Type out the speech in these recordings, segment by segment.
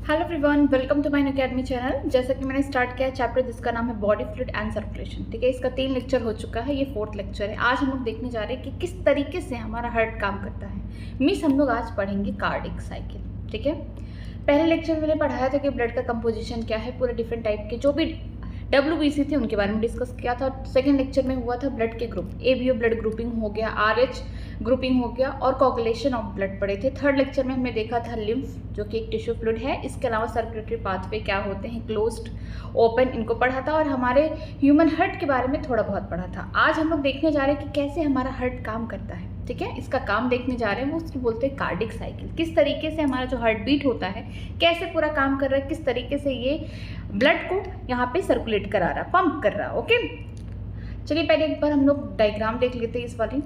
Hello everyone, welcome to my academy channel. जैसा कि मैंने स्टार्ट किया है चैप्टर जिसका नाम है बॉडी फ्लूइड एंड सर्कुलेशन। ठीक है, इसका 3 लेक्चर हो चुका है, ये 4th लेक्चर है। आज हम लोग देखने जा रहे हैं कि किस तरीके से हमारा हार्ट काम करता है। मिस हम लोग आज पढ़ेंगे कार्डिक साइकिल। ठीक है, पहले लेक्चर में मैंने पढ़ाया था कि ब्लड का कंपोजिशन क्या है, पूरे डिफरेंट टाइप के जो भी WBC थे उनके बारे में डिस्कस किया था। सेकेंड लेक्चर में हुआ था ब्लड के ग्रुप, ABO ब्लड ग्रुपिंग हो गया, RH ग्रुपिंग हो गया और कोगुलेशन ऑफ ब्लड पड़े थे। थर्ड लेक्चर में हमने देखा था लिम्फ, जो कि एक टिश्यू फ्लूइड है। इसके अलावा सर्कुलेटरी पाथवे क्या होते हैं, क्लोज्ड, ओपन, इनको पढ़ा था और हमारे ह्यूमन हार्ट के बारे में थोड़ा बहुत पढ़ा था। आज हम लोग देखने जा रहे हैं कि कैसे हमारा हार्ट काम करता है। ठीक है, इसका काम देखने जा रहे हैं, वो उसको बोलते हैं कार्डिक साइकिल। किस तरीके से हमारा जो हार्ट बीट होता है, कैसे पूरा काम कर रहा है, किस तरीके से ये ब्लड को यहाँ पे सर्कुलेट करा रहा, पंप कर रहा। ओके, चलिए पहले एक बार हम लोग डायग्राम देख लेते हैं। इस वाली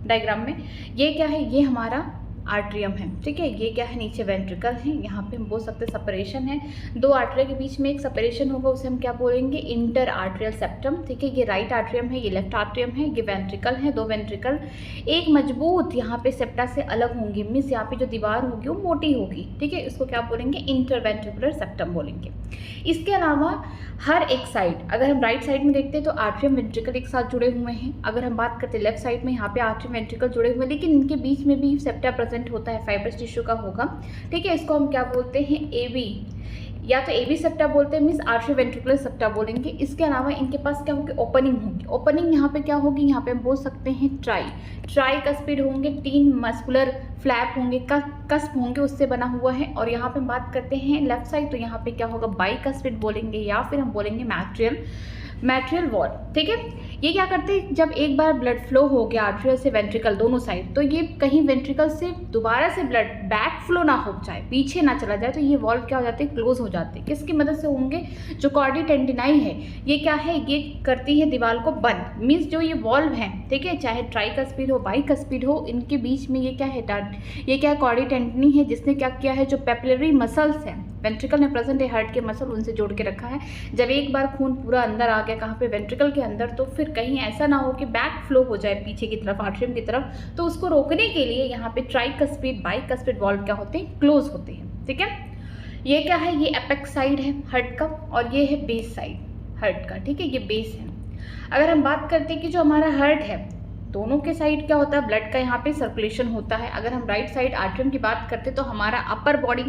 डायग्राम में ये क्या है, ये हमारा आर्ट्रियम है। ठीक है, ये क्या है, नीचे वेंट्रिकल है। यहाँ पे हम बोल सकते हैं सेपरेशन है, दो आर्टरी के बीच में एक सेपरेशन होगा, उसे हम क्या बोलेंगे, इंटर आर्ट्रियल सेप्टम। ठीक है, ये राइट आर्ट्रियम है, ये लेफ्ट आर्ट्रियम है, ये वेंट्रिकल है, दो वेंट्रिकल एक मजबूत यहाँ पे सेप्टा से अलग होंगी, मीन्स यहाँ पे जो दीवार होगी वो मोटी होगी। ठीक है, इसको क्या बोलेंगे, इंटरवेंट्रिकुलर सेप्टम बोलेंगे। इसके अलावा हर एक साइड, अगर हम राइट साइड में देखते हैं तो आर्ट्रियम वेंट्रिकल एक साथ जुड़े हुए हैं। अगर हम बात करते हैं लेफ्ट साइड में, यहाँ पे आर्ट्रियम वेंट्रिकल जुड़े हुए हैं, लेकिन इनके बीच में भी सेप्टा प्रेजेंट होता है, फाइब्रस टिश्यू का होगा। ठीक है, इसको हम क्या बोलते हैं, AB, या तो AB सेप्टा बोलते हैं, मीन्स आर्ट्रियो वेंट्रिकुलर सेप्टा बोलेंगे। इसके अलावा इनके पास क्या होगी, ओपनिंग होगी। ओपनिंग यहाँ पे क्या होगी, यहाँ पे हम बोल सकते हैं ट्राई कस्पिड होंगे, 3 मस्कुलर फ्लैप होंगे, कस्प होंगे, उससे बना हुआ है। और यहाँ पे हम बात करते हैं लेफ्ट साइड, तो यहाँ पे क्या होगा, बाई कस्पिड बोलेंगे, या फिर हम बोलेंगे मैट्रियल वॉल। ठीक है, ये क्या करते हैं, जब एक बार ब्लड फ्लो हो गया आर्ट्रियल से वेंट्रिकल दोनों साइड, तो ये कहीं वेंट्रिकल से दोबारा से ब्लड बैक फ्लो ना हो जाए, पीछे ना चला जाए, तो ये वॉल्व क्या हो जाते हैं, क्लोज हो जाते हैं। किसकी मदद से होंगे, जो कॉर्डी टेंडिनाई है, ये क्या है, ये करती है दीवार को बंद। मीन्स जो ये वॉल्व है, ठीक है, चाहे ट्राई कस्पिड हो, बाई कस्पिड हो, इनके बीच में ये क्या है, ये क्या है, कॉर्डी टेंडिनी है, जिसने क्या किया है, जो पेपिलरी मसल्स हैं वेंट्रिकल में प्रेजेंट है, हार्ट के मसल, उनसे जोड़ के रखा है। जब एक बार खून पूरा अंदर आ गया, कहाँ पे, वेंट्रिकल के अंदर, तो फिर कहीं ऐसा ना हो कि बैक फ्लो हो जाए पीछे की तरफ, आर्ट्रियम की तरफ, तो उसको रोकने के लिए यहाँ पे ट्राइकस्पिड, बाइकस्पिड वॉल्व क्या होते हैं, क्लोज होते हैं। ठीक है, ये क्या है, ये एपेक्स साइड है हार्ट का, और ये है बेस साइड हार्ट का। ठीक है, ये बेस है। अगर हम बात करते हैं कि जो हमारा हार्ट है, दोनों के साइड क्या होता है, ब्लड का यहाँ पे सर्कुलेशन होता है। अगर हम राइट साइड आर्ट्रियम की बात करते हैं तो हमारा upper body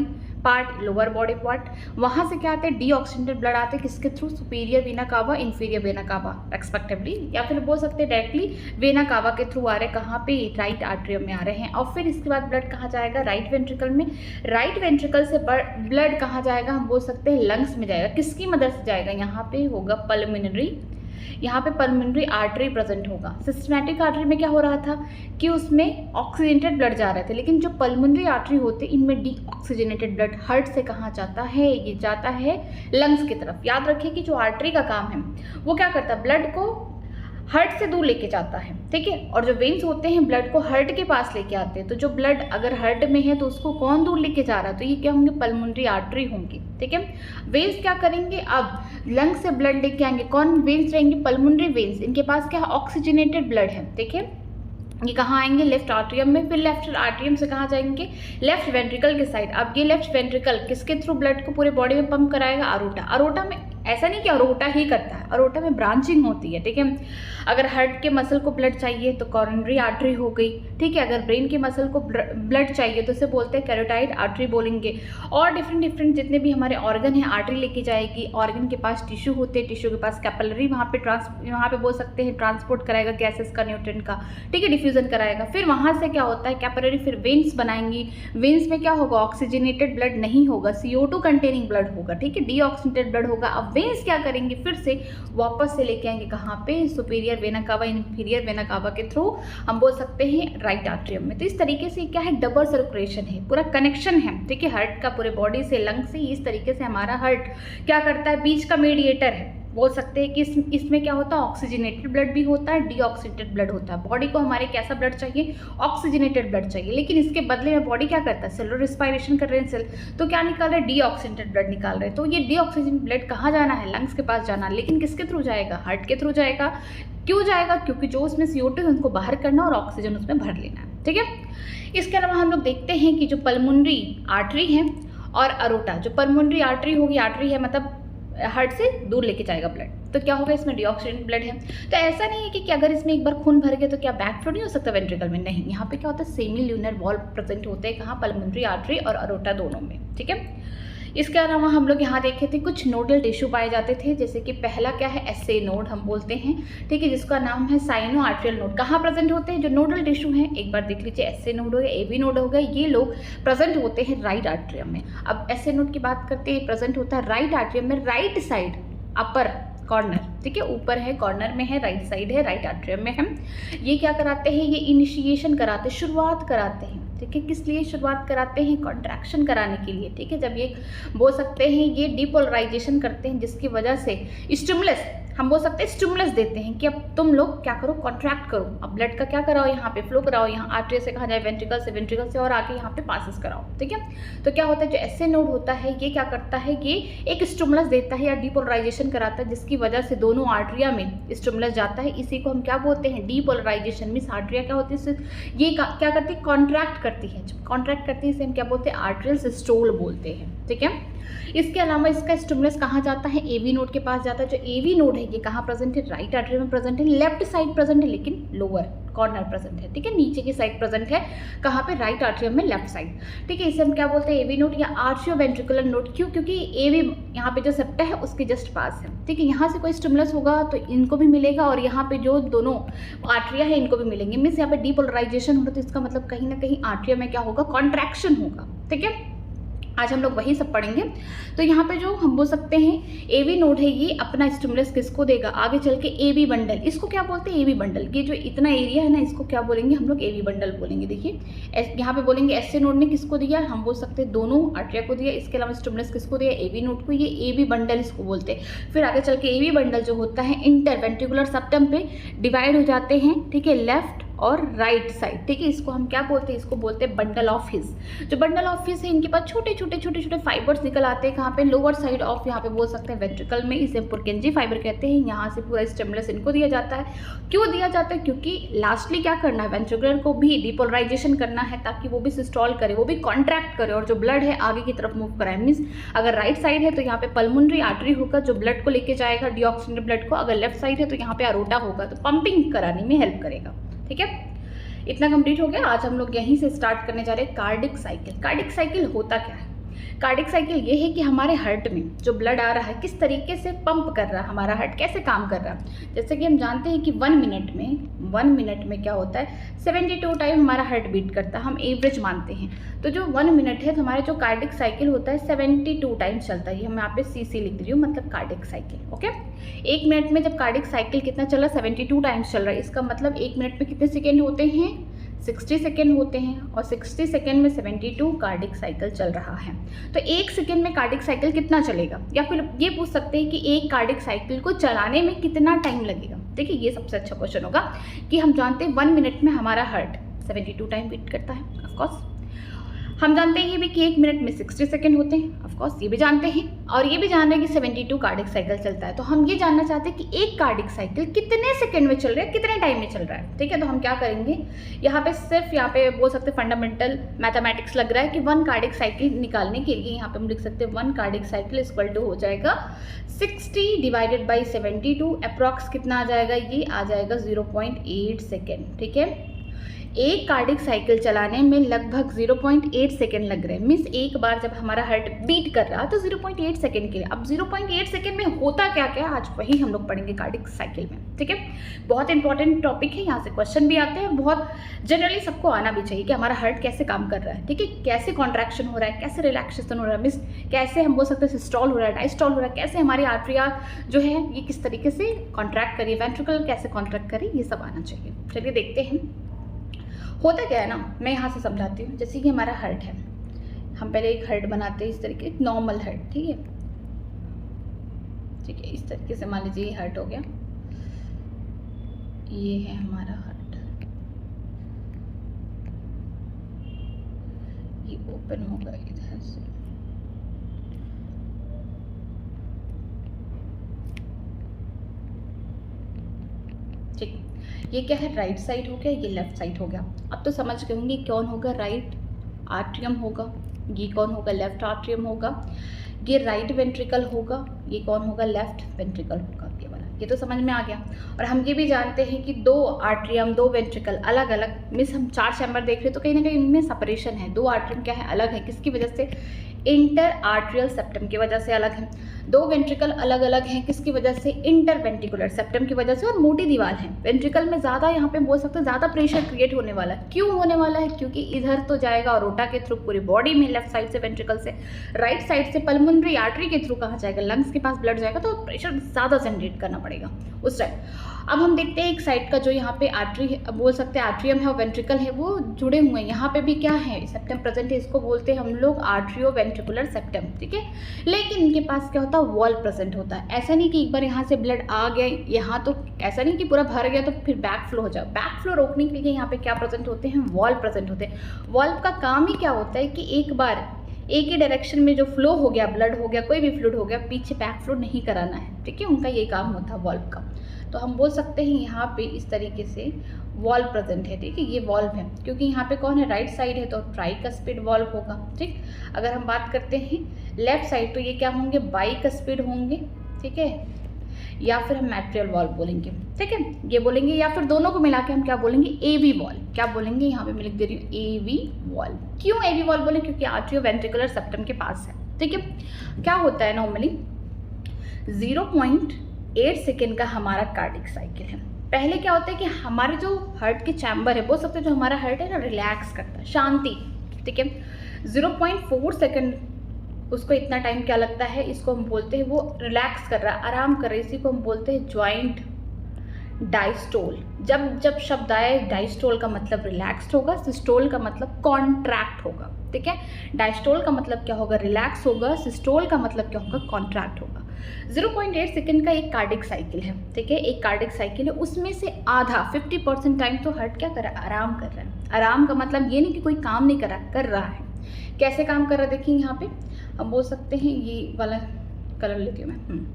part, lower body part, वहाँ से क्या आते हैं, डीऑक्सीजनेटेड ब्लड आते हैं, किसके through, superior vena cava, inferior vena cava respectively, या फिर बोल सकते हैं डायरेक्टली वेना कावा के थ्रू आ रहे हैं, कहाँ पे, राइट आर्ट्रियम में आ रहे हैं। और फिर इसके बाद ब्लड कहाँ जाएगा, राइट वेंट्रिकल में। राइट वेंट्रिकल से ब्लड कहाँ जाएगा, हम बोल सकते हैं लंग्स में जाएगा। किसकी मदद से जाएगा, यहाँ पे होगा पल्मोनरी, यहाँ पे पल्मोनरी आर्टरी प्रेजेंट होगा। सिस्टमैटिक आर्टरी में क्या हो रहा था कि उसमें ऑक्सीजनेटेड ब्लड जा रहे थे, लेकिन जो पल्मोनरी आर्टरी होते हैं इनमें डीऑक्सीजनेटेड ब्लड हार्ट से कहाँ जाता है, ये जाता है लंग्स की तरफ। याद रखिए कि जो आर्टरी का काम है वो क्या करता है, ब्लड को हार्ट से दूर लेके जाता है। ठीक है, और जो वेन्स होते हैं ब्लड को हार्ट के पास लेके आते हैं। तो जो ब्लड अगर हार्ट में है तो उसको कौन दूर लेके जा रहा है, तो ये क्या होंगे, पल्मोनरी आर्टरी होंगी। ठीक है, वेन्स क्या करेंगे, अब लंग से ब्लड लेके आएंगे, कौन वेन्स रहेंगे, पल्मोनरी वेन्स, इनके पास क्या ऑक्सीजनेटेड ब्लड है। ठीक है, ये कहाँ आएंगे, लेफ्ट आर्ट्रियम में, फिर लेफ्ट आर्ट्रियम से कहाँ जाएंगे, लेफ्ट वेंट्रिकल के साइड। अब ये लेफ्ट वेंट्रिकल किसके थ्रू ब्लड को पूरे बॉडी में पंप कराएगा, अरोटा। अरोटा में ऐसा नहीं कि अरोटा ही करता है, अरोटा में ब्रांचिंग होती है। ठीक है, अगर हार्ट के मसल को ब्लड चाहिए तो कॉरोनरी आर्टरी हो गई। ठीक है, अगर ब्रेन के मसल को ब्लड चाहिए तो उसे बोलते हैं कैरोटाइड आर्टरी बोलेंगे। और डिफरेंट जितने भी हमारे ऑर्गन है, आर्टरी लेके जाएगी। ऑर्गन के पास टिश्यू होते हैं, टिश्यू के पास कैपिलरी, वहाँ पे बोल सकते हैं ट्रांसपोर्ट कराएगा गैसेस का, न्यूट्रिएंट का। ठीक है, डिफ्यूजन कराएगा। फिर वहाँ से क्या होता है, कैपिलरी फिर वेन्स बनाएंगी। वेन्स में क्या होगा, ऑक्सीजनेटेड ब्लड नहीं होगा, CO2 कंटेनिंग ब्लड होगा। ठीक है, डीऑक्सीजनेटेड ब्लड होगा। अब वेन्स क्या करेंगे, फिर से वापस से लेके आएंगे कहाँ पे, superior vena cava, inferior vena cava के थ्रू, हम बोल सकते हैं राइट आर्ट्रियम में। तो इस तरीके से क्या है, डबल सर्कुलेशन है, पूरा कनेक्शन है। ठीक है, हार्ट का पूरे बॉडी से, लंग से, इस तरीके से हमारा हार्ट क्या करता है, बीच का मीडिएटर है। बोल सकते हैं कि इसमें क्या होता है, ऑक्सीजनेटेड ब्लड भी होता है, डीऑक्सीजनेटेड ब्लड होता है। बॉडी को हमारे कैसा ब्लड चाहिए, ऑक्सीजनेटेड ब्लड चाहिए, लेकिन इसके बदले में बॉडी क्या करता है, सेलुलर रिस्पायरेशन कर रहे हैं सेल, तो क्या निकाल रहे हैं, डीऑक्सीजनेटेड ब्लड निकाल रहे हैं। तो ये डीऑक्सीजन ब्लड कहाँ जाना है, लंग्स के पास जाना, लेकिन किसके थ्रू जाएगा, हार्ट के थ्रू जाएगा। क्यों जाएगा, क्योंकि जो उसमें CO2 है उनको बाहर करना और ऑक्सीजन उसमें भर लेना है। ठीक है, इसके अलावा हम लोग देखते हैं कि जो पल्मोनरी आर्टरी है और अरोटा, जो पल्मोनरी आर्टरी होगी, आर्टरी है मतलब हार्ट से दूर लेके जाएगा ब्लड, तो क्या होगा, इसमें डीऑक्सीजनेटेड ब्लड है। तो ऐसा नहीं है कि अगर इसमें एक बार खून भर गया तो क्या बैक फ्लो नहीं हो सकता वेंट्रिकल में, नहीं, यहाँ पे क्या होता है, सेमी ल्यूनर वॉल्व प्रेजेंट होते हैं, कहाँ, पल्मोनरी आर्टरी और अरोटा दोनों में, ठीक है। इसके अलावा हम लोग यहाँ देखे थे कुछ नोडल टिश्यू पाए जाते थे, जैसे कि पहला क्या है, एसए नोड हम बोलते हैं, ठीक है, जिसका नाम है साइनो आर्ट्रियल नोड। कहाँ प्रेजेंट होते हैं, जो नोडल टिश्यू हैं, एक बार देख लीजिए, एसए नोड हो गया, एवी नोड हो गया, ये लोग प्रेजेंट होते हैं राइट आर्ट्रियम में। अब एसए नोड की बात करते हैं, प्रेजेंट होता है राइट आर्ट्रियम में, राइट साइड अपर कॉर्नर, ठीक है, ऊपर है, कॉर्नर में है, राइट साइड है, राइट आर्ट्रियम में हम। ये क्या कराते हैं, ये इनिशिएशन कराते, शुरुआत कराते हैं, ठीक है। किस लिए शुरुआत कराते हैं, कॉन्ट्रैक्शन कराने के लिए, ठीक है। जब ये बोल सकते हैं ये डीपोलराइजेशन करते हैं, जिसकी वजह से स्टिमुलस, हम बोल सकते हैं स्टिमुलस देते हैं कि अब तुम लोग क्या करो, कॉन्ट्रैक्ट करो, अब ब्लड का क्या कराओ, यहाँ पे फ्लो कराओ, यहाँ आर्टरी से कहा जाए वेंट्रिकल से और आके यहाँ पे पासिस कराओ, ठीक है। तो क्या होता है, जो एसए नोड होता है ये क्या करता है, ये एक स्टिमुलस देता है या डीपोलराइजेशन कराता है, जिसकी वजह से दोनों आर्टरिया में स्टिमुलस जाता है। इसी को हम क्या बोलते हैं, डीपोलराइजेशन। मीन्स आर्टरिया क्या होती है, ये क्या करती है, कॉन्ट्रैक्ट करती है। जब कॉन्ट्रैक्ट करती है इसे हम क्या बोलते हैं, आर्टरियल सिस्टोल बोलते हैं, ठीक है। इसके अलावा इसका स्टिमुलस कहाँ जाता है, एवी नोड के पास जाता है। जो एवी नोड है ये कहाँ प्रेजेंट है, राइट आर्टरी में प्रेजेंट है, लेफ्ट साइड प्रेजेंट है, लेकिन लोअर कॉर्नर प्रेजेंट है, ठीक है, नीचे की साइड प्रेजेंट है, कहाँ पे, राइट आर्टरियम में, लेफ्ट साइड, ठीक है। इसे हम क्या बोलते हैं, एवी नोड या आर्चियो वेंट्रिकुलर नोड। क्यों, क्योंकि एवी यहाँ पे जो सेप्टा है उसके जस्ट पास है, ठीक है। यहाँ से कोई स्टिमुलस होगा तो इनको भी मिलेगा और यहाँ पे जो दोनों आर्टरिया है इनको भी मिलेंगे। मीन्स यहाँ पे डीपोलराइजेशन होगा तो इसका मतलब कहीं ना कहीं आर्टरिया में क्या होगा, कॉन्ट्रैक्शन होगा, ठीक है। आज हम लोग वही सब पढ़ेंगे। तो यहाँ पे जो हम बोल सकते हैं एवी नोड है, ये अपना स्टिमुलस किसको देगा, आगे चल के एवी बंडल। इसको क्या बोलते हैं, एवी बंडल। ये जो इतना एरिया है ना, इसको क्या बोलेंगे हम लोग, एवी बंडल बोलेंगे। देखिए यहाँ पे बोलेंगे एसए नोड ने किसको दिया, हम बोल सकते हैं दोनों आर्टरिया को दिया। इसके अलावा स्टिमुलस किसको दिया, एवी नोड को, ये एवी बंडल इसको बोलते हैं। फिर आगे चल के एवी बंडल जो होता है इंटरवेंट्रिकुलर सेप्टम पे डिवाइड हो जाते हैं, ठीक है, लेफ्ट और राइट साइड, ठीक है। इसको हम क्या बोलते हैं, इसको बोलते हैं बंडल ऑफ हिज। जो बंडल ऑफ हिज है, इनके पास छोटे छोटे फाइबर्स निकल आते हैं, कहाँ पे, लोअर साइड ऑफ, यहाँ पे बोल सकते हैं वेंट्रिकल में। इसे पुरकेंजी फाइबर कहते हैं। यहाँ से पूरा स्टिमुलस इनको दिया जाता है। क्यों दिया जाता है, क्योंकि लास्टली क्या करना है, वेंट्रिकुलर को भी डीपोलराइजेशन करना है, ताकि वो भी सिस्टोल करे, वो भी कॉन्ट्रैक्ट करे और जो ब्लड है आगे की तरफ मूव कराए। मीन्स अगर राइट साइड है तो यहाँ पे पल्मोनरी आर्टरी होगा जो ब्लड को लेके जाएगा, डीऑक्सीजनेटेड ब्लड को। अगर लेफ्ट साइड है तो यहाँ पे अरोटा होगा, तो पंपिंग कराने में हेल्प करेगा, ठीक है। इतना कंप्लीट हो गया। आज हम लोग यहीं से स्टार्ट करने जा रहे हैं कार्डिक साइकिल। कार्डिक साइकिल होता क्या है, कार्डिक साइकिल ये है कि हमारे हार्ट में जो ब्लड आ रहा है किस तरीके से पंप कर रहा है, हमारा हार्ट कैसे काम कर रहा है। जैसे कि हम जानते हैं कि 1 मिनट में क्या होता है, 72 टाइम हमारा हार्ट बीट करता है, हम एवरेज मानते हैं। तो जो 1 मिनट है तो हमारा जो कार्डिक साइकिल होता है 72 टाइम्स चलता है। हम यहाँ पे सीसी लिख रही हूँ, मतलब कार्डिक साइकिल, ओके। 1 मिनट में जब कार्डिक साइकिल कितना चल रहा है, 72 टाइम्स चल रहा है, इसका मतलब 1 मिनट में कितने सेकेंड होते हैं, 60 सेकेंड होते हैं। और 60 सेकेंड में 72 कार्डिक साइकिल चल रहा है। तो 1 सेकेंड में कार्डिक साइकिल कितना चलेगा, या फिर ये पूछ सकते हैं कि एक कार्डिक साइकिल को चलाने में कितना टाइम लगेगा। देखिए ये सबसे अच्छा क्वेश्चन होगा कि हम जानते हैं 1 मिनट में हमारा हार्ट 72 टाइम बीट करता है, ऑफकोर्स। हम जानते हैं ये भी कि 1 मिनट में 60 सेकेंड होते हैं, ऑफकोर्स ये भी जानते हैं। और ये भी जान रहे हैं कि 72 कार्डिक साइकिल चलता है। तो हम ये जानना चाहते हैं कि एक कार्डिक साइकिल कितने सेकेंड में चल रहा है, कितने टाइम में चल रहा है, ठीक है। तो हम क्या करेंगे, यहाँ पे सिर्फ यहाँ पे बोल सकते हैं फंडामेंटल मैथमेटिक्स लग रहा है कि 1 कार्डिक साइकिल निकालने के लिए यहाँ पे हम लिख सकते हैं 1 कार्डिक साइकिल इक्वल टू हो जाएगा 60 डिवाइडेड बाई 72। अप्रॉक्स कितना आ जाएगा, ये आ जाएगा 0.8 सेकेंड, ठीक है। एक कार्डिक साइकिल चलाने में लगभग 0.8 सेकेंड लग रहे हैं। मीन्स एक बार जब हमारा हार्ट बीट कर रहा है तो 0.8 सेकेंड के लिए। अब 0.8 सेकेंड में होता क्या क्या, आज वही हम लोग पढ़ेंगे कार्डिक साइकिल में, ठीक है। बहुत इंपॉर्टेंट टॉपिक है, यहाँ से क्वेश्चन भी आते हैं, बहुत जनरली सबको आना भी चाहिए कि हमारा हार्ट कैसे काम कर रहा है, ठीक है। कैसे कॉन्ट्रैक्शन हो रहा है, कैसे रिलैक्सेशन हो रहा है, मीन्स कैसे हम बोल सकते हैं सिस्टोल हो रहा है, डायस्टोल हो रहा है, कैसे हमारी आर्टरिया जो है ये किस तरीके से कॉन्ट्रैक्ट करिए, वेंट्रिकल कैसे कॉन्ट्रैक्ट करें, ये सब आना चाहिए। चलिए देखते हैं होता क्या है ना, मैं यहाँ से समझाती हूँ। जैसे कि हमारा हार्ट है, हम पहले एक हार्ट बनाते हैं इस तरीके, एक नॉर्मल हार्ट, ठीक है, ठीक है। इस तरीके से मान लीजिए ये हार्ट हो गया, ये है हमारा हार्ट, ये ओपन होगा इधर से, ठीक। ये क्या है, राइट साइड हो गया, ये लेफ्ट साइड हो गया। अब तो समझ गए होंगे कौन होगा, राइट आर्ट्रियम होगा, ये कौन होगा? लेफ्ट आर्ट्रियम होगा। ये राइट वेंट्रिकल होगा। ये कौन होगा? लेफ्ट वेंट्रिकल होगा, ये वाला। ये तो समझ में आ गया। और हम ये भी जानते हैं कि दो आर्ट्रियम, दो वेंट्रिकल अलग अलग, मीन्स हम 4 चैम्बर देख रहे हैं तो कहीं ना कहीं इनमें सेपरेशन है। दो आर्ट्रियम क्या है? अलग है। किसकी वजह से? इंटर आर्ट्रियल सेप्टम की वजह से अलग है। दो वेंट्रिकल अलग अलग हैं, किसकी वजह से? इंटर वेंट्रिकुलर सेप्टम की वजह से। और मोटी दीवार है वेंट्रिकल में, ज़्यादा यहाँ पे बोल सकते हैं ज़्यादा प्रेशर क्रिएट होने वाला है। क्यों होने वाला है? क्योंकि इधर तो जाएगा अरोटा के थ्रू पूरी बॉडी में, लेफ्ट साइड से वेंट्रिकल से, राइट साइड से पल्मोनरी आर्टरी के थ्रू कहाँ जाएगा? लंग्स के पास ब्लड जाएगा, तो प्रेशर ज़्यादा जनरेट करना पड़ेगा उस टाइम। अब हम देखते हैं एक साइड का जो यहाँ पे आर्टरी बोल सकते हैं आर्ट्रियम है और वेंट्रिकल है, वो जुड़े हुए हैं। यहाँ पे भी क्या है? सेप्टम प्रेजेंट है, इसको बोलते हैं हम लोग आर्ट्रियो वेंट्रिकुलर सेप्टम, ठीक है। लेकिन इनके पास क्या होता है? वॉल प्रेजेंट होता है। ऐसा नहीं कि एक बार यहाँ से ब्लड आ गया यहाँ, तो ऐसा नहीं कि पूरा भर गया तो फिर बैक फ्लो हो जाए। बैक फ्लो रोकने के लिए यहाँ पे क्या प्रेजेंट होते हैं? वॉल प्रेजेंट होते हैं। वॉल्व का काम ही क्या होता है कि एक बार एक ही डायरेक्शन में जो फ्लो हो गया, ब्लड हो गया, कोई भी फ्लूइड हो गया, पीछे बैक फ्लो नहीं कराना है, ठीक है। उनका ये काम होता है वॉल्व का। तो हम बोल सकते हैं यहाँ पे इस तरीके से वॉल्व प्रेजेंट है, ठीक है। ये वॉल्व है क्योंकि यहाँ पे कौन है? राइट साइड है, तो ट्राइकस्पिड वॉल्व होगा, ठीक। अगर हम बात करते हैं लेफ्ट साइड, तो ये क्या होंगे? बाइकस्पिड होंगे, ठीक है। या फिर हम मैट्रियल वॉल्व बोलेंगे, ठीक है, ये बोलेंगे। या फिर दोनों को मिला के हम क्या बोलेंगे? एवी वॉल्व। क्या बोलेंगे? यहाँ पे मैं लिख दे रही हूँ एवी वॉल्व। क्यों एवी वॉल्व बोले? क्योंकि आर्ट्रियो वेंट्रिकुलर सेप्टम के पास है, ठीक है। क्या होता है नॉर्मली 0.8 सेकेंड का हमारा कार्डिक साइकिल है। पहले क्या होता है कि हमारे जो हार्ट के चैम्बर है, बोल सकते हैं जो हमारा हार्ट है ना, रिलैक्स करता है, शांति, ठीक है। 0.4 सेकेंड उसको इतना टाइम क्या लगता है? इसको हम बोलते हैं वो रिलैक्स कर रहा है, आराम कर रहा है। इसी को हम बोलते हैं ज्वाइंट डायस्टोल। जब शब्द आए, डायस्टोल का मतलब रिलैक्स्ड होगा, सिस्टोल का मतलब कॉन्ट्रैक्ट होगा, ठीक है। डायस्टोल का मतलब क्या होगा? रिलैक्स होगा। सिस्टोल का मतलब क्या होगा? कॉन्ट्रैक्ट होगा। 0.8 सेकेंड का एक कार्डिक साइकिल है, ठीक है। एक कार्डिक साइकिल है, उसमें से आधा 50% टाइम तो हार्ट क्या कर रहा है? आराम कर रहा है। आराम का मतलब ये नहीं कि कोई काम नहीं कर रहा है। कैसे काम कर रहा है? देखिए यहाँ पे हम बोल सकते हैं, ये वाला कलर लेती हूँ मैं।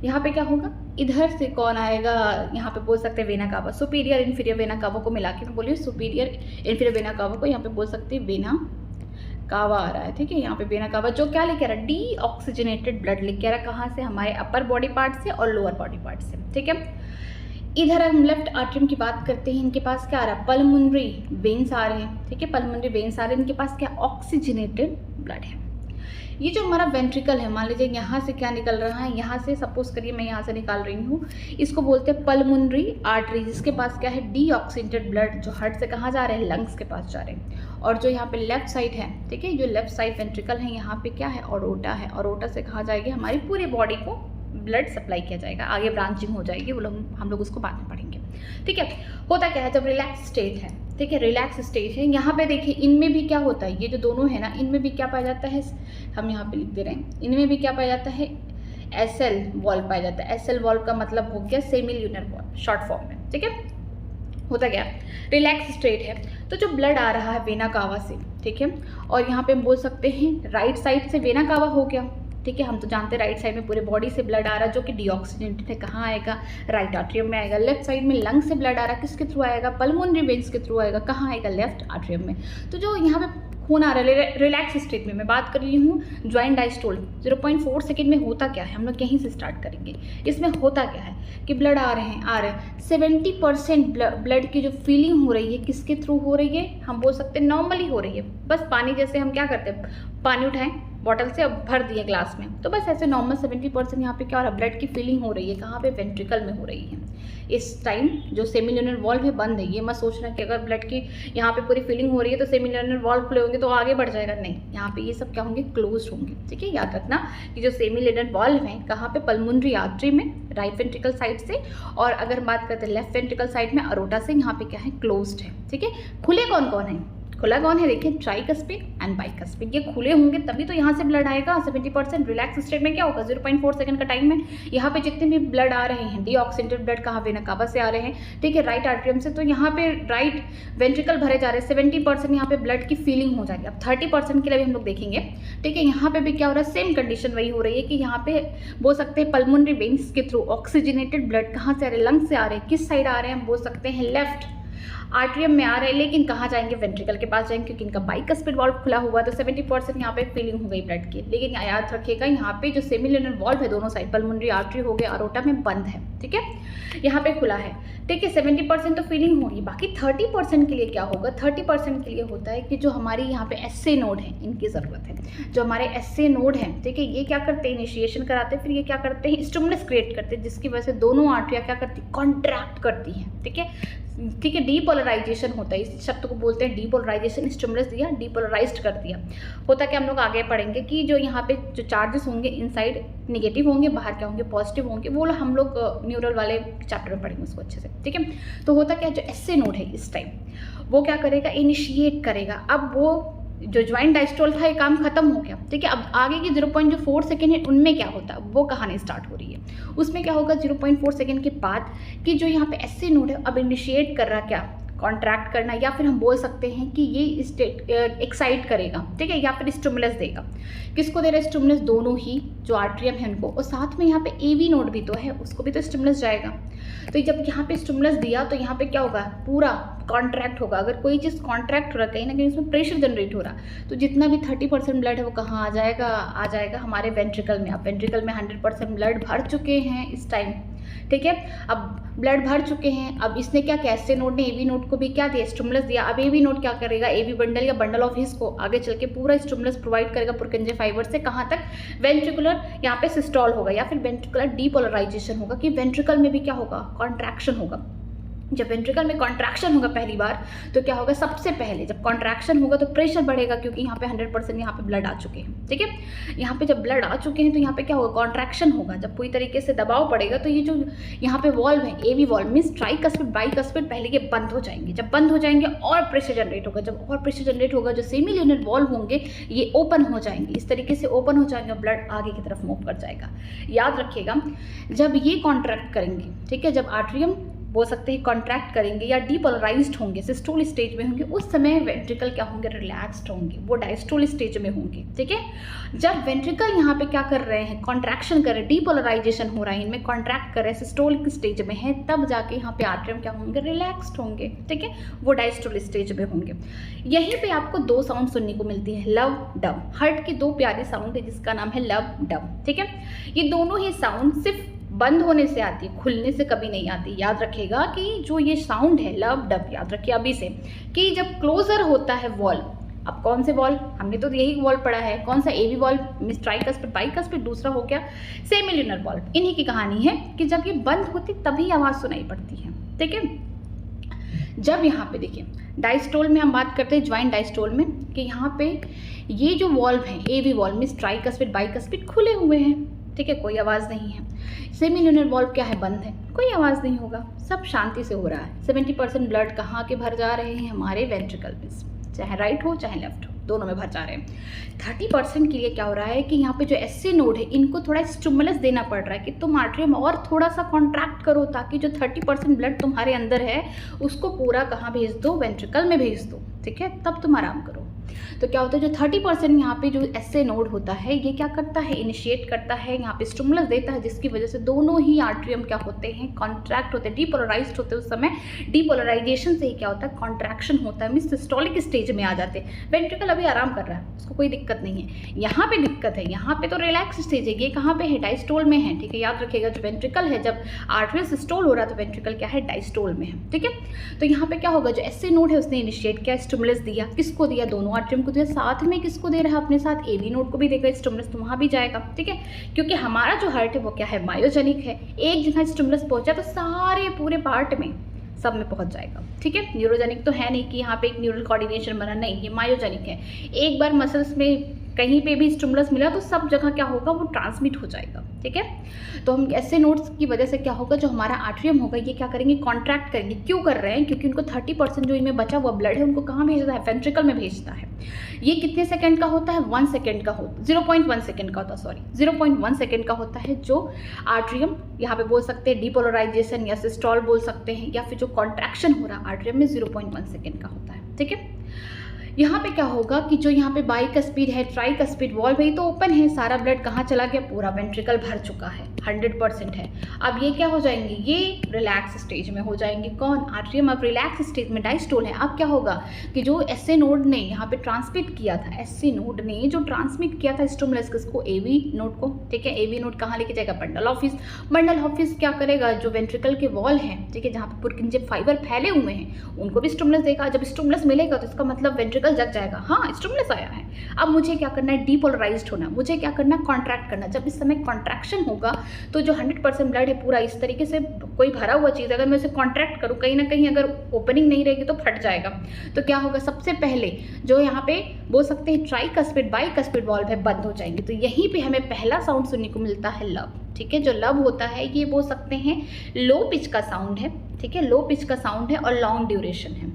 यहाँ पे क्या होगा? इधर से कौन आएगा? यहाँ पे बोल सकते हैं vena cava, superior inferior vena cava को मिला के मैं बोलिए सुपीरियर इंफीरियर वेना कावा को यहाँ पे बोल सकते हैं वेना कावा आ रहा है, ठीक है। यहाँ पे वेना कावा जो क्या लेके आ रहा है? डी ऑक्सीजनेटेड ब्लड लेके आ रहा है। कहाँ से? हमारे अपर बॉडी पार्ट से और लोअर बॉडी पार्ट से, ठीक है। इधर हम लेफ्ट आर्ट्रियम की बात करते हैं, इनके पास क्या आ रहा है? पल्मोनरी वेन्स आ रहे हैं, ठीक है। पल्मोनरी वेन्स आ रहे हैं, इनके पास क्या? ऑक्सीजनेटेड ब्लड है। ये जो हमारा वेंट्रिकल है, मान लीजिए यहाँ से क्या निकल रहा है? यहाँ से सपोज करिए मैं यहाँ से निकाल रही हूँ, इसको बोलते हैं पल्मोनरी आर्टरी, जिसके पास क्या है? डीऑक्सीजनेटेड ब्लड, जो हार्ट से कहाँ जा रहे हैं? लंग्स के पास जा रहे हैं। और जो यहाँ पे लेफ्ट साइड है, ठीक है, जो लेफ्ट साइड वेंट्रिकल है, यहाँ पे क्या है? ऑरोटा है। ऑरोटा से कहाँ जाएगी? हमारी पूरी बॉडी को ब्लड सप्लाई किया जाएगा। आगे ब्रांचिंग हो जाएगी, वो लोग हम लोग उसको बाद में पढ़ेंगे, ठीक है। होता क्या है जब रिलैक्स स्टेट है, ठीक है, रिलैक्स स्टेज है। यहाँ पे देखिए इनमें भी क्या होता है? ये जो दोनों है ना, इनमें भी क्या पाया जाता है? हम यहाँ पे लिख दे रहे हैं, इनमें भी क्या पाया जाता है? एसएल वॉल्व पाया जाता है। एसएल वॉल्व का मतलब हो गया semi lunar valve, short form में, ठीक है। होता क्या? रिलैक्स स्टेट है, तो जो ब्लड आ रहा है वेना कावा से, ठीक है, और यहाँ पे हम बोल सकते हैं राइट साइड से वेना कावा हो गया, ठीक है। हम तो जानते हैं राइट साइड में पूरे बॉडी से ब्लड आ रहा है जो कि डीऑक्सीजनेटेड है। कहाँ आएगा? राइट आर्ट्रियम में आएगा। लेफ्ट साइड में लंग से ब्लड आ रहा है, किसके थ्रू आएगा? पल्मोनरी वेन्स के थ्रू आएगा। कहाँ आएगा? लेफ्ट आर्ट्रियम में। तो जो यहाँ पे खून आ रहा है रिलैक्स स्टेट में, मैं बात कर रही हूँ ज्वाइंट डायस्टोल। 0.4 सेकेंड में होता क्या है? हम लोग यहीं से स्टार्ट करेंगे। इसमें होता क्या है कि ब्लड आ रहे हैं 70% ब्लड की जो फीलिंग हो रही है किसके थ्रू हो रही है? हम बोल सकते हैं नॉर्मली हो रही है। बस पानी जैसे हम क्या करते हैं, पानी उठाएं बॉटल से, अब भर दिए ग्लास में, तो बस ऐसे नॉर्मल 70% यहाँ पे क्या हो रहा है? ब्लड की फीलिंग हो रही है। कहाँ पे? वेंट्रिकल में हो रही है। इस टाइम जो सेमी ल्यूनर वॉल्व है बंद है। ये मत सोचना कि अगर ब्लड की यहाँ पे पूरी फीलिंग हो रही है तो सेमी ल्यूनर वॉल्व खुले होंगे तो आगे बढ़ जाएगा, नहीं, यहाँ पे ये सब क्या होंगे? क्लोज होंगे, ठीक है। याद रखना कि जो सेमी ल्यूनर वॉल्व है कहाँ पे? पल्मोनरी आर्टरी में, राइट वेंट्रिकल साइड से, और अगर बात करते हैं लेफ्ट वेंट्रिकल साइड में अरोटा से, यहाँ पे क्या है? क्लोज्ड है, ठीक है। खुले कौन कौन है? खुला कौन है? देखिए ट्राइकस्पिड एंड बाइकस्पिड, ये खुले होंगे तभी तो यहाँ से ब्लड आएगा। 70% रिलैक्स स्टेट में क्या होगा? 0.4 सेकंड का टाइम में यहाँ पे जितने भी ब्लड आ रहे हैं डीऑक्सीजनेटेड ब्लड कहाँ? वेना कावा से आ रहे हैं, ठीक है, राइट आर्ट्रियम से, तो यहाँ पे राइट वेंट्रिकल भरे जा रहे हैं। 70% यहाँ पे ब्लड की फीलिंग हो जाएगी। अब 30% के लिए भी हम लोग देखेंगे, ठीक है। यहाँ पे भी क्या हो रहा है? सेम कंडीशन वही हो रही है कि यहाँ पे बोल सकते हैं पल्मोनरी वेन्स के थ्रू ऑक्सीजनेटेड ब्लड कहाँ से आ रहे हैं? लंग से आ रहे हैं। किस साइड आ रहे हैं? हम बोल सकते हैं लेफ्ट आर्ट्रियम में आ रहे हैं, लेकिन कहाँ जाएंगे, वेंट्रिकल के पास जाएंगे, क्योंकि इनका बाइकस्पिड वाल्व खुला हुआ है, तो 70% यहाँ पे फिलिंग हो गई ब्लड की। लेकिन याद रखिएगा यहाँ पे जो सेमिल्यूनर वाल्व है दोनों साइड, पल्मोनरी आर्टरी हो गया, अरोटा में बंद है, ठीक है, यहाँ पे खुला है, ठीक है। 70% तो फिलिंग हो रही है, बाकी 30% के लिए क्या होगा, 30% के लिए होता है कि जो हमारी यहाँ पे एसए नोड है इनकी ज़रूरत है। जो हमारे एसए नोड हैं, ठीक है, ये क्या करते हैं, इनिशिएशन कराते हैं, फिर ये क्या करते हैं, स्टिमुलस क्रिएट करते हैं, जिसकी वजह से दोनों आर्टरियाँ क्या करती है, कॉन्ट्रैक्ट करती हैं, ठीक है, ठीक है। डीपोलराइजेशन होता है, इस शब्द को बोलते हैं डीपोलराइजेशन। स्टिमुलस दिया, डीपोलराइज्ड कर दिया, होता क्या, हम लोग आगे पढ़ेंगे कि जो यहाँ पे जो चार्जेस होंगे इनसाइड नेगेटिव होंगे, बाहर क्या होंगे, पॉजिटिव होंगे, वो हम लोग न्यूरल वाले चैप्टर में पढ़ेंगे उसको अच्छे से, ठीक है। तो होता क्या, जो एसए नोड है इस टाइम वो क्या करेगा, इनिशिएट करेगा। अब वो जो ज्वाइंट डायस्टोल था ये काम खत्म हो गया, ठीक है। अब आगे की 0.4 सेकेंड है उनमें क्या होता है, वो कहानी स्टार्ट हो रही है। उसमें क्या होगा 0.4 सेकेंड के बाद कि जो यहाँ पे एसए नोड है अब इनिशिएट कर रहा क्या, कॉन्ट्रैक्ट करना, या फिर हम बोल सकते हैं कि ये स्टेट एक्साइट करेगा, ठीक है, या फिर स्टिमुलस देगा। किसको दे रहा है स्टिमुलस, दोनों ही जो आर्ट्रियम है उनको, और साथ में यहाँ पे एवी नोड भी तो है, उसको भी तो स्टिमुलस जाएगा। तो जब यहाँ पे स्टिमुलस दिया तो यहाँ पे क्या होगा, पूरा कॉन्ट्रैक्ट होगा। अगर कोई चीज़ कॉन्ट्रैक्ट हो रहा है कहीं ना कहीं उसमें प्रेशर जनरेट हो रहा, तो जितना भी 30% ब्लड है वो कहाँ आ जाएगा हमारे वेंट्रिकल में। अब वेंट्रिकल में 100% ब्लड भर चुके हैं इस टाइम, ठीक है। अब ब्लड भर चुके हैं, अब इसने क्या किया, एसए नोड ने एवी नोड को भी क्या दिया, स्टिमुलस दिया। अब एवी नोड क्या करेगा, एवी बंडल या बंडल ऑफ हिस को आगे चल के पूरा स्टिमुलस प्रोवाइड करेगा पुरकिंजे फाइबर से, कहाँ तक, वेंट्रिकुलर यहाँ पे सिस्टॉल होगा या फिर वेंट्रिकुलर डीपोलराइजेशन होगा, कि वेंट्रिकल में भी क्या होगा, कॉन्ट्रैक्शन होगा। जब वेंट्रिकल में कॉन्ट्रैक्शन होगा पहली बार तो क्या होगा, सबसे पहले जब कॉन्ट्रैक्शन होगा तो प्रेशर बढ़ेगा, क्योंकि यहाँ पे 100% यहाँ पे ब्लड आ चुके हैं, ठीक है। यहाँ पे जब ब्लड आ चुके हैं तो यहाँ पे क्या होगा, कॉन्ट्रैक्शन होगा। जब पूरी तरीके से दबाव पड़ेगा तो ये जो यहाँ पे वॉल्व है, एवी वॉल्व मीन्स ट्राइकस्पिड बाइकस्पिड, पहले ये बंद हो जाएंगे। जब बंद हो जाएंगे और प्रेशर जनरेट होगा, जब और प्रेशर जनरेट होगा जो सेमिल्यूनर वॉल्व होंगे ये ओपन हो जाएंगे, इस तरीके से ओपन हो जाएंगे, ब्लड आगे की तरफ मूव कर जाएगा। याद रखिएगा जब ये कॉन्ट्रैक्ट करेंगे, ठीक है, जब आर्ट्रियम बोल सकते हैं कॉन्ट्रैक्ट करेंगे या डीपोलराइज्ड होंगे, सिस्टोल स्टेज में होंगे, उस समय वेंट्रिकल क्या होंगे, रिलैक्स्ड होंगे, वो डायस्टोल स्टेज में होंगे, ठीक है। जब वेंट्रिकल यहाँ पे क्या कर रहे हैं, कॉन्ट्रैक्शन कर रहे हैं, डीपोलराइजेशन हो रहा है, इनमें कॉन्ट्रैक्ट कर रहे हैं, सिस्टोल स्टेज में है, तब जाके यहाँ पे आर्ट्रियम क्या होंगे, रिलैक्स्ड होंगे, ठीक है, वो डायस्टोल स्टेज में होंगे। यहीं पे आपको दो साउंड सुनने को मिलती है, लव डब। हार्ट की दो प्यारी साउंड है जिसका नाम है लव डब, ठीक है। ये दोनों ही साउंड सिर्फ बंद होने से आती है, खुलने से कभी नहीं आती। याद रखेगा कि जो ये साउंड है लव डब, याद रखिए अभी से, कि जब क्लोजर होता है वॉल्व, अब कौन से वॉल्व, हमने तो यही वॉल्व पढ़ा है, कौन सा, एवी वॉल्व मींस ट्राइकस्पिड बाइकस्पिड, दूसरा हो गया सेमिल्यूनर वॉल्व। इन्हीं की कहानी है कि जब ये बंद होती तभी आवाज़ सुनाई पड़ती है, ठीक है। जब यहाँ पे देखिए डायस्टोल में हम बात करते हैं, ज्वाइंट डायस्टोल में, कि यहाँ पे ये जो वॉल्व है एवी वॉल्व मींस ट्राइकस्पिड बाइकस्पिड खुले हुए हैं, ठीक है, कोई आवाज़ नहीं है। सेमिल्यूनर वॉल्व क्या है, बंद है, कोई आवाज़ नहीं होगा, सब शांति से हो रहा है। 70% ब्लड कहाँ के भर जा रहे हैं, हमारे वेंट्रिकल में, चाहे राइट हो चाहे लेफ्ट हो, दोनों में भर जा रहे हैं। 30% के लिए क्या हो रहा है कि यहाँ पे जो एसए नोड है इनको थोड़ा स्टिमुलस देना पड़ रहा है कि तुम आर्ट्रियम और थोड़ा सा कॉन्ट्रैक्ट करो, ताकि जो 30% ब्लड तुम्हारे अंदर है उसको पूरा कहाँ भेज दो, वेंट्रिकल में भेज दो, ठीक है, तब तुम आराम करो। तो क्या होता है, जो 30% यहाँ पे जो एसए नोड होता है ये क्या करता है, इनिशिएट करता है, यहाँ पे स्टिमुलस देता है, जिसकी वजह से दोनों ही आर्ट्रियम क्या होते हैं, कॉन्ट्रैक्ट होते हैं, डीपोलराइज्ड होते हैं। उस समय डीपोलराइजेशन से ही क्या होता है, कॉन्ट्रैक्शन होता है, मींस सिस्टोलिक स्टेज में आ जाते हैं। वेंट्रिकल अभी आराम कर रहा है, उसको कोई दिक्कत नहीं है। यहाँ पे दिक्कत है, यहाँ पे तो रिलैक्स स्टेज है, ये कहाँ पे है, डायस्टोल में है, ठीक है। याद रखिएगा जो वेंट्रिकल है, जब आर्ट्रियल सिस्टोल हो रहा है तो वेंट्रिकल क्या है, डायस्टोल में है, ठीक है। तो यहाँ पे क्या होगा, जो एसए नोड है उसने इनिशिएट किया, स्टिमुलस दिया, किसको दिया, दोनों आर्ट्रियम को दिया, साथ में किसको दे रहा है, अपने साथ एवी नोड को भी देगा, स्टिमुलस तो वहाँ भी जाएगा, ठीक है। क्योंकि हमारा जो हार्ट है वो क्या है, मायोजेनिक है, एक जगह स्टिमुलस पहुंचा तो सारे पूरे पार्ट में सब में पहुंच जाएगा, ठीक है। न्यूरोजेनिक तो है नहीं कि यहाँ पे एक न्यूरल कोऑर्डिनेशन बना, नहीं, ये मायोजेनिक है। एक बार मसल्स में कहीं पे भी स्टिमुलस मिला तो सब जगह क्या होगा, वो ट्रांसमिट हो जाएगा, ठीक है। तो हम ऐसे नोड्स की वजह से क्या होगा, जो हमारा आर्ट्रियम होगा ये क्या करेंगे, कॉन्ट्रैक्ट करेंगे। क्यों कर रहे हैं, क्योंकि उनको 30% जो इनमें बचा हुआ ब्लड है उनको कहाँ भेजता है, वेंट्रिकल में भेजता है। ये कितने सेकंड का होता है, 1 सेकंड का होता है, 0.1 सेकंड का होता है, सॉरी 0.1 सेकंड का होता है जो आर्ट्रियम, यहाँ पे बोल सकते हैं डीपोलराइजेशन या सिस्टॉल बोल सकते हैं, या फिर जो कॉन्ट्रैक्शन हो रहा है आर्ट्रियम में 0.1 सेकंड का होता है, ठीक है। यहाँ पे क्या होगा कि जो यहाँ पे बाइकस्पिड है, ट्राइकस्पिड वॉल्व है, तो ओपन है, सारा ब्लड कहाँ चला गया, पूरा वेंट्रिकल भर चुका है। 100% है। अब ये क्या हो जाएंगे, ये रिलैक्स स्टेज में हो जाएंगे। कौन, आर्ट्रियम अब रिलैक्स स्टेज में डायस्टोल है। अब क्या होगा कि जो एसए नोड ने यहाँ पे ट्रांसमिट किया था, एसए नोड ने जो ट्रांसमिट किया था स्टिमुलस किसको, एवी नोड को, ठीक है। एवी नोड कहाँ लेके जाएगा, बंडल ऑफिस। बंडल ऑफिस क्या करेगा, जो वेंट्रिकल के वॉल हैं, ठीक है, जहाँ पे पुरकिंजे फाइबर फैले हुए हैं उनको भी स्टिमुलस देगा। जब स्टिमुलस मिलेगा तो इसका मतलब वेंट्रिकल जग जाएगा, हाँ स्टिमुलस आया है। अब मुझे क्या करना है, डीपोलराइज्ड होना, मुझे क्या करना है, कॉन्ट्रैक्ट करना। जब इस समय कॉन्ट्रैक्शन होगा तो जो 100% ब्लड है पूरा इस तरीके से कोई भरा हुआ चीज़ अगर मैं उसे कॉन्ट्रैक्ट करूँ, कहीं ना कहीं अगर ओपनिंग नहीं रहेगी तो फट जाएगा। तो क्या होगा, सबसे पहले जो यहाँ पे बोल सकते हैं ट्राइकस्पिड बाइकस्पिड वॉल्व है, बंद हो जाएंगे। तो यहीं पे हमें पहला साउंड सुनने को मिलता है लब, ठीक है। जो लब होता है ये बोल सकते हैं लो पिच का साउंड है, ठीक है, लो पिच का साउंड है और लॉन्ग ड्यूरेशन है।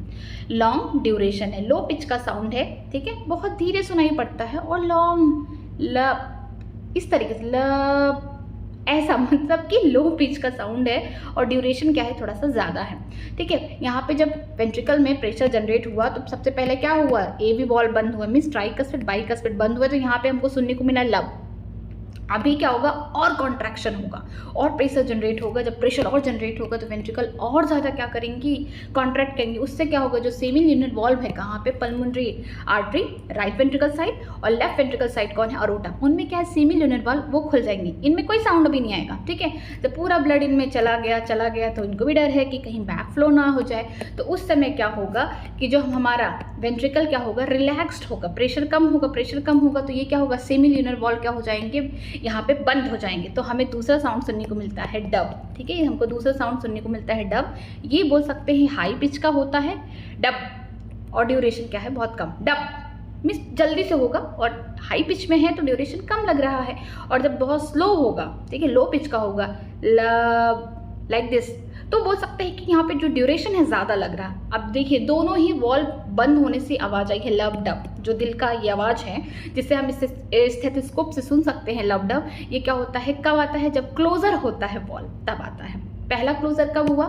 लॉन्ग ड्यूरेशन है, लो पिच का साउंड है, ठीक है, बहुत धीरे सुनाई पड़ता है, और लॉन्ग लब इस तरीके से लब, ऐसा मतलब कि लो पिच का साउंड है और ड्यूरेशन क्या है, थोड़ा सा ज़्यादा है, ठीक है। यहाँ पे जब वेंट्रिकल में प्रेशर जनरेट हुआ तो सबसे पहले क्या हुआ, एवी वॉल्व बंद हुआ, मीन्स ट्राइकस्पिड बाइकस्पिड बंद हुआ, तो यहाँ पे हमको सुनने को मिला लब। अभी क्या होगा, और कॉन्ट्रैक्शन होगा और प्रेशर जनरेट होगा। जब प्रेशर और जनरेट होगा तो वेंट्रिकल और ज़्यादा क्या करेंगी, कॉन्ट्रैक्ट करेंगी। उससे क्या होगा, जो सेमी ल्यूनर वॉल्व है कहाँ पे, pulmonary artery right ventricle side और लेफ्ट वेंट्रिकल साइड कौन है, अरोटा, उनमें क्या है सेमी ल्यूनर वॉल्व, वो खुल जाएंगी। इनमें कोई साउंड भी नहीं आएगा, ठीक है। जब पूरा ब्लड इनमें चला गया तो इनको भी डर है कि कहीं बैक फ्लो ना हो जाए। तो उस समय क्या होगा कि जो हमारा वेंट्रिकल क्या होगा, रिलैक्स्ड होगा, प्रेशर कम होगा तो ये क्या होगा, सेमी ल्यूनर वॉल्व क्या हो जाएंगे, यहाँ पे बंद हो जाएंगे। तो हमें दूसरा साउंड सुनने को मिलता है डब, ठीक है, हमको दूसरा साउंड सुनने को मिलता है डब। ये बोल सकते हैं हाई पिच का होता है डब, और ड्यूरेशन क्या है, बहुत कम। डब मीन्स जल्दी से होगा और हाई पिच में है तो ड्यूरेशन कम लग रहा है, और जब बहुत स्लो होगा, ठीक है, लो पिच का होगा लब, लाइक दिस, तो बोल सकते हैं कि यहाँ पे जो ड्यूरेशन है ज़्यादा लग रहा है। अब देखिए दोनों ही वॉल्व बंद होने से आवाज़ आई है लब डब, जो दिल का ये आवाज़ है जिससे हम इसे स्टेथोस्कोप से सुन सकते हैं लब डब। ये क्या होता है, कब आता है, जब क्लोजर होता है वॉल्व तब आता है। पहला क्लोजर कब हुआ,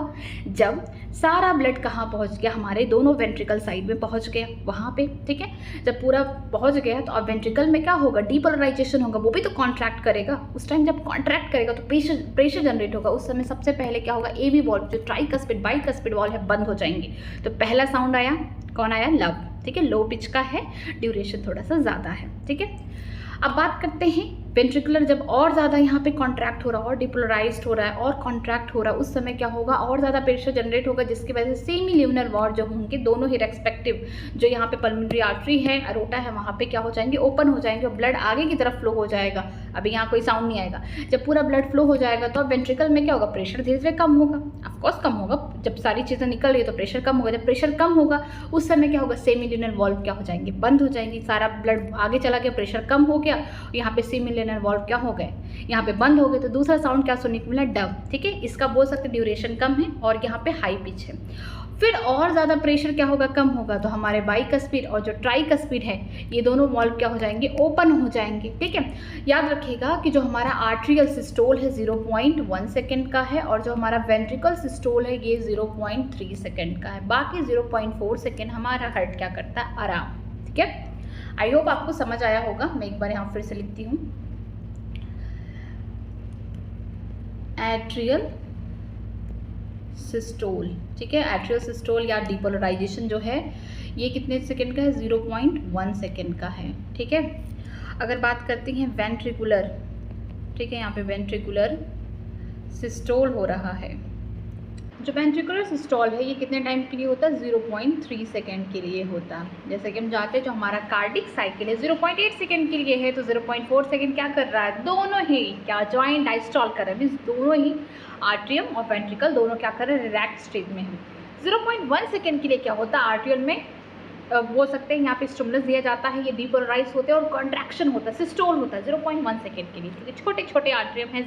जब सारा ब्लड कहाँ पहुँच गया, हमारे दोनों वेंट्रिकल साइड में पहुँच गया वहाँ पे, ठीक है। जब पूरा पहुँच गया तो अब वेंट्रिकल में क्या होगा, डीपोलराइजेशन होगा, वो भी तो कॉन्ट्रैक्ट करेगा। उस टाइम जब कॉन्ट्रैक्ट करेगा तो प्रेशर जनरेट होगा। उस समय सबसे पहले क्या होगा, एवी वॉल्व जो ट्राइकस्पिड बाइकस्पिड वॉल्व है बंद हो जाएंगे। तो पहला साउंड आया, कौन आया, लब, ठीक है, लो पिच का है, ड्यूरेशन थोड़ा सा ज़्यादा है, ठीक है। अब बात करते हैं वेंट्रिकुलर, जब और ज़्यादा यहाँ पे कॉन्ट्रैक्ट हो रहा है और डिपोलराइज्ड हो रहा है और कॉन्ट्रैक्ट हो रहा है, उस समय क्या होगा, और ज़्यादा प्रेशर जनरेट होगा, जिसकी वजह से सेमी ल्यूनर वॉल्व जो होंगे दोनों ही रेस्पेक्टिव, जो यहाँ पे पल्मोनरी आर्टरी है, अरोटा है, वहाँ पे क्या हो जाएंगे, ओपन हो जाएंगे और ब्लड आगे की तरफ फ्लो हो जाएगा। अभी यहाँ कोई साउंड नहीं आएगा। जब पूरा ब्लड फ्लो हो जाएगा तो अब वेंट्रिकल में क्या होगा, प्रेशर धीरे धीरे कम होगा, ऑफकोर्स कम होगा, जब सारी चीज़ें निकल रही है तो प्रेशर कम होगा। जब प्रेशर कम होगा उस समय क्या होगा, सेमी ल्यूनर वॉल्व क्या हो जाएंगे, बंद हो जाएंगी, सारा ब्लड आगे चला गया, प्रेशर कम हो गया, यहाँ पे सेमी ल्यूनर वॉल्व क्या हो गए, यहाँ पे बंद हो गए। तो दूसरा साउंड क्या सुनने को मिला, डब, ठीक है। इसका बोल सकते ड्यूरेशन कम है और यहाँ पे हाई पिच है। फिर और ज़्यादा प्रेशर क्या होगा, कम होगा, तो हमारे बाइकस्पिड और जो ट्राइकस्पिड है ये दोनों वॉल्व क्या हो जाएंगे, ओपन हो जाएंगे, ठीक है। याद रखिएगा कि जो हमारा आर्ट्रियल सिस्टोल है 0.1 सेकेंड का है और जो हमारा वेंट्रिकल सिस्टोल है ये 0.3 सेकेंड का है। बाकी 0.4 सेकेंड हमारा हार्ट क्या करता है, आराम, ठीक है। आई होप आपको समझ आया होगा। मैं एक बार यहाँ फिर से लिखती हूँ, एट्रियल सिस्टोल, ठीक है। एट्रियल सिस्टोल या डिपोलराइजेशन जो है ये कितने सेकंड का है, 0.1 सेकंड का है, ठीक है। अगर बात करते हैं वेंट्रिकुलर, ठीक है, यहाँ पे वेंट्रिकुलर सिस्टोल हो रहा है। जो वेंट्रिकुलर सिस्टोल है ये कितने टाइम के लिए होता है, 0.3 सेकेंड के लिए होता है। जैसे कि हम जानते हैं जो हमारा कार्डिक साइकिल है 0.8 सेकेंड के लिए है, तो 0.4 सेकेंड क्या कर रहा है, दोनों ही क्या ज्वाइंट डायस्टोल कर रहे हैं, मीन्स दोनों ही आर्ट्रियम और वेंट्रिकल दोनों क्या कर रहे हैं, रिलैक्स स्टेज में है। 0.1 सेकेंड के लिए क्या होता है, आर्ट्रियल में बोल सकते हैं यहाँ पे स्टिमुलस दिया जाता है, ये डीपोलराइज होते हैं और कॉन्ट्रैक्शन होता है, सिस्टोल होता है 0.1 सेकेंड के लिए, क्योंकि छोटे छोटे आर्ट्रियम हैं।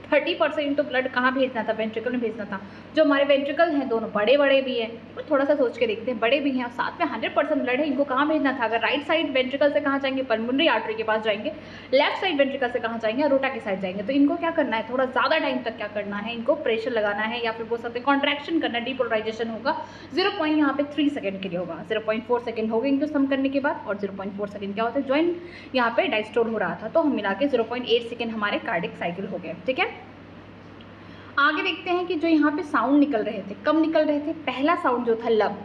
30% तो ब्लड कहाँ भेजना था, वेंट्रिकल में भेजना था। जो हमारे वेंट्रिकल हैं दोनों बड़े बड़े भी हैं, तो थोड़ा सा सोच के देखते हैं, बड़े भी हैं और साथ में 100% ब्लड है, इनको कहाँ भेजना था। अगर राइट साइड वेंट्रिकल से कहाँ जाएंगे, पल्मोनरी आर्टरी के पास जाएंगे, लेफ्ट साइड वेंट्रिकल से कहाँ जाएंगे, अरोटा की साइड जाएंगे। तो इनको क्या करना है, थोड़ा ज़्यादा टाइम तक क्या करना है, इनको प्रेशर लगाना है या फिर बोल सकते हैं कॉन्ट्रैक्शन करना, डीपोलराइजेशन होगा। 0.3 सेकेंड के लिए होगा, 0.4 सेकेंड हो गए इनको सम करने के बाद, और 0.4 सेकेंड क्या होता है, ज्वाइंट यहाँ पे डायस्टोल हो रहा था, तो हम मिला के 0.8 सेकेंड हमारे कार्डिक साइकिल हो गए, ठीक है। आगे देखते हैं कि जो यहाँ पे साउंड निकल रहे थे, कब निकल रहे थे? पहला साउंड जो था लब,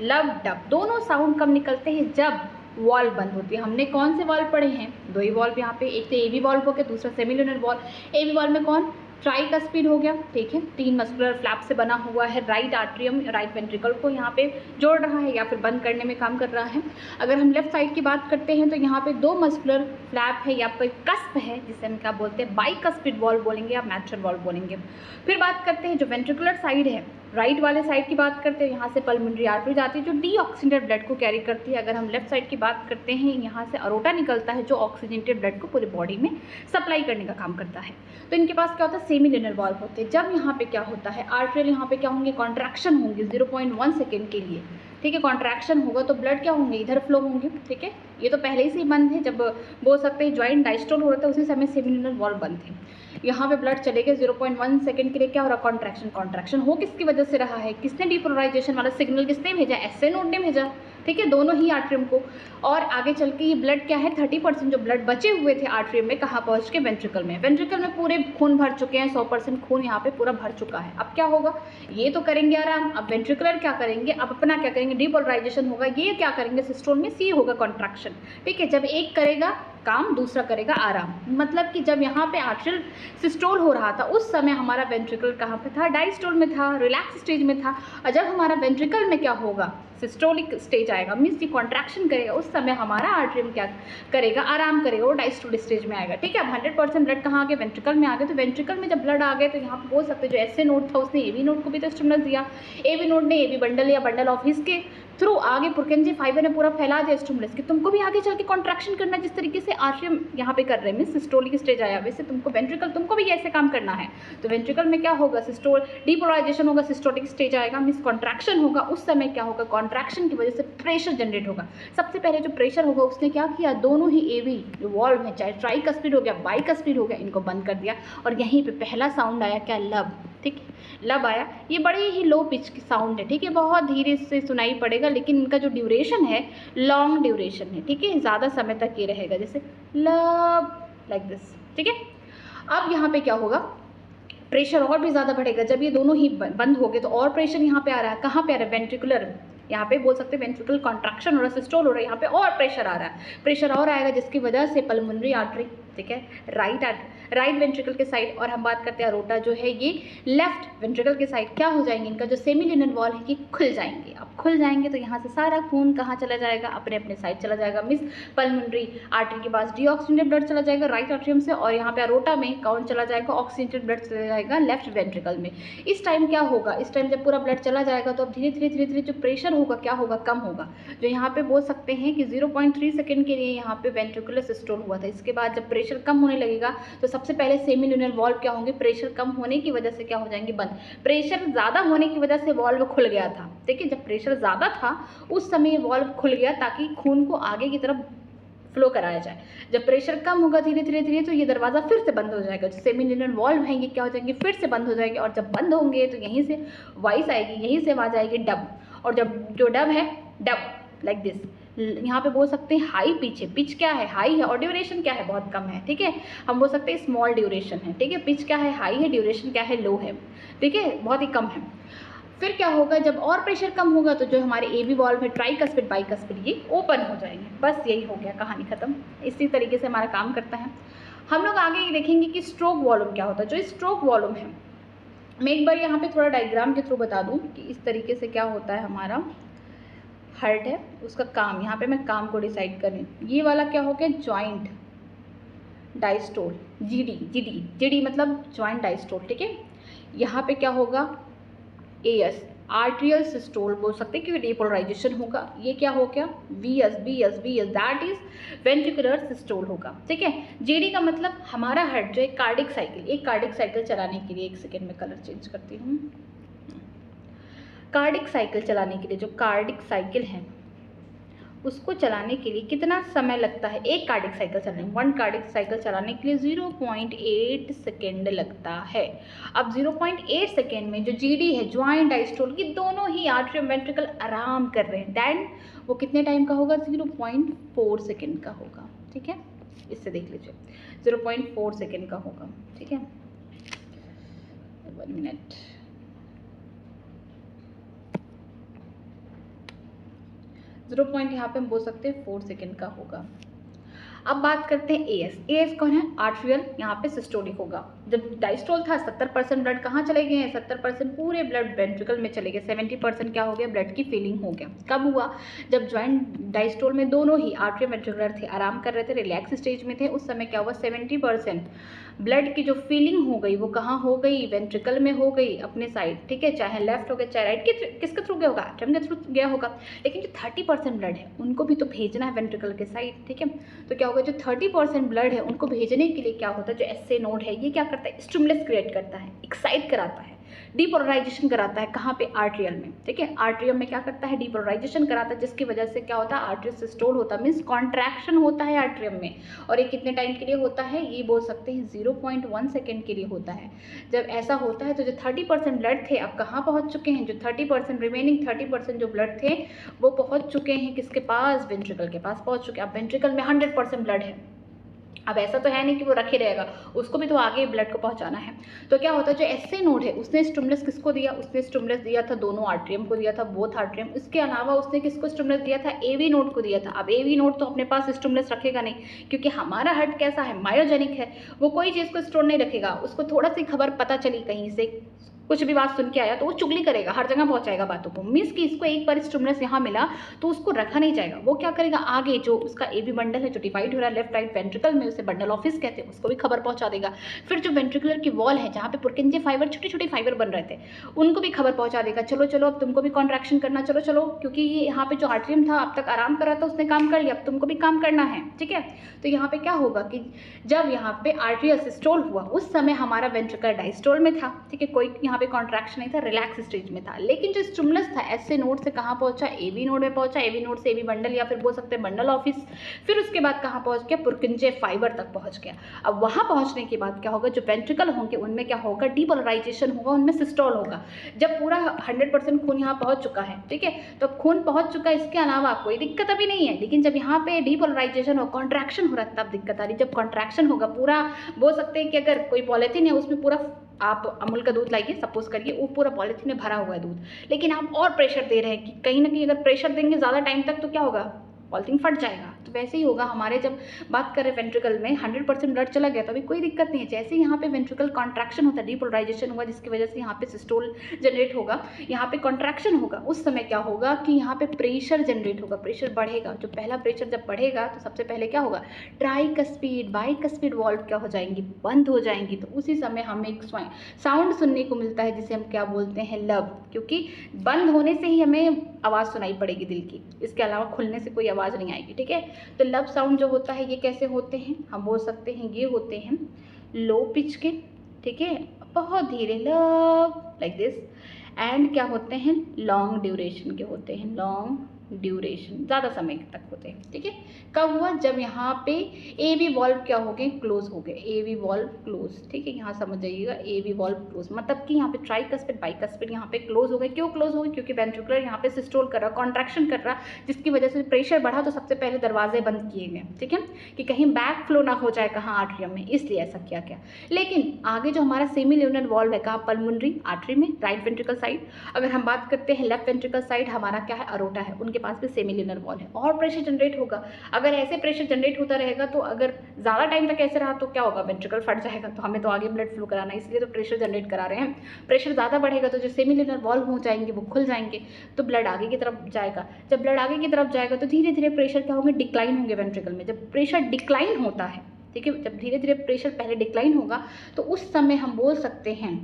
लब डब, दोनों साउंड कब निकलते हैं? जब वॉल बंद होती है। हमने कौन से वॉल पढ़े हैं? दो ही वॉल्व यहाँ पे, एक तो एवी वॉल्व हो गया, दूसरा सेमिलुनर वॉल्व। एवी वॉल्व में कौन? ट्राइकस्पिड हो गया, ठीक है, 3 मस्कुलर फ्लैप से बना हुआ है, राइट आर्ट्रियम राइट वेंट्रिकल को यहाँ पे जोड़ रहा है या फिर बंद करने में काम कर रहा है। अगर हम लेफ्ट साइड की बात करते हैं तो यहाँ पे 2 मस्कुलर फ्लैप है या फिर कस्प है, जिसे हम क्या बोलते हैं? बाइकस्पिड वॉल्व बोलेंगे या मैट्रल वॉल्व बोलेंगे। फिर बात करते हैं जो वेंट्रिकुलर साइड है, राइट वाले साइड की बात करते हैं, यहाँ से पल्मोनरी आर्टरी जाती है जो डीऑक्सीजनेटेड ब्लड को कैरी करती है। अगर हम लेफ्ट साइड की बात करते हैं, यहाँ से अरोटा निकलता है जो ऑक्सीजनेटेड ब्लड को पूरे बॉडी में सप्लाई करने का काम करता है। तो इनके पास क्या होता है? सेमिलुनर वॉल्व होते हैं। जब यहाँ पे क्या होता है? आर्टरियल यहाँ पे क्या होंगे? कॉन्ट्रैक्शन होंगे 0.1 सेकेंड के लिए, ठीक है, कॉन्ट्रैक्शन होगा तो ब्लड क्या होंगे? इधर फ्लो होंगे, ठीक है। ये तो पहले ही से बंद है, जब बोल सकते हैं ज्वाइंट डायस्टोल हो रहा था उसी समय सेमिलुनर वॉल्व बंद थे। यहाँ पे ब्लड चलेगा 0.1 सेकंड के लिए, क्या हो रहा? कॉन्ट्रैक्शन। कॉन्ट्रैक्शन हो किसकी वजह से रहा है? किसने डीपोलराइजेशन वाला सिग्नल किसने भेजा? एसए नोड ने भेजा, ठीक है, दोनों ही आर्ट्रियम को। और आगे चल के ये ब्लड क्या है? 30% जो ब्लड बचे हुए थे आर्ट्रियम में, कहाँ पहुँच के? वेंट्रिकल में। वेंट्रिकल में पूरे खून भर चुके हैं, 100% खून यहाँ पे पूरा भर चुका है। अब क्या होगा? ये तो करेंगे आराम। अब वेंट्रिकुलर क्या करेंगे? अब अपना क्या करेंगे? डीपोलराइजेशन होगा। ये क्या करेंगे? सिस्टोल में सी होगा कॉन्ट्रैक्शन, ठीक है। जब एक करेगा काम, दूसरा करेगा आराम। मतलब कि जब यहाँ पे आर्ट्रियल सिस्टोल हो रहा था उस समय हमारा वेंट्रिकल कहाँ पे था? डायस्टोल में था, रिलैक्स स्टेज में था। और जब हमारा वेंट्रिकल में क्या होगा? सिस्टोलिक स्टेज आएगा, मीन्स ये कॉन्ट्रैक्शन करेगा, उस समय हमारा आर्ट्रियम क्या करेगा? आराम करेगा, वो डायस्टोल स्टेज में आएगा, ठीक है। अब 100% ब्लड कहाँ आ गया? वेंट्रिकल में आ गए। तो वेंट्रिकल में जब ब्लड आ गए तो यहाँ पे बोल सकते हैं जो एसए नोड था उसने एवी नोड को भी तो स्टिमुलस दिया। एवी नोड ने एवी बंडल या बंडल ऑफ हिस के थ्रू आगे पुरकेंजी फाइबर ने पूरा फैला दिया स्टिमुलस कि तुमको भी आगे चल के कॉन्ट्रैक्शन करना है, जिस तरीके से आर्ट्रियम यहाँ पे कर रहे हैं, मीन्स सिस्टोलिक स्टेज आया, वैसे तुमको वेंट्रिकल तुमको भी ऐसे काम करना है। तो वेंट्रिकल में क्या होगा? सिस्टोल डीपोलराइजेशन होगा, सिस्टोलिक स्टेज आएगा, मीन्स कॉन्ट्रैक्शन होगा। उस समय क्या होगा? कॉन्ट्रैक्शन की वजह से प्रेशर जनरेट होगा। सबसे पहले जो प्रेशर होगा उसने क्या किया? दोनों ही एवी जो वॉल्व है, चाहे ट्राइकस्पिड हो गया बाइकस्पिड हो गया, इनको बंद कर दिया। और यहीं पे पहला साउंड आया क्या? लब, ठीक है, लब आया। ये बड़े ही लो पिच की साउंड है, ठीक है, बहुत धीरे से सुनाई पड़ेगा, लेकिन इनका जो ड्यूरेशन है लॉन्ग ड्यूरेशन है, ठीक है, ज़्यादा समय तक ये रहेगा, जैसे लब, लाइक दिस, ठीक है। अब यहाँ पे क्या होगा? प्रेशर और भी ज़्यादा बढ़ेगा। जब ये दोनों ही बंद हो गए तो और प्रेशर यहाँ पे आ रहा है, कहाँ पे आ रहा है? वेंट्रिकुलर, यहाँ पे बोल सकते हैं वेंट्रिकल कॉन्ट्रैक्शन हो रहा है, सिस्टोल हो रहा है, यहाँ पे और प्रेशर आ रहा है, प्रेशर और आएगा, जिसकी वजह से पल्मोनरी आर्टरी, ठीक है, राइट वेंट्रिकल के साइड, और हम बात करते हैं अरोटा जो है ये लेफ्ट वेंट्रिकल के साइड, क्या हो जाएंगे? इनका जो सेमिलुनर वॉल है ये खुल जाएंगे। अब खुल जाएंगे तो यहाँ से सारा खून कहाँ चला जाएगा? अपने अपने साइड चला जाएगा, मिस पल्मोनरी आर्टरी के पास डीऑक्सीजनेटेड ब्लड चला जाएगा राइट आर्ट्रियम से, और यहाँ पे अरोटा में कौन चला जाएगा? ऑक्सीजनेटेड ब्लड चला जाएगा लेफ्ट वेंट्रिकल में। इस टाइम क्या होगा? इस टाइम जब पूरा ब्लड चला जाएगा तो अब धीरे धीरे धीरे धीरे जो प्रेशर होगा क्या होगा? कम होगा। जो यहाँ पे बोल सकते हैं कि 0.3 सेकेंड के लिए यहाँ पे वेंट्रिकुलर सिस्टोल हुआ था। इसके बाद जब प्रेशर कम होने लगेगा तो सबसे पहले सेमिलुनर वॉल्व क्या होंगे? प्रेशर कम होने की वजह से क्या हो जाएंगे? बंद। प्रेशर ज़्यादा होने की वजह से वॉल्व खुल गया था, ठीक है, जब प्रेशर ज़्यादा था उस समय वॉल्व खुल गया ताकि खून को आगे की तरफ फ्लो कराया जाए। जब प्रेशर कम होगा धीरे धीरे धीरे तो ये दरवाज़ा फिर से बंद हो जाएगा। जो सेमिलुनर वॉल्व हैं ये क्या हो जाएंगे? फिर से बंद हो जाएंगे, और जब बंद होंगे तो यहीं से वॉइस आएगी, यहीं से आवाज़ आएगी डब, और जब जो डब है डब लाइक दिस, यहाँ पे बोल सकते हैं हाई पिच है। पिच क्या है? हाई है, और ड्यूरेशन क्या है? बहुत कम है, ठीक है, हम बोल सकते हैं स्मॉल ड्यूरेशन है, ठीक है। पिच क्या है? हाई है, ड्यूरेशन क्या है? लो है, ठीक है, बहुत ही कम है। फिर क्या होगा? जब और प्रेशर कम होगा तो जो हमारे एवी वॉल्व है ट्राइकस्पिड बाइकस्पिड ये ओपन हो जाएंगे। बस यही हो गया, कहानी खत्म। इसी तरीके से हमारा काम करता है। हम लोग आगे ये देखेंगे कि स्ट्रोक वॉल्यूम क्या होता है। जो स्ट्रोक वॉल्यूम है, मैं एक बार यहाँ पे थोड़ा डायग्राम के थ्रू बता दूँ कि इस तरीके से क्या होता है। हमारा हार्ट है, उसका काम, यहाँ पे मैं काम को डिसाइड कर रही हूँ। ये वाला क्या हो गया? जॉइंट डायस्टोल, जीडी मतलब जॉइंट डायस्टोल, ठीक है। यहाँ पे क्या होगा? एएस आर्ट्रियल सिस्टोल बोल सकते हैं क्योंकि डीपोलराइजेशन होगा। ये क्या हो गया? बीएस दैट इज वेंट्रिकुलर सिस्टोल होगा, ठीक है। जेडी का मतलब हमारा हार्ट जो एक कार्डिक साइकिल चलाने के लिए, एक सेकेंड में कलर चेंज करती हूँ। कार्डिक साइकिल चलाने के लिए, जो कार्डिक साइकिल है उसको चलाने के लिए कितना समय लगता है? एक कार्डिक साइकिल चलाने, 1 कार्डिक साइकिल चलाने के लिए 0.8 सेकेंड लगता है। अब 0.8 सेकेंड में जो जीडी है जॉइंट डायस्टोल, ये दोनों ही आर्ट्रियम वेंट्रिकल आराम कर रहे हैं, देन वो कितने टाइम का होगा? 0.4 सेकेंड का होगा, ठीक है। इससे देख लीजिए 0.4 सेकेंड का होगा, ठीक है। 1 मिनट। जीरो पॉइंट यहाँ पे हम बोल सकते हैं 4 सेकेंड का होगा। अब बात करते हैं एएस। एएस कौन है? आर्ट्रियल, यहाँ पे सिस्टोलिक होगा। जब डायस्टोल था 70% ब्लड कहाँ चले गए हैं? 70% पूरे ब्लड वेंट्रिकल में चले गए। 70% क्या हो गया? ब्लड की फिलिंग हो गया। कब हुआ? जब ज्वाइंट डायस्टोल में दोनों ही आर्ट्रियल वेंट्रिकुलर थे, आराम कर रहे थे, रिलैक्स स्टेज में थे, उस समय क्या हुआ? 70% ब्लड की जो फिलिंग हो गई वो कहाँ हो गई? वेंट्रिकल में हो गई अपने साइड, ठीक है, चाहे लेफ्ट हो गया चाहे राइट। किसके थ्रू गया होगा? आर्ट्रियम के थ्रू गया होगा। लेकिन जो 30% ब्लड है उनको भी तो भेजना है वेंट्रिकल के साइड, ठीक है। तो क्या होगा? जो 30% ब्लड है उनको भेजने के लिए क्या होता है? जो एसए नोड है ये क्या करता है? स्टिमुलस क्रिएट करता है, एक्साइट कराता है, डीपोलराइजेशन कराता है। कहाँ पे? आर्ट्रियल में, ठीक है। आर्ट्रियम में क्या करता है? डीपोलराइजेशन कराता है, जिसकी वजह से क्या होता है? आर्ट्रियल सिस्टोल होता है, मीन्स कॉन्ट्रैक्शन होता है आर्ट्रियम में। और ये कितने टाइम के लिए होता है? ये बोल सकते हैं 0.1 सेकेंड के लिए होता है। जब ऐसा होता है तो जो 30% ब्लड थे अब कहाँ पहुँच चुके हैं? जो 30% रिमेनिंग 30% जो ब्लड थे वो पहुँच चुके हैं किसके पास? वेंट्रिकल के पास पहुँच चुके हैं। अब वेंट्रिकल में 100% ब्लड है। अब ऐसा तो है नहीं कि वो रखे रहेगा, उसको भी तो आगे ब्लड को पहुंचाना है। तो क्या होता है? जो एसए नोड है उसने स्टिमुलस किसको दिया? उसने स्टिमुलस दिया था दोनों आर्ट्रियम को दिया था, बोथ आर्ट्रियम। इसके अलावा उसने किसको स्टिमुलस दिया था? एवी नोड को दिया था। अब एवी नोड तो अपने पास स्टिमुलस रखेगा नहीं, क्योंकि हमारा हार्ट कैसा है? मायोजेनिक है, वो कोई चीज़ को स्टोर नहीं रखेगा। उसको थोड़ा सी खबर पता चली कहीं से, कुछ भी बात सुन के आया तो वो चुगली करेगा, हर जगह पहुंचाएगा बातों को। मीन्स कि इसको एक बार स्टिमुलस यहाँ मिला तो उसको रखा नहीं जाएगा। वो क्या करेगा? आगे जो उसका एबी बंडल है जो डिवाइड हो रहा है लेफ्ट राइट वेंट्रिकल में, उसे बंडल ऑफिस कहते हैं, उसको भी खबर पहुंचा देगा। फिर जो वेंट्रिकुलर की वॉल है जहाँ पे पुरकिंजे फाइबर छोटे छोटे फाइबर बन रहे थे उनको भी खबर पहुंचा देगा, चलो चलो अब तुमको भी कॉन्ट्रैक्शन करना, चलो चलो, क्योंकि ये यहाँ पे जो आर्ट्रियम था अब तक आराम कर रहा था, उसने काम कर लिया, अब तुमको भी काम करना है, ठीक है। तो यहाँ पे क्या होगा कि जब यहाँ पे आर्ट्रियल सिस्टोल हुआ उस समय हमारा वेंट्रिकल डायस्टोल में था, ठीक है, कोई यहाँ पे कॉन्ट्रैक्शन नहीं था, रिलैक्स स्टेज में था। लेकिन जो स्टिमुलस था एसए नोड से कहाँ पहुंचा? एवी नोड में पहुंचा। एवी नोड से एवी बंडल या फिर बोल सकते हैं बंडल ऑफिस। फिर उसके बाद कहाँ पहुंच गया? पुरकिंजे फाइबर तक पहुंच गया। अब वहां पहुंचने के बाद क्या होगा? जो वेंट्रिकल होंगे उनमें क्या होगा? डीपोलराइजेशन होगा, उनमें सिस्टोल होगा। जब पूरा 100% खून यहाँ पहुंच चुका है, ठीक है, तो खून पहुंच चुका है, इसके अलावा कोई दिक्कत अभी नहीं है। लेकिन जब यहाँ पे डीपोलराइजेशन हो, कॉन्ट्रैक्शन हो रहा है, तब दिक्कत आ रही। जब कॉन्ट्रैक्शन होगा, पूरा बोल सकते हैं कि अगर कोई पॉलिथीन है उसमें पूरा आप अमूल का दूध लाइए, सपोज करिए वो पूरा पॉलिथीन में भरा हुआ है दूध, लेकिन आप और प्रेशर दे रहे हैं कि कहीं ना कहीं अगर प्रेशर देंगे ज़्यादा टाइम तक तो क्या होगा? पॉलिथीन फट जाएगा। तो वैसे ही होगा हमारे, जब बात करें वेंट्रिकल में 100% ब्लड चला गया तो अभी कोई दिक्कत नहीं है। जैसे ही यहाँ पे वेंट्रिकल कॉन्ट्रैक्शन होता है, डीपोलराइजेशन हुआ, जिसकी वजह से यहाँ पे सिस्टोल जनरेट होगा, यहाँ पे कॉन्ट्रैक्शन होगा, उस समय क्या होगा कि यहाँ पे प्रेशर जनरेट होगा, प्रेशर बढ़ेगा। जो पहला प्रेशर जब बढ़ेगा तो सबसे पहले क्या होगा? ट्राइकस्पिड बाइकस्पिड वॉल्व क्या हो जाएंगी? बंद हो जाएंगी। तो उसी समय हमें एक साउंड सुनने को मिलता है जिसे हम क्या बोलते हैं? लब, क्योंकि बंद होने से ही हमें आवाज़ सुनाई पड़ेगी दिल की, इसके अलावा खुलने से कोई आवाज़ नहीं आएगी, ठीक है। तो लब साउंड जो होता है ये कैसे होते हैं? हम बोल सकते हैं ये होते हैं लो पिच के, ठीक है, बहुत धीरे, लब लाइक दिस। एंड क्या होते हैं? लॉन्ग ड्यूरेशन के होते हैं, लॉन्ग ड्यूरेशन, ज़्यादा समय तक होते हैं, ठीक है। कब हुआ? जब यहाँ पे ए वी वॉल्व क्या हो गए? क्लोज हो गए, ए वी वॉल्व क्लोज, ठीक है। यहाँ समझ जाइएगा, ए वी वॉल्व क्लोज मतलब कि यहाँ पे ट्राइकस्पिड बाइकस्पिड यहाँ पे क्लोज हो गए। क्यों क्लोज हो गए? क्योंकि वेंट्रिकुलर यहाँ पे सिस्टोल कर रहा, कॉन्ट्रैक्शन कर रहा, जिसकी वजह से प्रेशर बढ़ा तो सबसे पहले दरवाजे बंद किए गए, ठीक है, कि कहीं बैक फ्लो ना हो जाए कहाँ? आर्ट्रियम में, इसलिए ऐसा किया गया। लेकिन आगे जो हमारा सेमील्यूनर वॉल्व है कहाँ? पल्मोनरी आर्टरी में, राइट वेंट्रिकल साइड। अगर हम बात करते हैं लेफ्ट वेंट्रिकल साइड, हमारा क्या है? अरोटा है, उनके पास भी सेमील्यूनर वॉल है और प्रेशर जनरेट होगा। अगर ऐसे प्रेशर जनरेट होता रहेगा तो अगर ज़्यादा टाइम तक ऐसे रहा तो क्या होगा? वेंट्रिकल फट जाएगा। तो हमें तो आगे ब्लड फ्लो कराना है, इसलिए तो प्रेशर जनरेट करा रहे हैं। प्रेशर ज़्यादा बढ़ेगा तो जो सेमील्यूनर वॉल हो जाएंगे वो खुल जाएंगे, तो ब्लड आगे की तरफ जाएगा। जब ब्लड आगे की तरफ जाएगा तो धीरे धीरे प्रेशर क्या होंगे? डिक्लाइन होंगे वेंट्रिकल में। जब प्रेशर डिक्लाइन होता है, ठीक है, जब धीरे धीरे प्रेशर पहले डिक्लाइन होगा तो उस समय हम बोल सकते हैं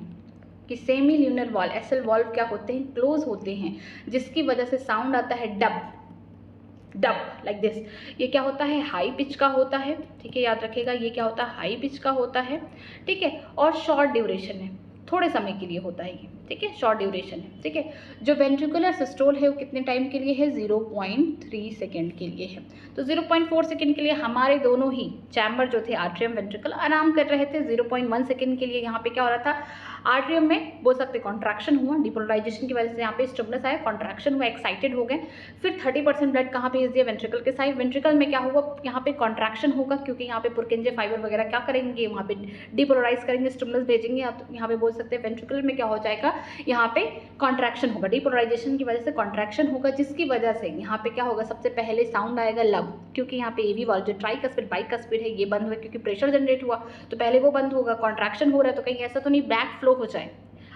कि सेमील्यूनर वॉल, एसएल वॉल्व क्या होते हैं? क्लोज होते हैं, जिसकी वजह से साउंड आता है डब, डब लाइक दिस। ये क्या होता है? हाई पिच का होता है, ठीक है, याद रखिएगा, ये क्या होता है? हाई पिच का होता है, ठीक है, और शॉर्ट ड्यूरेशन है, थोड़े समय के लिए होता है ये, ठीक है, शॉर्ट ड्यूरेशन है, ठीक है। जो वेंट्रिकुलर सिस्टोल है वो कितने टाइम के लिए है? 0.3 सेकेंड के लिए है। तो 0.4 सेकेंड के लिए हमारे दोनों ही चैम्बर जो थे आर्ट्रियम वेंट्रिकल आराम कर रहे थे। 0.1 सेकेंड के लिए यहाँ पे क्या हो रहा था? आर्ट्रियम में बोल सकते कॉन्ट्रैक्शन हुआ, डिपोलराइजेशन की वजह से यहाँ पे स्टिमुलस आया, कॉन्ट्रैक्शन हुआ, एक्साइटेड हो गए। फिर 30% ब्लड कहाँ भेज दिया? वेंट्रिकल के साइड। वेंट्रिकल में क्या हुआ? यहाँ पे कॉन्ट्रैक्शन होगा, क्योंकि यहाँ पे पुरकिंजे फाइबर वगैरह क्या करेंगे? वहाँ पे डिपोलराइज करेंगे, स्टिमुलस भेजेंगे, या तो यहाँ पे बोल सकते हैं वेंट्रिकल में क्या हो जाएगा, यहाँ पे कॉन्ट्रैक्शन होगा, डीपोलराइजेशन की वजह से कॉन्ट्रैक्शन होगा, जिसकी वजह से यहाँ पे क्या होगा, सबसे पहले साउंड आएगा लब, क्योंकि यहाँ पे एवी वाल्व जो ट्राइकस्पिड बाइकस्पिड है ये बंद हुआ, क्योंकि प्रेशर जनरेट हुआ तो पहले वो बंद होगा। कॉन्ट्रैक्शन हो रहा है तो कहीं ऐसा तो नहीं बैक फ्लो हो जाए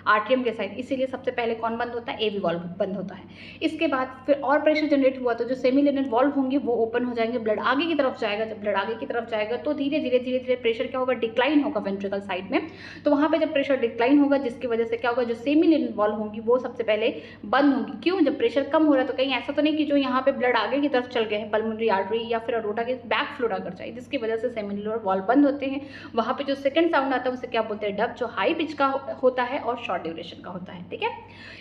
आर्टरियम के साइड, इसीलिए सबसे पहले कौन बंद होता है, एवी वाल्व बंद होता है। इसके बाद फिर और प्रेशर जनरेट हुआ तो जो सेमीलिनर वाल्व होंगे वो ओपन हो जाएंगे, ब्लड आगे की तरफ जाएगा। जब ब्लड आगे की तरफ जाएगा तो धीरे धीरे प्रेशर क्या होगा, डिक्लाइन होगा वेंट्रिकल साइड में। तो वहाँ पे जब प्रेशर डिक्लाइन होगा जिसकी वजह से क्या होगा, जो सेमीलिनर वाल्व होंगी वो सबसे पहले बंद होंगी। क्यों, जब प्रेशर कम हो रहा है तो कहीं ऐसा तो नहीं कि जो यहाँ पे ब्लड आगे की तरफ चल गए हैं पल्मोनरी आर्टरी या फिर अरोटा के बैक फ्लो कर जाए, जिसकी वजह से सेमीलिनर वाल्व बंद होते हैं। वहाँ पे जो सेकंड साउंड आता है उसे क्या बोलते हैं, डब, जो हाई पिच का होता है और शॉर्ट ड्यूरेशन का होता है। ठीक है,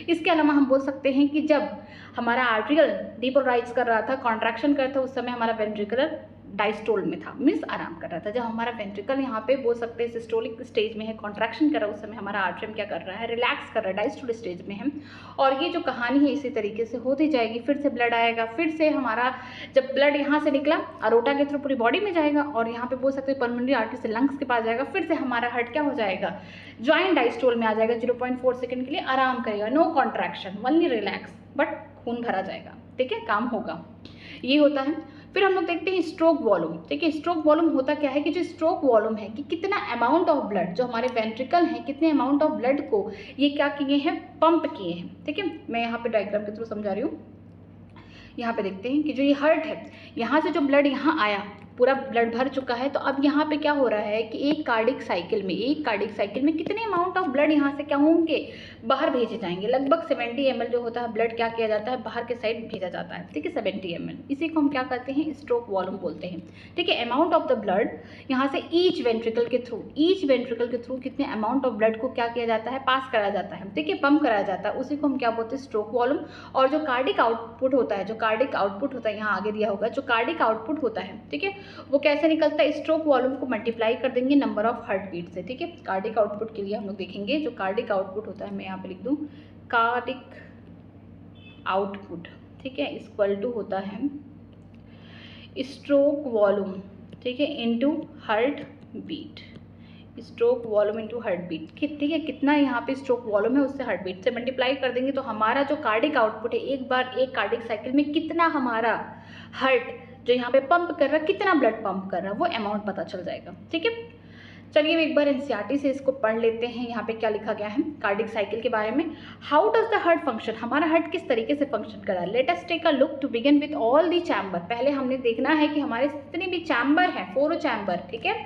इसके अलावा हम बोल सकते हैं कि जब हमारा आर्ट्रियल डीपोलराइज कर रहा था, कॉन्ट्रैक्शन कर था, उस समय हमारा वेंट्रिकुलर डायस्टोल में था, मीन्स आराम कर रहा था। जब हमारा वेंट्रिकल यहाँ पे बोल सकते हैं सिस्टोलिक स्टेज में है, कॉन्ट्रैक्शन कर रहा है, उस समय हमारा आर्ट्रियम क्या कर रहा है, रिलैक्स कर रहा है, डायस्टोल स्टेज में है। और ये जो कहानी है इसी तरीके से होती जाएगी। फिर से ब्लड आएगा, फिर से हमारा जब ब्लड यहाँ से निकला अरोटा के थ्रू पूरी बॉडी में जाएगा और यहाँ पे बोल सकते हैं पल्मोनरी आर्टरी से लंग्स के पास जाएगा। फिर से हमारा हार्ट क्या हो जाएगा, जॉइंट डायस्टोल में आ जाएगा, 0.4 सेकंड के लिए आराम करेगा, no contraction, only relax, but खून भरा जाएगा। ठीक है, काम होगा, ये होता है। फिर हम लोग देखते हैं स्ट्रोक वॉल्यूम। ठीक है, स्ट्रोक वॉल्यूम होता क्या है कि जो स्ट्रोक वॉल्यूम है कि कितना अमाउंट ऑफ ब्लड, जो हमारे वेंट्रिकल हैं कितने अमाउंट ऑफ ब्लड को ये क्या किए हैं, पंप किए हैं। ठीक है, मैं यहाँ पे डायग्राम के थ्रू समझा रही हूँ। यहाँ पे देखते हैं कि जो ये हार्ट है, यहाँ से जो ब्लड यहाँ आया, पूरा ब्लड भर चुका है, तो अब यहाँ पे क्या हो रहा है कि एक कार्डिक साइकिल में कितने अमाउंट ऑफ ब्लड यहाँ से क्या होंगे, बाहर भेजे जाएंगे। लगभग 70 ml जो होता है ब्लड क्या किया जाता है, बाहर के साइड भेजा जाता है। ठीक है, 70 ml, इसी को हम क्या कहते हैं, स्ट्रोक वॉल्यूम बोलते हैं। ठीक है, अमाउंट ऑफ द ब्लड यहाँ से ईच वेंट्रिकल के थ्रू कितने अमाउंट ऑफ ब्लड को क्या किया जाता है, पास कराया जाता है। ठीक है, पंप कराया जाता है, उसी को हम क्या बोलते हैं, स्ट्रोक वॉल्यूम। और जो कार्डिक आउटपुट होता है, यहाँ आगे दिया होगा, जो कार्डिक आउटपुट होता है, ठीक है, वो कैसे निकलता है, स्ट्रोक वॉल्यूम को मल्टीप्लाई कर देंगे नंबर ऑफ हार्ट बीट से। ठीक है, कार्डिक आउटपुट के लिए हम लोग देखेंगे, जो कार्डिक आउटपुट होता है, मैं यहाँ पे लिख दूँ कार्डिक आउटपुट, ठीक है, इक्वल टू होता है स्ट्रोक वॉल्यूम, ठीक है, into heart beat, stroke volume into heart beat. ठीक है, कितना यहाँ पे स्ट्रोक वॉल्यूम है उससे हार्ट बीट से मल्टीप्लाई कर देंगे तो हमारा जो कार्डिक आउटपुट है, एक बार एक कार्डिक साइकिल में कितना हमारा हार्ट जो यहाँ पे पंप कर रहा है, कितना ब्लड पंप कर रहा है, वो अमाउंट पता चल जाएगा। ठीक है, चलिए एक बार एनसीईआरटी से इसको पढ़ लेते हैं। यहाँ पे क्या लिखा गया है कार्डिक साइकिल के बारे में। How does the heart function, हमारा हार्ट किस तरीके से फंक्शन कर रहा है। Let us take a look to begin with all the chamber. पहले हमने देखना है कि हमारे जितने भी चैम्बर हैं, 4 चैम्बर, ठीक है,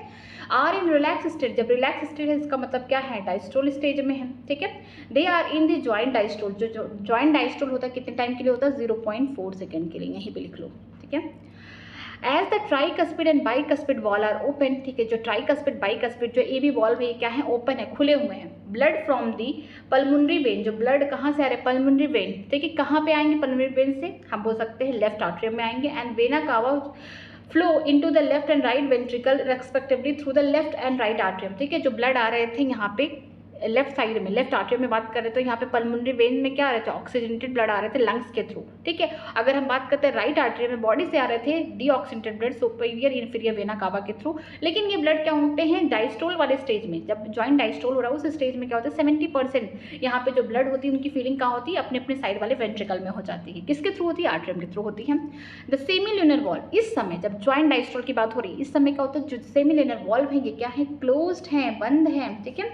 आर इन रिलैक्स स्टेट। जब रिलैक्स स्टेट है इसका मतलब क्या है, डायस्टोल स्टेज में है। ठीक है, they are in the joint diastole. जो जॉइंट डायस्टोल होता है कितने टाइम के लिए होता है, 0.4 सेकेंड के लिए, यहीं पे लिख लो। ठीक है, as the tricuspid and bicuspid valve are open. ठीक है, जो ट्राइकस्पिड बाइकस्पिड जो एवी वॉल्व है क्या है, ओपन है, खुले हुए हैं। Blood from the pulmonary vein, जो ब्लड कहाँ से आ रहे हैं, पल्मोनरी वेन। ठीक है, कहाँ पे आएंगे पल्मोनरी वेन से, हम बोल सकते हैं लेफ्ट आर्टरियम में आएंगे। And vena cava flow into the left and right ventricle respectively through the left and right atrium. ठीक है, जो ब्लड आ रहे थे यहाँ पे लेफ्ट साइड में, लेफ्ट आर्टरियम में बात कर रहे थे, तो यहाँ पे पल्मोनरी वेन में क्या आ रहे थे, ऑक्सीजनेटेड ब्लड आ रहे थे लंग्स के थ्रू। ठीक है, अगर हम बात करते हैं राइट आर्टरियम में, बॉडी से आ रहे थे deoxygenated blood superior inferior vena cava के थ्रू। लेकिन ये ब्लड क्या होते हैं, डायस्टोल वाले स्टेज में, जब जॉइंट डायस्टोल हो रहा है उस स्टेज में क्या होता है, 70% यहाँ पे जो ब्लड होती है उनकी फीलिंग कहाँ होती है, अपने अपने साइड वाले वेंट्रिकल में हो जाती है। किसके थ्रू होती है, आर्टरियम के थ्रू होती है। द सेमील्यूनर वॉल, इस समय जब जॉइंट डायस्टोल की बात हो रही है, इस समय क्या होता है, जो सेमील्यूनर वॉल्व है ये क्या है, क्लोज्ड है, बंद है। ठीक है,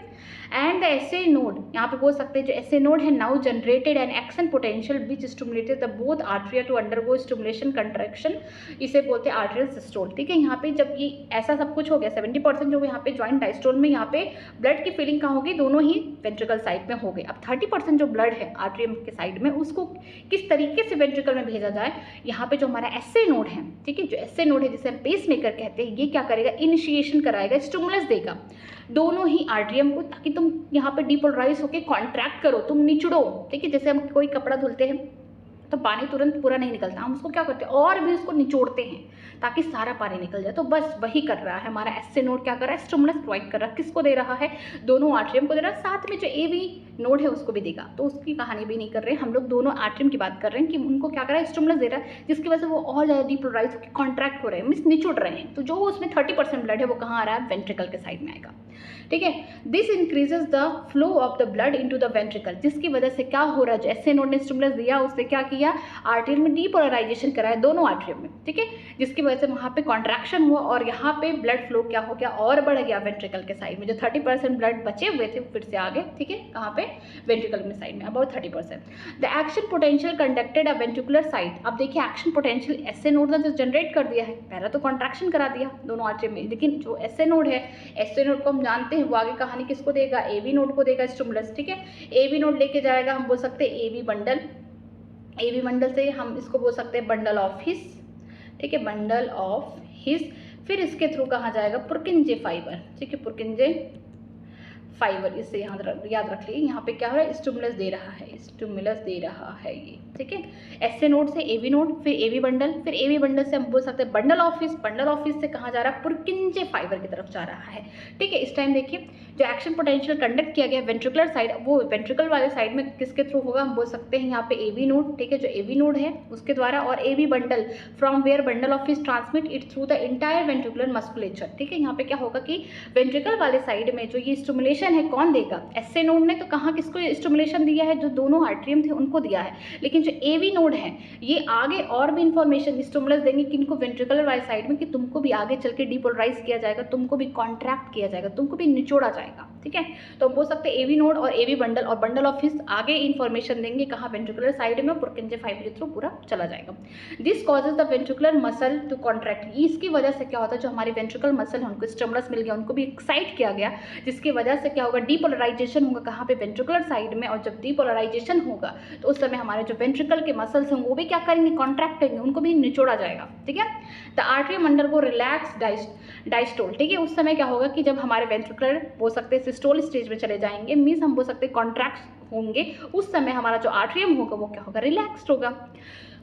एंड द एसए नोड, यहाँ पे बोल सकते हैं जो एसए नोड है, now generated an action potential which stimulated the both atria to undergo stimulation contraction, इसे बोलते हैं आर्टरियल सिस्टोल। ठीक है, यहाँ पे जब ये ऐसा सब कुछ हो गया, 70% जो यहाँ पे जॉइंट डायस्टोल में यहाँ पे ब्लड की फीलिंग कहाँ होगी, दोनों ही वेंट्रिकल साइड में हो गए। अब 30% जो ब्लड है आर्टरियम के साइड में, उसको किस तरीके से वेंट्रिकल में भेजा जाए, यहाँ पे जो हमारा एसए नोड है, ठीक है, जो एसए नोड है जिसे हम पेस मेकर कहते हैं, ये क्या करेगा, इनिशिएशन कराएगा, स्टिमुलस देगा दोनों ही आर्टरियम को, ताकि तुम यहाँ पे डीपोलराइज होकर कॉन्ट्रैक्ट करो, तुम निचड़ो। ठीक है, जैसे हम कोई कपड़ा धुलते हैं तो पानी तुरंत पूरा नहीं निकलता, हम उसको क्या करते हैं और भी उसको निचोड़ते हैं ताकि सारा पानी निकल जाए। तो बस वही कर रहा है हमारा एसए नोड, क्या कर रहा है, स्टिमुलस प्रोवाइड कर रहा है। किसको दे रहा है, दोनों आर्टरियम को दे रहा है, साथ में जो एवी नोड है उसको भी देगा। तो उसकी कहानी भी नहीं कर रहे हैं हम लोग, दोनों आर्टरियम की बात कर रहे हैं कि उनको क्या कर रहा है, स्टिमुलस दे रहा है, जिसकी वजह से वो और ज़्यादा डीपोलराइज होकर कॉन्ट्रैक्ट हो रहे हैं, मीन्स निचुड़ रहे हैं। तो जो उसमें 30% ब्लड है वो कहाँ आ रहा है, वेंट्रिकल के साइड में आएगा। ठीक है, this increases the flow of the blood into the ventricle, जिसकी वजह से क्या हो रहा है, जैसे नोड ने स्टिमुलस दिया उससे क्या किया, आर्टरियल में डीपोलराइजेशन कराया दोनों आर्टरियम में। ठीक है, जिसकी वजह से वहाँ पे कॉन्ट्रैक्शन हुआ और यहाँ पे ब्लड फ्लो क्या हो गया, और बढ़ गया वेंट्रिकल के साइड में। जो 30% ब्लड बचे हुए थे फिर से आगे, ठीक है, कहाँ पे, वेंट्रिकल में साइड में, about 30%। The action potential conducted a ventricular side. अब देखिए एक्शन पोटेंशियल एसए नोड ने जो जनरेट कर दिया है, पहला तो कॉन्ट्रैक्शन करा दिया दोनों आर्टरियम में, लेकिन जो एसए नोड है, एसए नोड को हम जानते हैं वो आगे कहानी किसको देगा, एवी नोड को देगा स्टिमुलस। ठीक है, एवी नोड लेके जाएगा, हम बोल सकते हैं एवी बंडल, एवी बंडल से हम इसको बोल सकते हैं बंडल ऑफ हिस। ठीक है, बंडल ऑफ हिस, फिर इसके थ्रू कहाँ जाएगा, पुरकिंजे फाइबर। ठीक है, पुरकिंजे फाइबर, इससे यहाँ याद रख लीजिए। यहाँ पे क्या हो रहा है, स्टिमुलस दे रहा है, स्टिमुलस दे रहा है ये। ठीक है, एसए नोड से एवी नोड, फिर एवी बंडल, फिर एवी बंडल से हम बोल सकते हैं बंडल ऑफिस, बंडल ऑफिस से कहाँ जा रहा है, पुरकिंजे फाइबर की तरफ जा रहा है। ठीक है, इस टाइम देखिए जो एक्शन पोटेंशियल कंडक्ट किया गया वेंट्रिकुलर साइड, वो वेंट्रिकल वाले साइड में किसके थ्रू होगा, हम बोल सकते हैं यहाँ पे एवी नोड। ठीक है, जो एवी नोड है उसके द्वारा, और AV bundle from where bundle of His transmit it through the entire ventricular musculature. ठीक है, यहाँ पे क्या होगा कि वेंट्रिकल वाले साइड में जो ये स्टिमुलेशन है कौन देगा, एसए नोड ने तो कहाँ किसको स्टिमुलेशन दिया है, जो दोनों आर्टरियम थे उनको दिया है, लेकिन जो एवी नोड है ये आगे और भी इंफॉर्मेशन स्टिमुलस देंगे किनको, वेंट्रिकुलर वाले साइड में, कि तुमको भी आगे चल के डीपोलराइज किया जाएगा, तुमको भी कॉन्ट्रैक्ट किया जाएगा, तुमको भी निचोड़ा जाएगा। ठीक है, तो हम बोल सकते हैं एवी नोड और एवी बंडल और बंडल ऑफ हिस आगे इंफॉर्मेशन देंगे कहाँ, वेंट्रिकुलर साइड में, पुरकिंजे फाइबर के थ्रू पूरा चला जाएगा। This causes the ventricular muscle to contract. इसकी वजह से क्या होता है, जो हमारे वेंट्रिकुलर मसल है उनको स्टिमुलस मिल गया, उनको भी एक्साइट किया गया, जिसकी वजह से क्या होगा, डीपोलराइजेशन होगा कहाँ पे, वेंट्रिकुलर साइड में। और जब डीपोलराइजेशन होगा तो उस समय हमारे जो वेंट्रिकल के मसल्स होंगे वो भी क्या करेंगे, कॉन्ट्रैक्ट करेंगे, उनको भी निचोड़ा जाएगा। ठीक है, the atrium undergo relax diastole. ठीक है, उस समय क्या होगा कि जब हमारे वेंट्रिकुलर बोल सकते हैं सिस्टोल स्टेज में चले जाएंगे, मीन्स हम बोल सकते हैं कॉन्ट्रैक्ट होंगे, उस समय हमारा जो आर्टरियम होगा वो क्या होगा, रिलैक्स्ड होगा।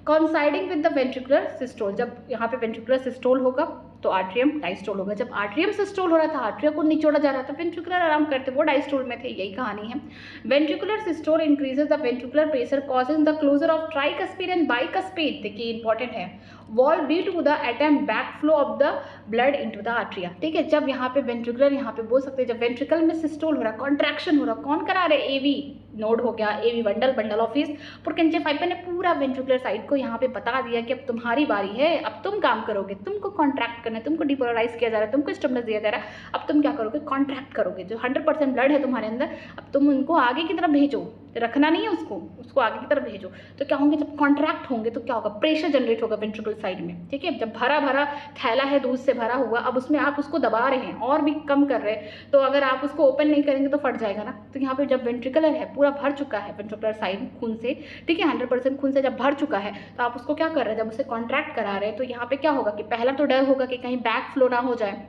Coinciding with the ventricular systole, जब यहाँ पे वेंट्रिकुलर सिस्टोल होगा तो आर्टरियम डायस्टोल होगा। जब आर्टरियम सिस्टोल हो रहा था, आर्टरिया को निचोड़ा जा रहा था, वेंट्रिकुलर आराम करते, वो डायस्टोल में थे, यही कहानी है। Ventricular systole increases the ventricular pressure causes the closure of tricuspid and bicuspid. देखिए इंपॉर्टेंट है, wall due to the attempt back flow of the blood into the atria. ठीक है, जब यहाँ पे वेंट्रिकुलर, यहाँ पे बोल सकते हैं जब वेंट्रिकल में सिस्टोल हो रहा है, कॉन्ट्रैक्शन हो रहा, कौन करा रहे, एवी नोड हो गया, AV bundle, bundle of His, Purkinje fibre ने पूरा वेंट्रिकुलर साइड को यहाँ पे बता दिया कि अब तुम्हारी बारी है, अब तुम काम करोगे, तुमको कॉन्ट्रैक्ट करना है, तुमको डिपोलराइज किया जा रहा है, तुमको स्टिमुलस दिया जा रहा है, अब तुम क्या करोगे, कॉन्ट्रैक्ट करोगे। जो 100% ब्लड है तुम्हारे अंदर, अब तुम उनको आगे की तरफ भेजो, रखना नहीं है उसको आगे की तरफ भेजो। तो क्या होंगे, जब कॉन्ट्रैक्ट होंगे तो क्या होगा, प्रेशर जनरेट होगा वेंट्रिकल साइड में। ठीक है, जब भरा भरा थैला है दूध से भरा हुआ, अब उसमें आप उसको दबा रहे हैं और भी कम कर रहे हैं, तो अगर आप उसको ओपन नहीं करेंगे तो फट जाएगा ना। तो यहाँ पे जब वेंट्रिकुलर है पूरा भर चुका है, वेंट्रिकुलर साइड खून से, ठीक है, 100% खून से जब भर चुका है, तो आप उसको क्या कर रहे हैं, जब उसे कॉन्ट्रैक्ट करा रहे हैं, तो यहाँ पे क्या होगा कि पहला तो डर होगा कि कहीं बैक फ्लो ना हो जाए,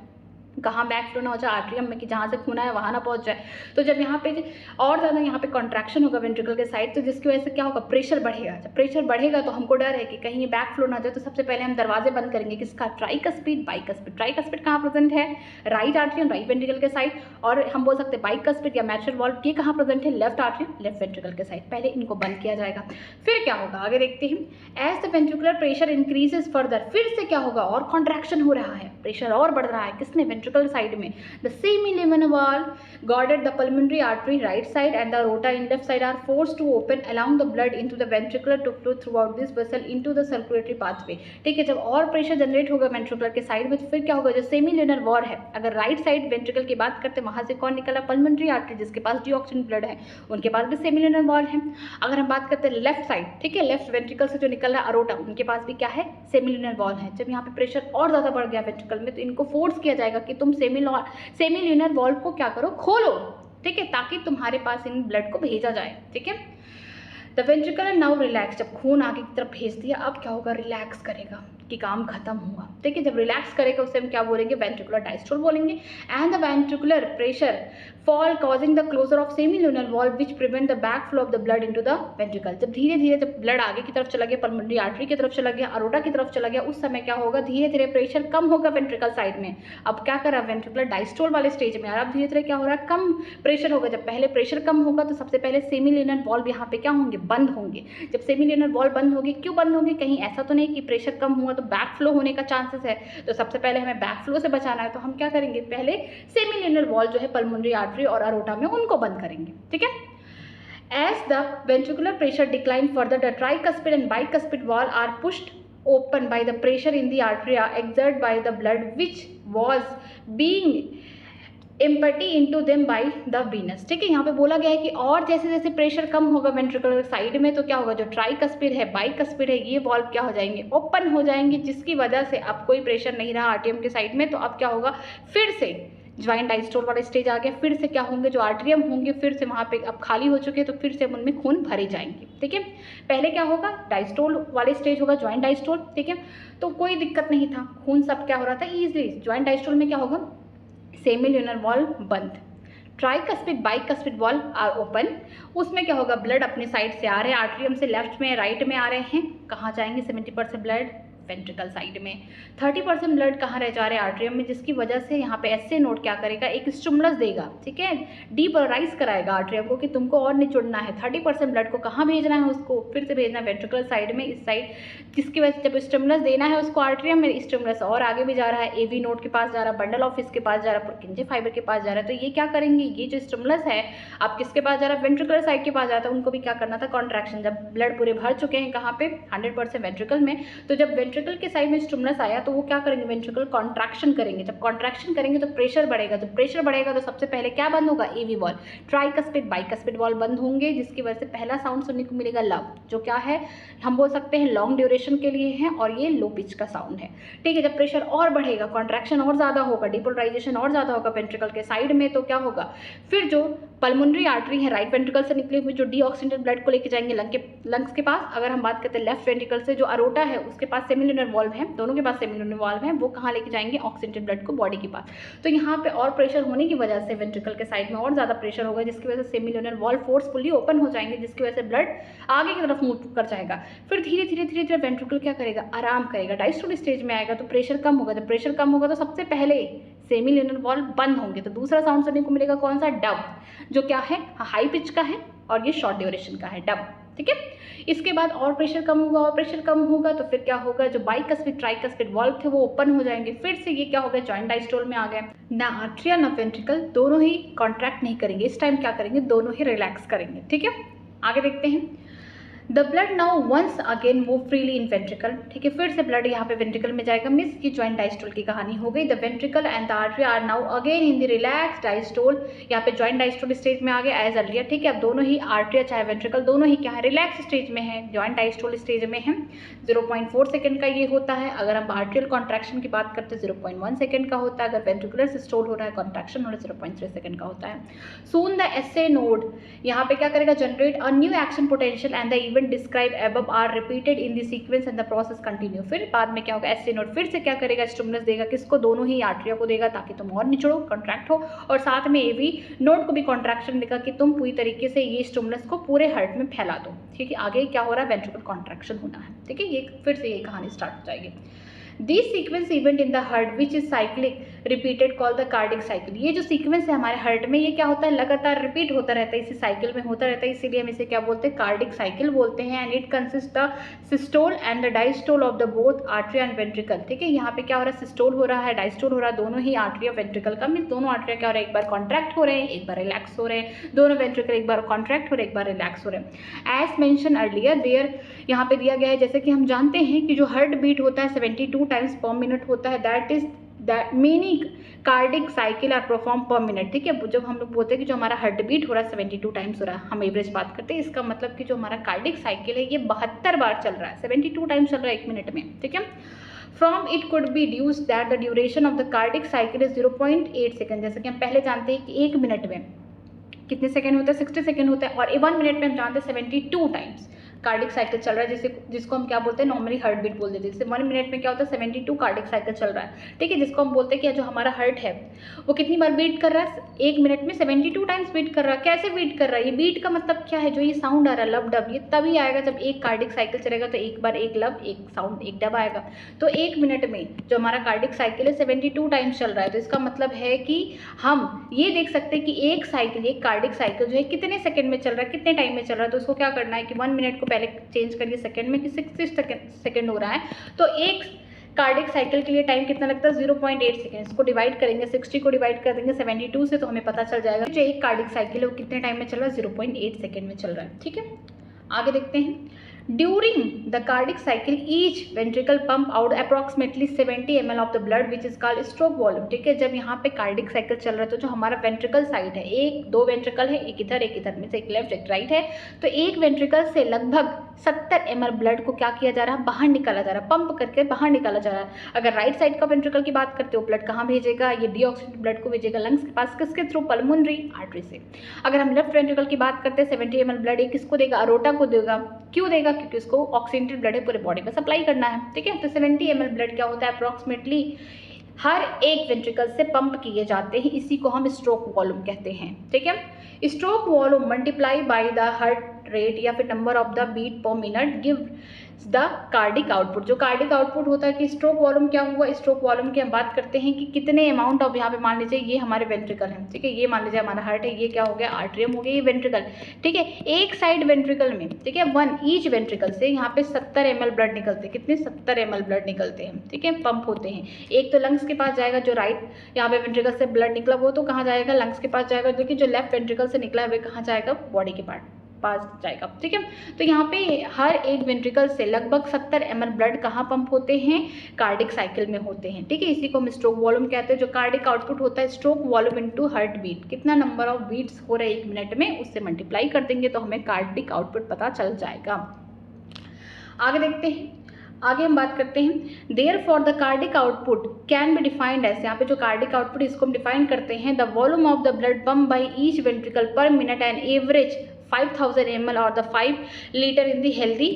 कहाँ बैक फ्लो ना हो जाए आर्टरियम में, कि जहाँ से खून है वहाँ ना पहुँच जाए। तो जब यहाँ पे और ज़्यादा यहाँ पे कॉन्ट्रैक्शन होगा वेंट्रिकल के साइड, तो जिसकी वजह से क्या होगा, प्रेशर बढ़ेगा। जब प्रेशर बढ़ेगा तो हमको डर है कि कहीं ये बैक फ्लो ना जाए, तो सबसे पहले हम दरवाजे बंद करेंगे किसका, ट्राइकस्पिड, बाइकस्पिड। ट्राइकस्पिड कहाँ प्रेजेंट है, राइट आर्टरियम, राइट वेंट्रिकल के साइड, और हम बोल सकते हैं बाइकस्पिड या मैट्रियल वॉल्व, ये कहाँ प्रेजेंट है, लेफ्ट आर्टरियम, लेफ्ट वेंट्रिकल के साइड। पहले इनको बंद किया जाएगा, फिर क्या होगा आगे देखते हैं। As the ventricular pressure increases further, फिर से क्या होगा, और कॉन्ट्रैक्शन हो रहा है, प्रेशर और बढ़ रहा है, किसने, वेंट्रिकल साइड में। The semi-lunar wall guarded the pulmonary artery right side and the aorta in left side are forced to open allowing the blood into the ventricle to flow throughout this vessel into the circulatory pathway। ठीक है, जब और pressure generate होगा ventricular के side में, तो फिर क्या होगा, जो सेमी-ल्यूनर वॉल है, अगर राइट साइड वेंट्रिकल की बात करते हैं, वहाँ से कौन निकला, पल्मोनरी आर्टरी, जिसके पास डीऑक्सीजन ब्लड है, उनके पास भी सेमी-ल्यूनर वॉल है। अगर हम बात करते हैं लेफ्ट साइड, ठीक है, लेफ्ट वेंट्रिकल से जो निकल रहा है अरोटा, उनके पास भी क्या है, सेमी-ल्यूनर वॉल है। जब यहाँ पे प्रेशर और ज़्यादा बढ़ गया वेंट्रिकल में, तो इनको फोर्स किया जाएगा कि तुम सेमी-ल्यूनर वॉल को क्या करो, खोलो, ठीक है, ताकि तुम्हारे पास इन ब्लड को भेजा जाए। ठीक है, द वेंट्रिकल नाउ रिलैक्स, जब खून आगे की तरफ भेज दिया अब क्या होगा, रिलैक्स करेगा कि काम खत्म हुआ। ठीक है, जब रिलैक्स करेगा उससे हम क्या बोलेंगे, वेंट्रिकुलर डायस्टोल बोलेंगे। And the ventricular pressure fall causing the closure of semilunar valve which prevent the back flow of the blood into the ventricle. जब धीरे धीरे जब ब्लड आगे की तरफ चला गया, पल्मोनरी आर्टरी की तरफ चला गया, अरोटा की तरफ चला गया, उस समय क्या होगा, धीरे धीरे प्रेशर कम होगा वेंट्रिकल साइड में। अब क्या कर रहा है, वेंट्रिकुलर डायस्टोल वाले स्टेज में, और अब धीरे धीरे क्या हो रहा है, कम प्रेशर होगा। जब पहले प्रेशर कम होगा तो सबसे पहले सेमिल्यूनर वॉल्व यहाँ पे क्या होंगे, बंद होंगे। जब सेमिल्यूनर वॉल्व बंद होगी, क्यों बंद होंगे, कहीं ऐसा तो नहीं कि प्रेशर कम हुआ तो बैक फ्लो होने का चांसेस है, तो सबसे पहले हमें बैक फ्लो से बचाना है, तो हम क्या करेंगे, पहले सेमिल्यूनर वॉल्व जो है पल्मोनरी आर्टरी और अरोटा में उनको बंद करेंगे। ठीक है, as the ventricular pressure decline further, the tricuspid and bicuspid wall are pushed open by the pressure in the arteria exerted by the blood which was being empty into them by the Venus. ठीक है, यहाँ पे बोला गया है कि और जैसे जैसे प्रेशर कम होगा वेंट्रिकुलर साइड में तो क्या होगा, जो ट्राइकस्पिड है बाइकस्पिड है ये वॉल्व क्या हो जाएंगे, ओपन हो जाएंगे, जिसकी वजह से अब कोई प्रेशर नहीं रहा आर्टियम के साइड में। तो अब क्या होगा, फिर से ज्वाइंट डायस्टोल वाला स्टेज आ गया, फिर से क्या होंगे, जो आर्टरियम होंगे फिर से वहाँ पे अब खाली हो चुके हैं, तो फिर से उनमें खून भरे जाएंगे। ठीक है, पहले क्या होगा, डायस्टोल वाले स्टेज होगा ज्वाइंट डायस्टोल। ठीक है, तो कोई दिक्कत नहीं था, खून सब क्या हो रहा था ईजिली। ज्वाइंट डायस्टोल में क्या होगा, सेमिल्यूनर वॉल्व बंद, tricuspid bicuspid valve are open. उसमें क्या होगा, ब्लड अपने साइड से आ रहे हैं, आर्टरियम से लेफ्ट में राइट में आ रहे हैं, कहाँ जाएंगे, 70% ब्लड वेंट्रिकल साइड में, 30% ब्लड कहाँ रह जा रहे हैं, आर्टरियम में, जिसकी वजह से यहाँ पे एसए नोड क्या करेगा, एक स्टिमुलस देगा। ठीक है, डीपोलराइज कराएगा आर्टरियम को कि तुमको और निचोड़ना है। 30% ब्लड को कहाँ भेजना है, उसको फिर से भेजना है वेंट्रिकल साइड में, इस साइड, जिसकी वजह से जब स्टिमुलस देना है उसको आर्टरियम में, स्टिमुलस और आगे भी जा रहा है, एवी नोड के पास जा रहा है, बंडल ऑफ फिश के पास जा रहा है, पुरकिंजे फाइबर के पास जा रहा है। तो ये क्या करेंगे, ये जो स्टिमुलस है आप किसके पास जा रहा है, वेंट्रिकुलर साइड के पास जाता है, उनको भी क्या करना था, कॉन्ट्रैक्शन। जब ब्लड पूरे भर चुके हैं कहाँ पे, 100% वेंट्रिकल में, तो जब वेंट्रिकल के साइड में स्टिमुलस आया तो वो क्या करेंगे, वेंट्रिकल कॉन्ट्रैक्शन करेंगे। जब कॉन्ट्रैक्शन करेंगे तो प्रेशर बढ़ेगा, जब प्रेशर बढ़ेगा तो सबसे पहले क्या बंद होगा, एवी वॉल, ट्राइकस्पिड बाइकस्पिड वॉल बंद होंगे, जिसकी वजह से पहला साउंड सुनने को मिलेगा लव, जो क्या है, हम बोल सकते हैं लॉन्ग ड्यूरेशन के लिए है और ये लो पिच का साउंड है। ठीक है, जब प्रेशर और बढ़ेगा, कॉन्ट्रैक्शन और ज़्यादा होगा, डिपोलराइजेशन और ज़्यादा होगा वेंट्रिकल के साइड में, तो क्या होगा, फिर जो पल्मोनरी आर्टरी है राइट वेंट्रिकल से निकले हुए जो डीऑक्सीजनेटेड ब्लड को लेके जाएंगे लंग्स के पास। अगर हम बात करते हैं लेफ्ट वेंट्रिकल से, जो अरोटा है उसके पास सेमिल्यूनर वॉल्व है, दोनों के पास सेमिल्यूनर वॉल्व है, वो कहाँ लेके जाएंगे, ऑक्सीजनेटेड ब्लड को बॉडी के पास। तो यहाँ पे और प्रेशर होने की वजह से वेंट्रिकल के साइड में और ज़्यादा प्रेशर होगा, जिसकी वजह से सेमिल्यूनर वॉल्व फोर्सफुली ओपन हो जाएंगे, जिसकी वजह से ब्लड आगे की तरफ मूव कर जाएगा। फिर धीरे धीरे धीरे धीरे वेंट्रिकल क्या करेगा, आराम करेगा, डायस्टोल स्टेज में आएगा तो प्रेशर कम होगा। जब प्रेशर कम होगा तो सबसे पहले सेमिल्यूनर वॉल्व बंद होंगे, तो दूसरा साउंड सुनने को मिलेगा कौन सा, डब, जो क्या है, हाई पिच का है और ये शॉर्ट ड्यूरेशन का है, डब। ठीक है, इसके बाद और प्रेशर कम होगा, और प्रेशर कम होगा तो फिर क्या होगा, जो बाइकस्पिड ट्राइकस्पिड वॉल्व थे वो ओपन हो जाएंगे, फिर से ये क्या होगा, जॉइंट डायस्टोल में आ गए। ना आर्टरिया ना वेंट्रिकल दोनों ही कॉन्ट्रैक्ट नहीं करेंगे, इस टाइम क्या करेंगे, दोनों ही रिलैक्स करेंगे। ठीक है, आगे देखते हैं। The blood now once again move freely in ventricle. ठीक है, फिर से ब्लड यहाँ पे वेंट्रिकल में जाएगा, मिस की ज्वाइंट डायस्टोल की कहानी हो गई। The ventricle and the artery are now again in the relax diastole, यहाँ पे ज्वाइंट डायस्टोल स्टेज में आ गया एज अर्लियर। ठीक है, अब दोनों ही आर्टरिया चाहे वेंट्रिकल दोनों ही क्या है, रिलैक्स स्टेज में है, ज्वाइंट डायस्टोल स्टेज में है। 0.4 सेकंड का ये होता है। अगर हम आर्टरियल कॉन्ट्रैक्शन की बात करते हैं 0.1 सेकंड का होता है। अगर वेंट्रिकुलर सिस्टोल हो रहा है, कॉन्ट्रैक्शन हो रहा है, 0.3 सेकंड का होता है। सून द एसए नोड यहाँ पे क्या करेगा, generate a new action potential and the event describe are repeated in the sequence and the process continue. फिर बाद में क्या होगा, एसए नोड फिर से क्या करेगा, स्टिमुलस देगा, किसको, दोनों ही आर्टरिया को देगा, ताकि तुम और निचड़ो, कॉन्ट्रैक्ट हो, और साथ में एवी नोड को भी कॉन्ट्रैक्शन देगा कि तुम पूरी तरीके से ये स्टिमुलस को पूरे हार्ट में फैला दो। ठीक है, आगे क्या हो रहा है, वेंट्रिकल कॉन्ट्रैक्शन होना है। ठीक है, ये फिर से ये कहानी स्टार्ट हो जाएगी। This sequence event in the heart which is cyclic repeated call the cardiac cycle. ये जो सीक्वेंस है हमारे हार्ट में, ये क्या होता है, लगातार रिपीट होता रहता है, इसी साइकिल में होता रहता है, इसीलिए हम इसे क्या बोलते हैं, कार्डिक साइकिल बोलते हैं। And it consist the systole and the diastole of the both artery and ventricle. ठीक है, यहाँ पे क्या हो रहा है, सिस्टोल हो रहा है, डायस्टोल हो रहा है, दोनों ही आर्टरी और वेंट्रिकल का, मीन दोनों आर्टरी क्या हो रहा है, एक बार कॉन्ट्रैक्ट हो रहे हैं, एक बार रिलैक्स हो रहे हैं, दोनों वेंट्रिकल एक बार कॉन्ट्रैक्ट हो रहे हैं, एक बार रिलैक्स हो रहे हैं। एज मेंशन अर्लियर देयर, यहाँ पे दिया गया है, जैसे कि हम जानते हैं कि जो हार्ट बीट होता है 72 टाइम्स पर मिनट होता है, that is that meaning cardiac cycle are perform per minute. ठीक है, जब हम लोग बोलते हैं कि जो हमारा हार्ट बीट हो रहा है 72 टाइम्स हो रहा है, हम एवरेज बात करते हैं, इसका मतलब कि जो हमारा कार्डिक साइकिल है ये 72 बार चल रहा है, 72 टाइम्स चल रहा है 1 मिनट में। ठीक है, from it could be deduced that the duration of the cardiac cycle is 0.8 second. जैसे कि हम पहले जानते हैं कि 1 मिनट में कितने सेकंड होता है, 60 सेकंड होता है। और 1 मिनट में हम जानते हैं 72 टाइम्स कार्डिक साइकिल चल रहा है, जिसको हम क्या बोलते हैं, नॉर्मली हार्ट बीट बोल देते हैं। जैसे 1 मिनट में क्या होता है, 72 कार्डिक साइकिल चल रहा है, ठीक है, जिसको हम बोलते हैं कि जो हमारा हार्ट है वो कितनी बार बीट कर रहा है, 1 मिनट में 72 टाइम्स बीट कर रहा है। कैसे बीट कर रहा है, ये बीट का मतलब क्या है, जो ये साउंड आ रहा है लब डब, ये तभी आएगा जब एक कार्डिक साइकिल चलेगा, तो एक बार एक लब, एक साउंड, एक डब आएगा। तो 1 मिनट में जो हमारा कार्डिक साइकिल है 72 टाइम्स चल रहा है। तो इसका मतलब है कि हम ये देख सकते हैं कि एक साइकिल, एक कार्डिक साइकिल जो है कितने सेकंड में चल रहा है, कितने टाइम में चल रहा है। तो उसको क्या करना है कि 1 मिनट को पहले चेंज करिए सेकंड में कि 60 सेकंड हो रहा है, तो एक कार्डिक साइकिल के लिए टाइम कितना लगता है, 0.8 सेकंड। इसको डिवाइड करेंगे, 60 को डिवाइड कर देंगे 72 से, तो हमें पता चल जाएगा जो एक कार्डिक साइकिल है वो कितने टाइम में चल रहा है, 0.8 सेकंड में चल रहा है, ठीक है। आगे देखते हैं, during the cardiac cycle each ventricle pump out approximately 70 ml of the blood which is called stroke volume, ठीक है। जब यहाँ पे कार्डिक साइकिल चल रहा है तो जो हमारा वेंट्रिकल साइड है, एक दो वेंट्रिकल है, एक इधर में से एक लेफ्ट एक राइट है, तो एक वेंट्रिकल से लगभग 70 ml ब्लड को क्या किया जा रहा है, बाहर निकाला जा रहा है, पंप करके बाहर निकाला जा रहा है। अगर राइट साइड का वेंट्रिकल की बात करते हो, ब्लड कहाँ भेजेगा, ये डीऑक्सीजनेटेड ब्लड को भेजेगा लंग्स के पास, किसके थ्रू, पल्मोनरी आर्टरी से। अगर हम लेफ्ट वेंट्रिकल की बात करते हैं, 70 ml ब्लड ये किसको देगा, अरोटा को देगा। क्यों देगा, क्योंकि उसको ऑक्सीजनेटेड ब्लड है पूरे बॉडी में सप्लाई करना है, ठीक है। तो 70 ml ब्लड क्या होता है, अप्रॉक्सीमेटली हर एक वेंट्रिकल से पंप किए जाते हैं, इसी को हम स्ट्रोक वॉल्यूम कहते हैं, ठीक है। Stroke volume multiply by the heart rate या फिर number of the beat per minute give the cardiac output. जो कार्डिक आउटपुट होता है कि स्ट्रोक वॉल्यूम क्या हुआ, स्ट्रोक वॉल्यूम की हम बात करते हैं कि कितने अमाउंट ऑफ, यहाँ पे मान लीजिए ये हमारे वेंट्रिकल है, ठीक है, ये मान लीजिए हमारा हार्ट है, ये क्या हो गया, आर्ट्रियम हो गया, ये वेंट्रिकल, ठीक है। एक साइड वेंट्रिकल में, ठीक है, ईच वेंट्रिकल से यहाँ पे 70 ml ब्लड निकलते हैं, कितने, 70 ml ब्लड निकलते हैं, ठीक है, पंप होते हैं। एक तो लंग्स के पास जाएगा, जो राइट यहाँ पे वेंट्रिकल से ब्लड निकला वो तो कहाँ जाएगा, लंग्स के पास जाएगा। देखिए जो लेफ्ट वेंट्रिकल से निकला है वो कहाँ जाएगा, बॉडी के पास जाएगा, ठीक है। तो यहाँ पे हर एक वेंट्रिकल से लगभग 70 ml ब्लड कहाँ पंप होते हैं, कार्डिक साइकिल में होते हैं, ठीक है। इसी को हम स्ट्रोक वॉल्यूम कहते हैं। जो कार्डिक आउटपुट होता है stroke volume into heart beat, कितना नंबर ऑफ बीट्स हो रहे हैं 1 मिनट में, उससे मल्टीप्लाई कर देंगे तो हमें कार्डिक आउटपुट पता चल जाएगा। आगे देखते हैं, आगे हम बात करते हैं, therefore the cardiac output can be defined as, यहाँ पे जो कार्डिक आउटपुट इसको हम डिफाइन करते हैं, the volume of the blood pump by each ventricle पर मिनट एंड एवरेज 5000 ml और the 5 litre in the healthy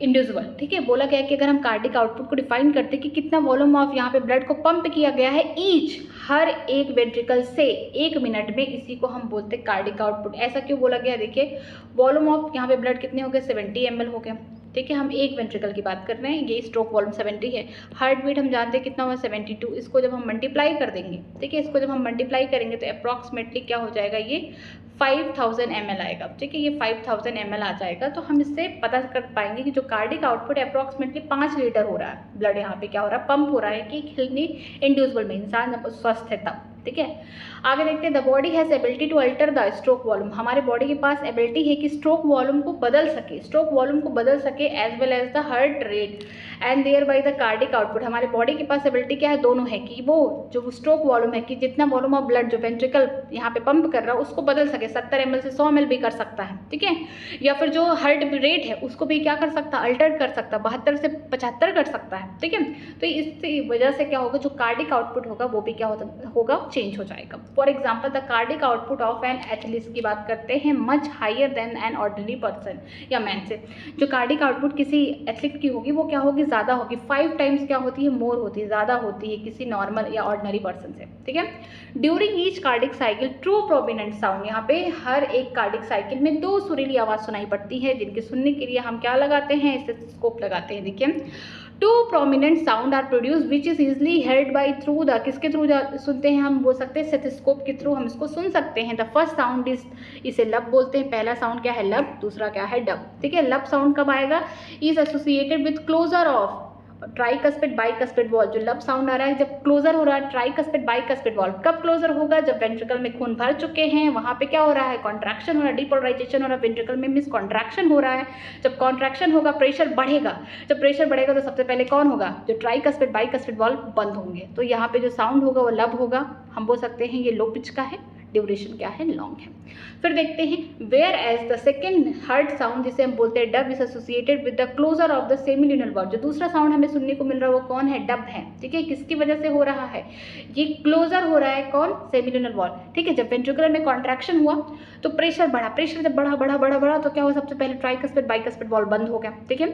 individual, ठीक है। बोला गया है कि अगर हम कार्डिक आउटपुट को डिफाइन करते हैं कि कितना वॉल्यूम ऑफ यहाँ पे ब्लड को पंप किया गया है ईच, हर एक वेंट्रिकल से 1 मिनट में, इसी को हम बोलते हैं कार्डिक आउटपुट। ऐसा क्यों बोला गया, देखिए वॉल्यूम ऑफ यहाँ पे ब्लड कितने हो गए, 70 ml हो गए, ठीक है। हम एक वेंट्रिकल की बात कर रहे हैं, ये स्ट्रोक वॉल्यूम 70 है, हार्ट बीट हम जानते हैं कितना हुआ, 72। इसको जब हम मल्टीप्लाई कर देंगे, ठीक है, इसको जब हम मल्टीप्लाई करेंगे तो अप्रॉक्सीमेटली क्या हो जाएगा, ये 5000 ml आएगा, ठीक है, ये 5000 ml आ जाएगा। तो हम इससे पता कर पाएंगे कि जो कार्डिक आउटपुट अप्रॉक्सीमेटली 5 लीटर हो रहा है ब्लड, यहाँ पे क्या हो रहा है, पंप हो रहा है कि हेल्दी इंडिविजुअल में, इंसान जब स्वस्थ है तब, ठीक है। आगे देखते हैं, the body has ability to alter the stroke volume, हमारे बॉडी के पास एबिलिटी है कि स्ट्रोक वॉल्यूम को बदल सके, स्ट्रोक वॉल्यूम को बदल सके as well as the heart rate and thereby the cardiac output. हमारे बॉडी के पास एबिलिटी क्या है, दोनों है, कि वो जो स्ट्रोक वॉल्यूम है कि जितना वॉल्यूम ऑफ ब्लड जो वेंट्रिकल यहाँ पे पंप कर रहा है उसको बदल सके, 70 ml से 100 ml भी कर सकता है, ठीक है। या फिर जो हार्ट रेट है उसको भी क्या कर सकता है, अल्टर कर सकता है, 72 से 75 कर सकता है, ठीक है। तो इसकी वजह से क्या होगा, जो कार्डिक आउटपुट होगा वो भी क्या होगा, चेंज हो जाएगा। For example the cardiac output of an athlete की बात करते हैं, much higher than an ordinary person या मैन से। जो कार्डिक आउटपुट किसी एथलीट की होगी वो क्या होगी, ज़्यादा होगी, 5 टाइम्स क्या होती है, मोर होती है, ज़्यादा होती है किसी नॉर्मल या ऑर्डिनरी पर्सन से, ठीक है। During each cardiac cycle true prominent sound, यहाँ पे हर एक कार्डिक साइकिल में 2 सुरीली आवाज़ सुनाई पड़ती है, जिनके सुनने के लिए हम क्या लगाते हैं, स्टेथोस्कोप लगाते हैं। देखिए 2 prominent sound are produce which is easily heard by through the, किसके थ्रू सुनते हैं, हम बोल सकते हैं स्टेथोस्कोप के थ्रू हम इसको सुन सकते हैं। द फर्स्ट साउंड इज, इसे लब बोलते हैं, पहला साउंड क्या है, लब, दूसरा क्या है, डब, ठीक है। लब साउंड कब आएगा, is associated with closure of tricuspid bicuspid valve. जो लब साउंड आ रहा है जब क्लोजर हो रहा है ट्राइकस्पिड बाइकस्पिड वॉल्व, कब क्लोजर होगा, जब वेंट्रिकल में खून भर चुके हैं, वहाँ पे क्या हो रहा है, कॉन्ट्रैक्शन हो रहा है, डिपोलराइजेशन हो रहा है, वेंट्रिकल में मिस कॉन्ट्रैक्शन हो रहा है। जब कॉन्ट्रैक्शन होगा प्रेशर बढ़ेगा, जब प्रेशर बढ़ेगा तो सबसे पहले कौन होगा, जो ट्राइकस्पिड बाइकस्पिड वॉल्व बंद होंगे, तो यहाँ पे जो साउंड होगा वो लब होगा, हम बोल सकते हैं ये लो पिच का है, ड्यूरेशन क्या है, लॉन्ग है। फिर देखते हैं whereas the second heart sound जिसे हम बोलते हैं dub is associated with the closure of the semilunar valve. जो दूसरा साउंड हमें सुनने को मिल रहा है वो कौन है, डब है। ठीक है, किसकी वजह से हो रहा है, ये क्लोजर हो रहा है कौन, सेमिल्यूनर वॉल। ठीक है, जब वेंट्रिकुलर में कॉन्ट्रैक्शन हुआ तो प्रेशर बढ़ा, प्रेशर जब बढ़ा बढ़ा बढ़ा बढ़ा तो क्या हुआ, सबसे पहले ट्राइकस्पिड बाइकस्पिड वॉल बंद हो गया। ठीक है,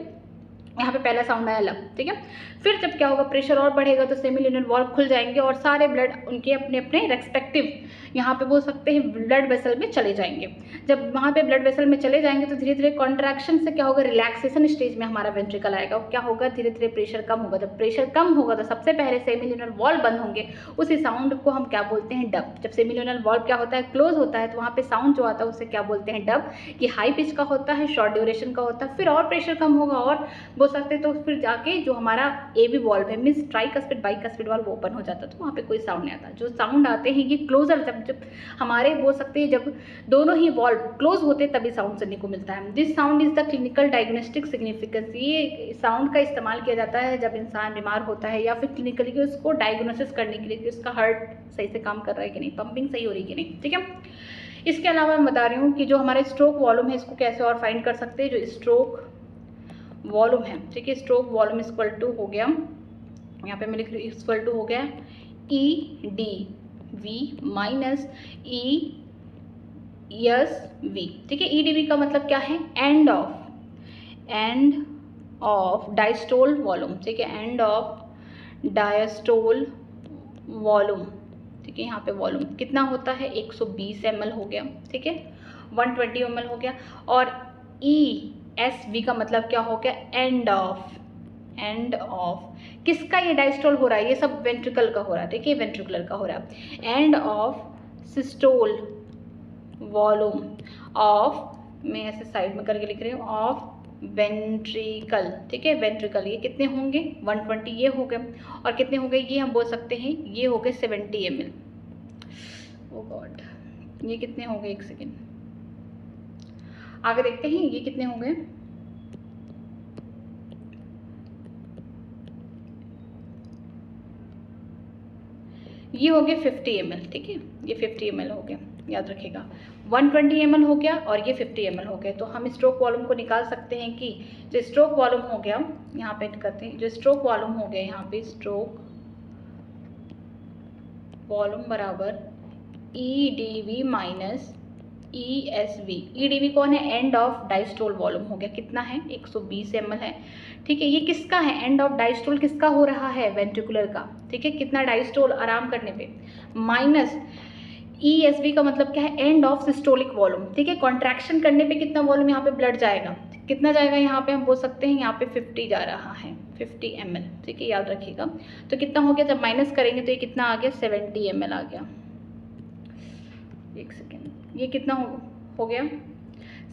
यहाँ पे पहला साउंड आया लब। ठीक है, फिर जब क्या होगा, प्रेशर और बढ़ेगा तो सेमिल्यूनर वॉल खुल जाएंगे और सारे ब्लड उनके अपने अपने रेस्पेक्टिव यहाँ पे बोल सकते हैं ब्लड वेसल में चले जाएंगे। जब वहाँ पे ब्लड वेसल में चले जाएंगे तो धीरे धीरे कॉन्ट्रैक्शन से क्या होगा, रिलैक्सेशन स्टेज में हमारा वेंट्रिकल आएगा और क्या होगा, धीरे धीरे प्रेशर कम होगा। जब प्रेशर कम होगा तो सबसे पहले सेमिल्यूनर वॉल बंद होंगे, उसी साउंड को हम क्या बोलते हैं, डब। जब सेमिल्यूनर वॉल क्या होता है, क्लोज होता है तो वहाँ पे साउंड जो आता है उसे क्या बोलते हैं, डब। ये हाई पिच का होता है, शॉर्ट ड्यूरेशन का होता है, फिर और प्रेशर कम होगा और बोल सकते हैं तो फिर जाके जो हमारा एबी वॉल्व है means tricuspid bicuspid valve open हो जाता है तो वहाँ पे कोई साउंड नहीं आता। जो साउंड आते हैं ये क्लोजर, जब हमारे बोल सकते हैं जब दोनों ही वॉल्व क्लोज होते हैं तभी साउंड सुनने को मिलता है। This sound is the clinical diagnostic significance. ये साउंड का इस्तेमाल किया जाता है जब इंसान बीमार होता है या फिर क्लिनिकली उसको डायग्नोसिस करने के लिए कि उसका हार्ट सही से काम कर रहा है कि नहीं, पंपिंग सही हो रही है कि नहीं। ठीक है, इसके अलावा मैं बता रही हूँ कि जो हमारे स्ट्रोक वॉल्यूम है इसको कैसे और फाइंड कर सकते हैं। जो स्ट्रोक वॉल्यूम है, ठीक है, स्ट्रोक वॉल्यूम इक्वल टू हो गया, यहाँ पे मैं लिख रही हूँ इक्वल टू हो गया E D V minus E S V. ठीक है, ई डी वी का मतलब क्या है, एंड ऑफ डायस्टोल वॉल्यूम। ठीक है, एंड ऑफ डायस्टोल वॉल्यूम। ठीक है, यहाँ पे वॉल्यूम कितना होता है, 120 ml हो गया। ठीक है, 120 ml हो गया। और ई एस वी का मतलब क्या हो गया, एंड ऑफ किसका ये डायस्टोल हो रहा है, ये सब वेंट्रिकल का हो रहा है। ठीक है, वेंट्रिकुलर का हो रहा है। End of systole volume of, मैं ऐसे साइड में करके लिख रही हूँ, ऑफ वेंट्रिकल। ठीक है, वेंट्रिकल ये कितने होंगे, 120 ये हो गए। और कितने हो गए, ये हम बोल सकते हैं ये हो गए 70 ml। ओ गॉड, ये कितने हो गए, एक सेकेंड आगे देखते हैं ये कितने हो गए। ये हो गए 50 ml। ठीक है, ये 50 ml हो गया, याद रखिएगा। 120 ml हो गया और ये 50 ml हो गए। तो हम स्ट्रोक वॉल्यूम को निकाल सकते हैं कि जो स्ट्रोक वॉल्यूम हो गया, यहाँ पे करते हैं, जो स्ट्रोक वॉल्यूम हो गया यहाँ पे स्ट्रोक वॉल्यूम बराबर E D V minus E S V. E D V कौन है, एंड ऑफ डायस्टोल वॉल्यूम हो गया, कितना है, 120 ml है। ठीक है, ये किसका है, एंड ऑफ डायस्टोल किसका हो रहा है, वेंट्रिकुलर का। ठीक है, कितना डायस्टोल आराम करने पे, माइनस ई एस वी का मतलब क्या है, एंड ऑफ सिस्टोलिक वॉल्यूम। ठीक है, कॉन्ट्रैक्शन करने पे कितना वॉल्यूम यहाँ पे ब्लड जाएगा, कितना जाएगा, यहाँ पे हम बोल सकते हैं यहाँ पे 50 जा रहा है, 50 ml। ठीक है, याद रखिएगा। तो कितना हो गया, जब माइनस करेंगे तो ये कितना आ गया, 70 ml आ गया। एक सेकेंड, ये कितना हो गया,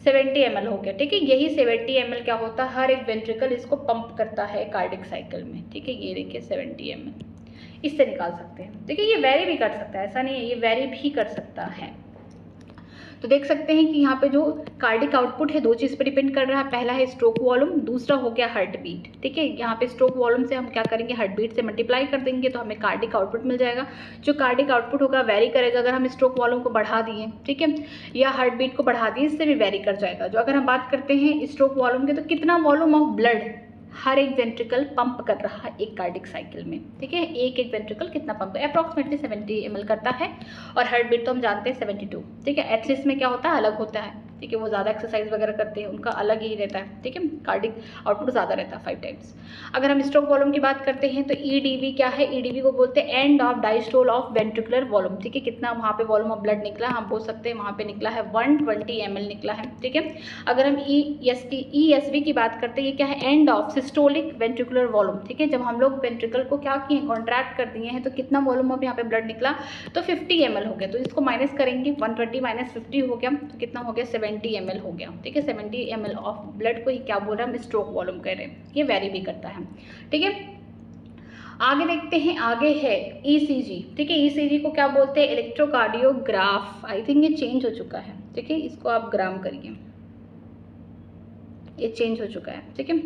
70 ml हो गया। ठीक है, यही 70 ml क्या होता है, हर एक वेंट्रिकल इसको पंप करता है कार्डिक साइकिल में। ठीक है, ये देखिए 70 ml इससे निकाल सकते हैं। ठीक है, ये वेरी भी कर सकता है, ऐसा नहीं है, ये वेरी भी कर सकता है। तो देख सकते हैं कि यहाँ पे जो कार्डिक आउटपुट है दो चीज़ पे डिपेंड कर रहा है। पहला है स्ट्रोक वॉल्यूम, दूसरा हो गया हार्ट बीट। ठीक है, यहाँ पे स्ट्रोक वॉल्यूम से हम क्या करेंगे, हार्ट बीट से मल्टीप्लाई कर देंगे तो हमें कार्डिक आउटपुट मिल जाएगा। जो कार्डिक आउटपुट होगा वेरी करेगा, अगर हम स्ट्रोक वॉल्यूम को बढ़ा दिए, ठीक है, या हार्ट बीट को बढ़ा दिए, इससे भी वेरी कर जाएगा। जो अगर हम बात करते हैं स्ट्रोक वॉल्यूम के, तो कितना वॉल्यूम ऑफ ब्लड हर एक वेंट्रिकल पंप कर रहा है एक कार्डिक साइकिल में। ठीक है, एक वेंट्रिकल कितना पंप, अप्रॉक्सीमेटली 70 ml करता है। और हार्ट बीट तो हम जानते हैं 72। ठीक है, एथलीट्स में क्या होता है, अलग होता है। ठीक है, वो ज़्यादा एक्सरसाइज वगैरह करते हैं, उनका अलग ही रहता है। ठीक है, कार्डिक आउटपुट ज़्यादा रहता है, 5 टाइम्स। अगर हम स्ट्रोक वॉल्यूम की बात करते हैं तो ई डी वी क्या है, ई डी वी को बोलते हैं end of diastole of ventricular volume. ठीक है, कितना वहाँ पे वॉल्यूम ऑफ ब्लड निकला, हम बोल सकते हैं वहाँ पे निकला है 120 ml निकला है। ठीक है, अगर हम ई एस वी की बात करते हैं, ये क्या है, end of systolic ventricular volume. ठीक है, जब हम लोग वेंट्रिकल को क्या किए, कॉन्ट्रैक्ट कर दिए हैं, तो कितना वॉल्यूम ऑफ यहाँ पे ब्लड निकला, तो 50 ml हो गया। तो इसको माइनस करेंगे, 120 माइनस 50 हो गया, तो कितना हो गया, 70 ml हो गया। ठीक है, 70 ml ऑफ ब्लड को ही क्या बोल रहा है, हम स्ट्रोक वॉल्यूम कह रहे हैं। ये वेरी भी करता है। ठीक है, आगे देखते हैं, आगे है ईसीजी। ठीक है, ईसीजी को क्या बोलते हैं, इलेक्ट्रोकार्डियोग्राफ। आई थिंक ये चेंज हो चुका है। ठीक है, इसको आप ग्राम करिए, ये चेंज हो चुका है। ठीक है,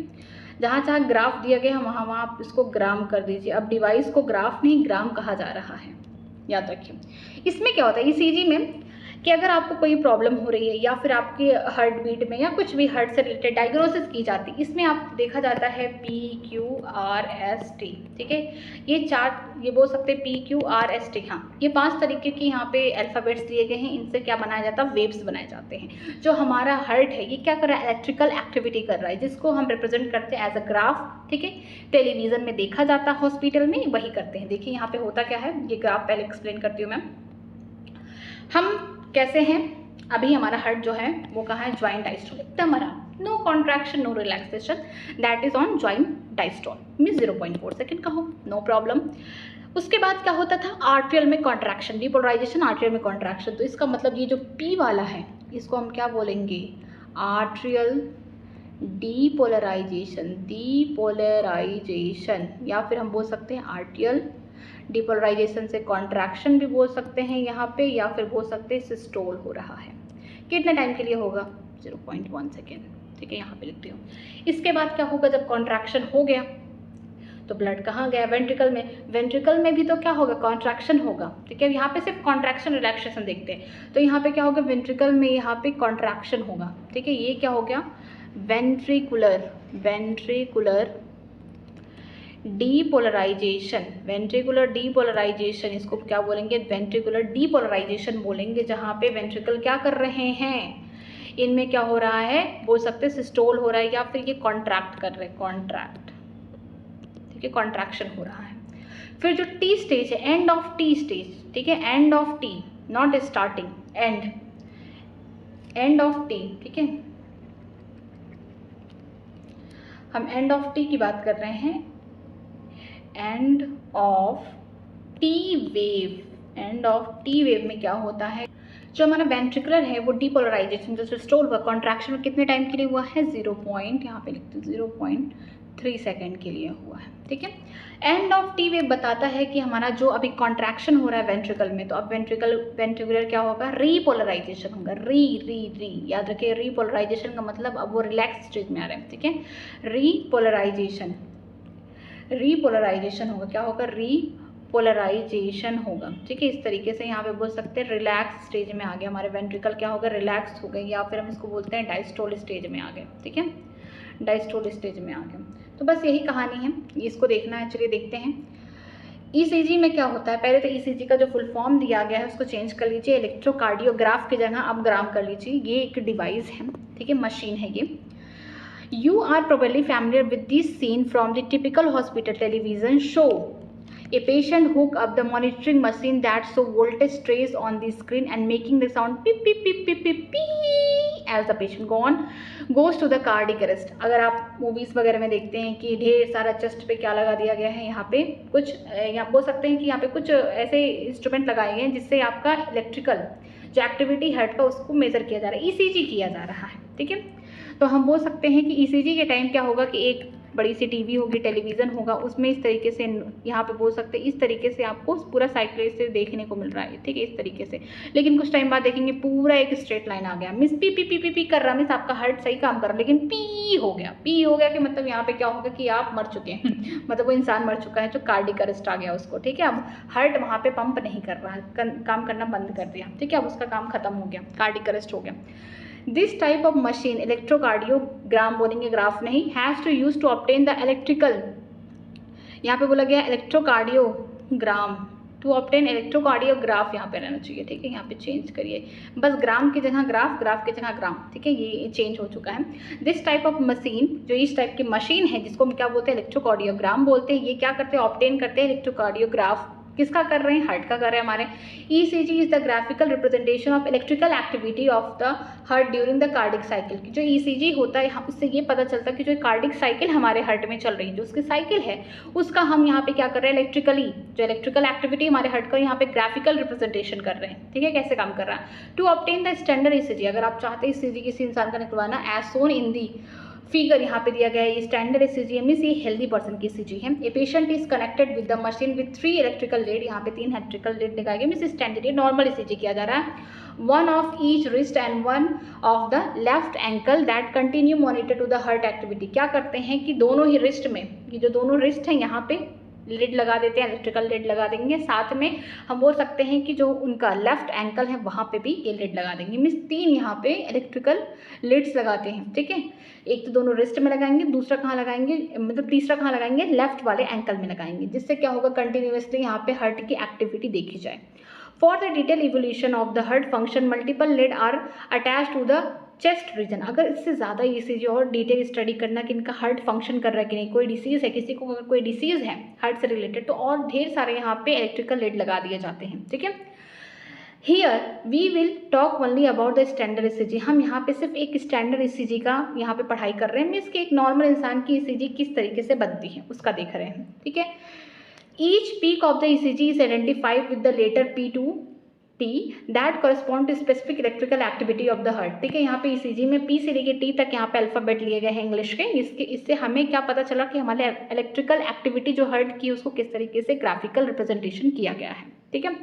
जहाँ जहाँ ग्राफ दिया गया है वहाँ आप इसको ग्राम कर दीजिए। अब डिवाइस को ग्राफ नहीं ग्राम कहा जा रहा है, याद रखिए। इसमें क्या होता है ईसीजी में कि अगर आपको कोई प्रॉब्लम हो रही है या फिर आपके हार्ट बीट में या कुछ भी हार्ट से रिलेटेड डायग्नोसिस की जाती है, इसमें आप देखा जाता है PQRST, ठीक है। ये चार ये बोल सकते हैं PQRST, हाँ, ये 5 तरीके के यहाँ पे अल्फ़ाबेट्स दिए गए हैं। इनसे क्या बनाया जाता है, वेव्स बनाए जाते हैं। जो हमारा हार्ट है ये क्या कर रहा है, इलेक्ट्रिकल एक्टिविटी कर रहा है, जिसको हम रिप्रेजेंट करते हैं एज अ ग्राफ, ठीक है। टेलीविज़न में देखा जाता है, हॉस्पिटल में वही करते हैं। देखिए यहाँ पे होता क्या है, ये ग्राफ पहले एक्सप्लेन करती हूँ मैं। हम कैसे हैं, अभी हमारा हार्ट जो है वो कहाँ है, ज्वाइंट डायस्टोल, एकदम आराम, no contraction no relaxation, that is on joint diastole, mean 0.4 second का हो, नो प्रॉब्लम। उसके बाद क्या होता था, आर्ट्रियल में कॉन्ट्रैक्शन, डीपोलराइजेशन, आर्ट्रियल में कॉन्ट्रैक्शन। तो इसका मतलब ये जो P वाला है इसको हम क्या बोलेंगे, आर्ट्रियल डीपोलराइजेशन, डीपोलराइजेशन, या फिर हम बोल सकते हैं आर्ट्रियल डिपोलराइजेशन से कॉन्ट्रैक्शन भी बोल सकते हैं यहाँ पे, या फिर बोल सकते हैं सिस्टोल हो रहा है। कितने टाइम के लिए होगा, 0.1 सेकेंड, ठीक है, यहाँ पे लिखती हूँ। इसके बाद क्या होगा, जब कॉन्ट्रैक्शन हो गया तो ब्लड कहाँ गया, वेंट्रिकल में। वेंट्रिकल में भी तो क्या होगा, कॉन्ट्रैक्शन होगा, ठीक है। यहाँ पे सिर्फ कॉन्ट्रैक्शन रिलैक्सेशन देखते हैं, तो यहाँ पे क्या होगा, वेंट्रिकल में यहाँ पे कॉन्ट्रैक्शन होगा, ठीक है। ये क्या हो गया, वेंट्रिकुलर डीपोलराइजेशन, वेंट्रिकुलर डीपोलराइजेशन, इसको क्या बोलेंगे, वेंट्रिकुलर डीपोलराइजेशन बोलेंगे, जहाँ पे वेंट्रिकल क्या कर रहे हैं, इनमें क्या हो रहा है, बोल सकते हैं सिस्टोल हो रहा है, या फिर ये कॉन्ट्रैक्ट कर रहे हैं, कॉन्ट्रैक्ट, ठीक है, कॉन्ट्रैक्शन हो रहा है। फिर जो टी स्टेज है, एंड ऑफ टी स्टेज, ठीक है, end of T, not starting, end of T, ठीक है, हम एंड ऑफ टी की बात कर रहे हैं। एंड ऑफ टी वेव में क्या होता है, जो हमारा वेंट्रिकुलर है वो डीपोलराइजेशन जो सिस्टोल हुआ, कॉन्ट्रैक्शन में कितने टाइम के लिए हुआ है, 0.3 सेकेंड के लिए हुआ है, ठीक है। एंड ऑफ टी वेव बताता है कि हमारा जो अभी कॉन्ट्रैक्शन हो रहा है वेंट्रिकल में, तो अब वेंट्रिकुलर क्या होगा, रीपोलराइजेशन होगा, री याद रखिए, रीपोलराइजेशन का मतलब अब वो रिलैक्स स्टेज में आ रहे हैं, ठीक है। रीपोलराइजेशन होगा, क्या होगा, रीपोलराइजेशन होगा, ठीक है। इस तरीके से यहाँ पे बोल सकते हैं रिलैक्स स्टेज में आ गया, हमारे वेंट्रिकल क्या होगा, रिलैक्स हो गए, या फिर हम इसको बोलते हैं डायस्टोल स्टेज में आ गए, ठीक है, डायस्टोल स्टेज में आ गए। तो बस यही कहानी है, इसको देखना है, चलिए देखते हैं। ईसीजी में क्या होता है, पहले तो ईसीजी का जो फुल फॉर्म दिया गया है उसको चेंज कर लीजिए, इलेक्ट्रोकार्डियोग्राफ की जगह अब ग्राम कर लीजिए। ये एक डिवाइस है, ठीक है, मशीन है ये। You are probably familiar with this scene from the typical hospital television show. A patient hook up the monitoring machine that show voltage trace on the screen and making the sound beep beep beep beep beep beep as the patient goes to the cardiac arrest. अगर आप movies वगैरह में देखते हैं कि ढेर सारा chest पे क्या लगा दिया गया है, यहाँ पे कुछ, यहाँ बोल सकते हैं कि यहाँ पे कुछ ऐसे इंस्ट्रूमेंट लगाए गए हैं जिससे आपका इलेक्ट्रिकल जो एक्टिविटी हार्ट का उसको मेजर किया जा रहा है, ईसीजी किया जा रहा है, ठीक है। तो हम बोल सकते हैं कि ईसीजी के टाइम क्या होगा कि एक बड़ी सी टीवी होगी, टेलीविज़न होगा, उसमें इस तरीके से यहाँ पे बोल सकते हैं इस तरीके से आपको पूरा साइकिल से देखने को मिल रहा है, ठीक है, इस तरीके से। लेकिन कुछ टाइम बाद देखेंगे पूरा एक स्ट्रेट लाइन आ गया, miss P P P P P कर रहा, मिस आपका हार्ट सही काम कर रहा, लेकिन पी हो गया कि मतलब यहाँ पे क्या होगा कि आप मर चुके हैं मतलब वो इंसान मर चुका है, जो कार्डियक अरेस्ट आ गया उसको, ठीक है। अब हार्ट वहाँ पे पंप नहीं कर रहा है, काम करना बंद कर दिया, ठीक है, अब उसका काम खत्म हो गया, कार्डियक अरेस्ट हो गया। This type of machine, electrocardiogram बोलेंगे, ग्राफ नहीं, has to use to obtain the electrical, यहाँ पे बोला गया इलेक्ट्रोकार्डियोग्राम, टू ऑब्टेन इलेक्ट्रोकार्डियोग्राफ यहाँ पे रहना चाहिए, ठीक है, यहाँ पे चेंज करिए, बस ग्राम की जगह ग्राफ की जगह ग्राम, ठीक है, ये चेंज हो चुका है। दिस टाइप ऑफ मशीन, जो इस टाइप की मशीन है जिसको हम क्या बोलते हैं, इलेक्ट्रोकार्डियोग्राम बोलते हैं, ये क्या करते हैं, ऑब्टेन करते हैं इलेक्ट्रोकार्डियोग्राफ, किसका कर रहे हैं, हार्ट का कर रहे हैं हमारे। ECG is the graphical representation of electrical activity of the heart during the cardiac cycle. जो ईसीजी होता है उससे ये पता चलता है कि जो कार्डिक साइकिल हमारे हार्ट में चल रही है, जो उसकी साइकिल है उसका हम यहाँ पे क्या कर रहे हैं, इलेक्ट्रिकली जो इलेक्ट्रिकल एक्टिविटी हमारे हार्ट का यहाँ पे ग्राफिकल रिप्रेजेंटेशन कर रहे हैं, ठीक है, कैसे काम कर रहा है। To obtain the standard ECG, अगर आप चाहते हैं ईसीजी किसी इंसान का निकलवाना, एज सोन इन दी फिगर यहाँ पे दिया गया है, स्टैंडर्ड ईसीजी मींस ये हेल्दी पर्सन की ईसीजी है। A patient is connected with the machine with 3 electrical lead, यहाँ पे 3 इलेक्ट्रिकल लीड दिखाया गया, मींस स्टैंडर्ड नॉर्मल ईसीजी किया जा रहा है। One of each wrist and one of the left ankle that continue monitor to the heart activity. क्या करते हैं कि दोनों ही रिस्ट में, ये जो दोनों रिस्ट हैं यहाँ पे लिड लगा देते हैं, इलेक्ट्रिकल लिड लगा देंगे। साथ में हम बोल सकते हैं कि जो उनका लेफ्ट एंकल है वहाँ पे भी ये लिड लगा देंगे। मीन्स 3 यहाँ पे इलेक्ट्रिकल लिड्स लगाते हैं, ठीक है। एक तो दोनों रिस्ट में लगाएंगे, दूसरा कहाँ लगाएंगे, मतलब तीसरा कहाँ लगाएंगे, लेफ्ट वाले एंकल में लगाएंगे, जिससे क्या होगा, कंटिन्यूसली यहाँ पे हार्ट की एक्टिविटी देखी जाए। For the detail evolution of the heart function multiple lead are attach to the chest region. अगर इससे ज़्यादा ईसीजी और डिटेल स्टडी करना कि इनका हार्ट फंक्शन कर रहा है कि नहीं, कोई डिसीज़ है, किसी को अगर कोई डिसीज़ है हार्ट से रिलेटेड, तो और ढेर सारे यहाँ पे इलेक्ट्रिकल लिड लगा दिए जाते हैं, ठीक है। Here we will talk only about the standard ECG. हम यहाँ पे सिर्फ एक स्टैंडर्ड ईसीजी का यहाँ पे पढ़ाई कर रहे हैं। मीन्स कि एक नॉर्मल इंसान की ईसीजी किस तरीके से बनती है उसका देख रहे हैं, ठीक है। Each peak of the ECG is identified with the letter P2 T that correspond to specific electrical activity of the heart, ठीक है। यहाँ पे ECG में P से लेके T तक यहाँ पे अल्फ़ाबेट लिए गए हैं इंग्लिश के। इससे हमें क्या पता चला कि हमारे इलेक्ट्रिकल एक्टिविटी जो हार्ट की उसको किस तरीके से ग्राफिकल रिप्रेजेंटेशन किया गया है, ठीक है।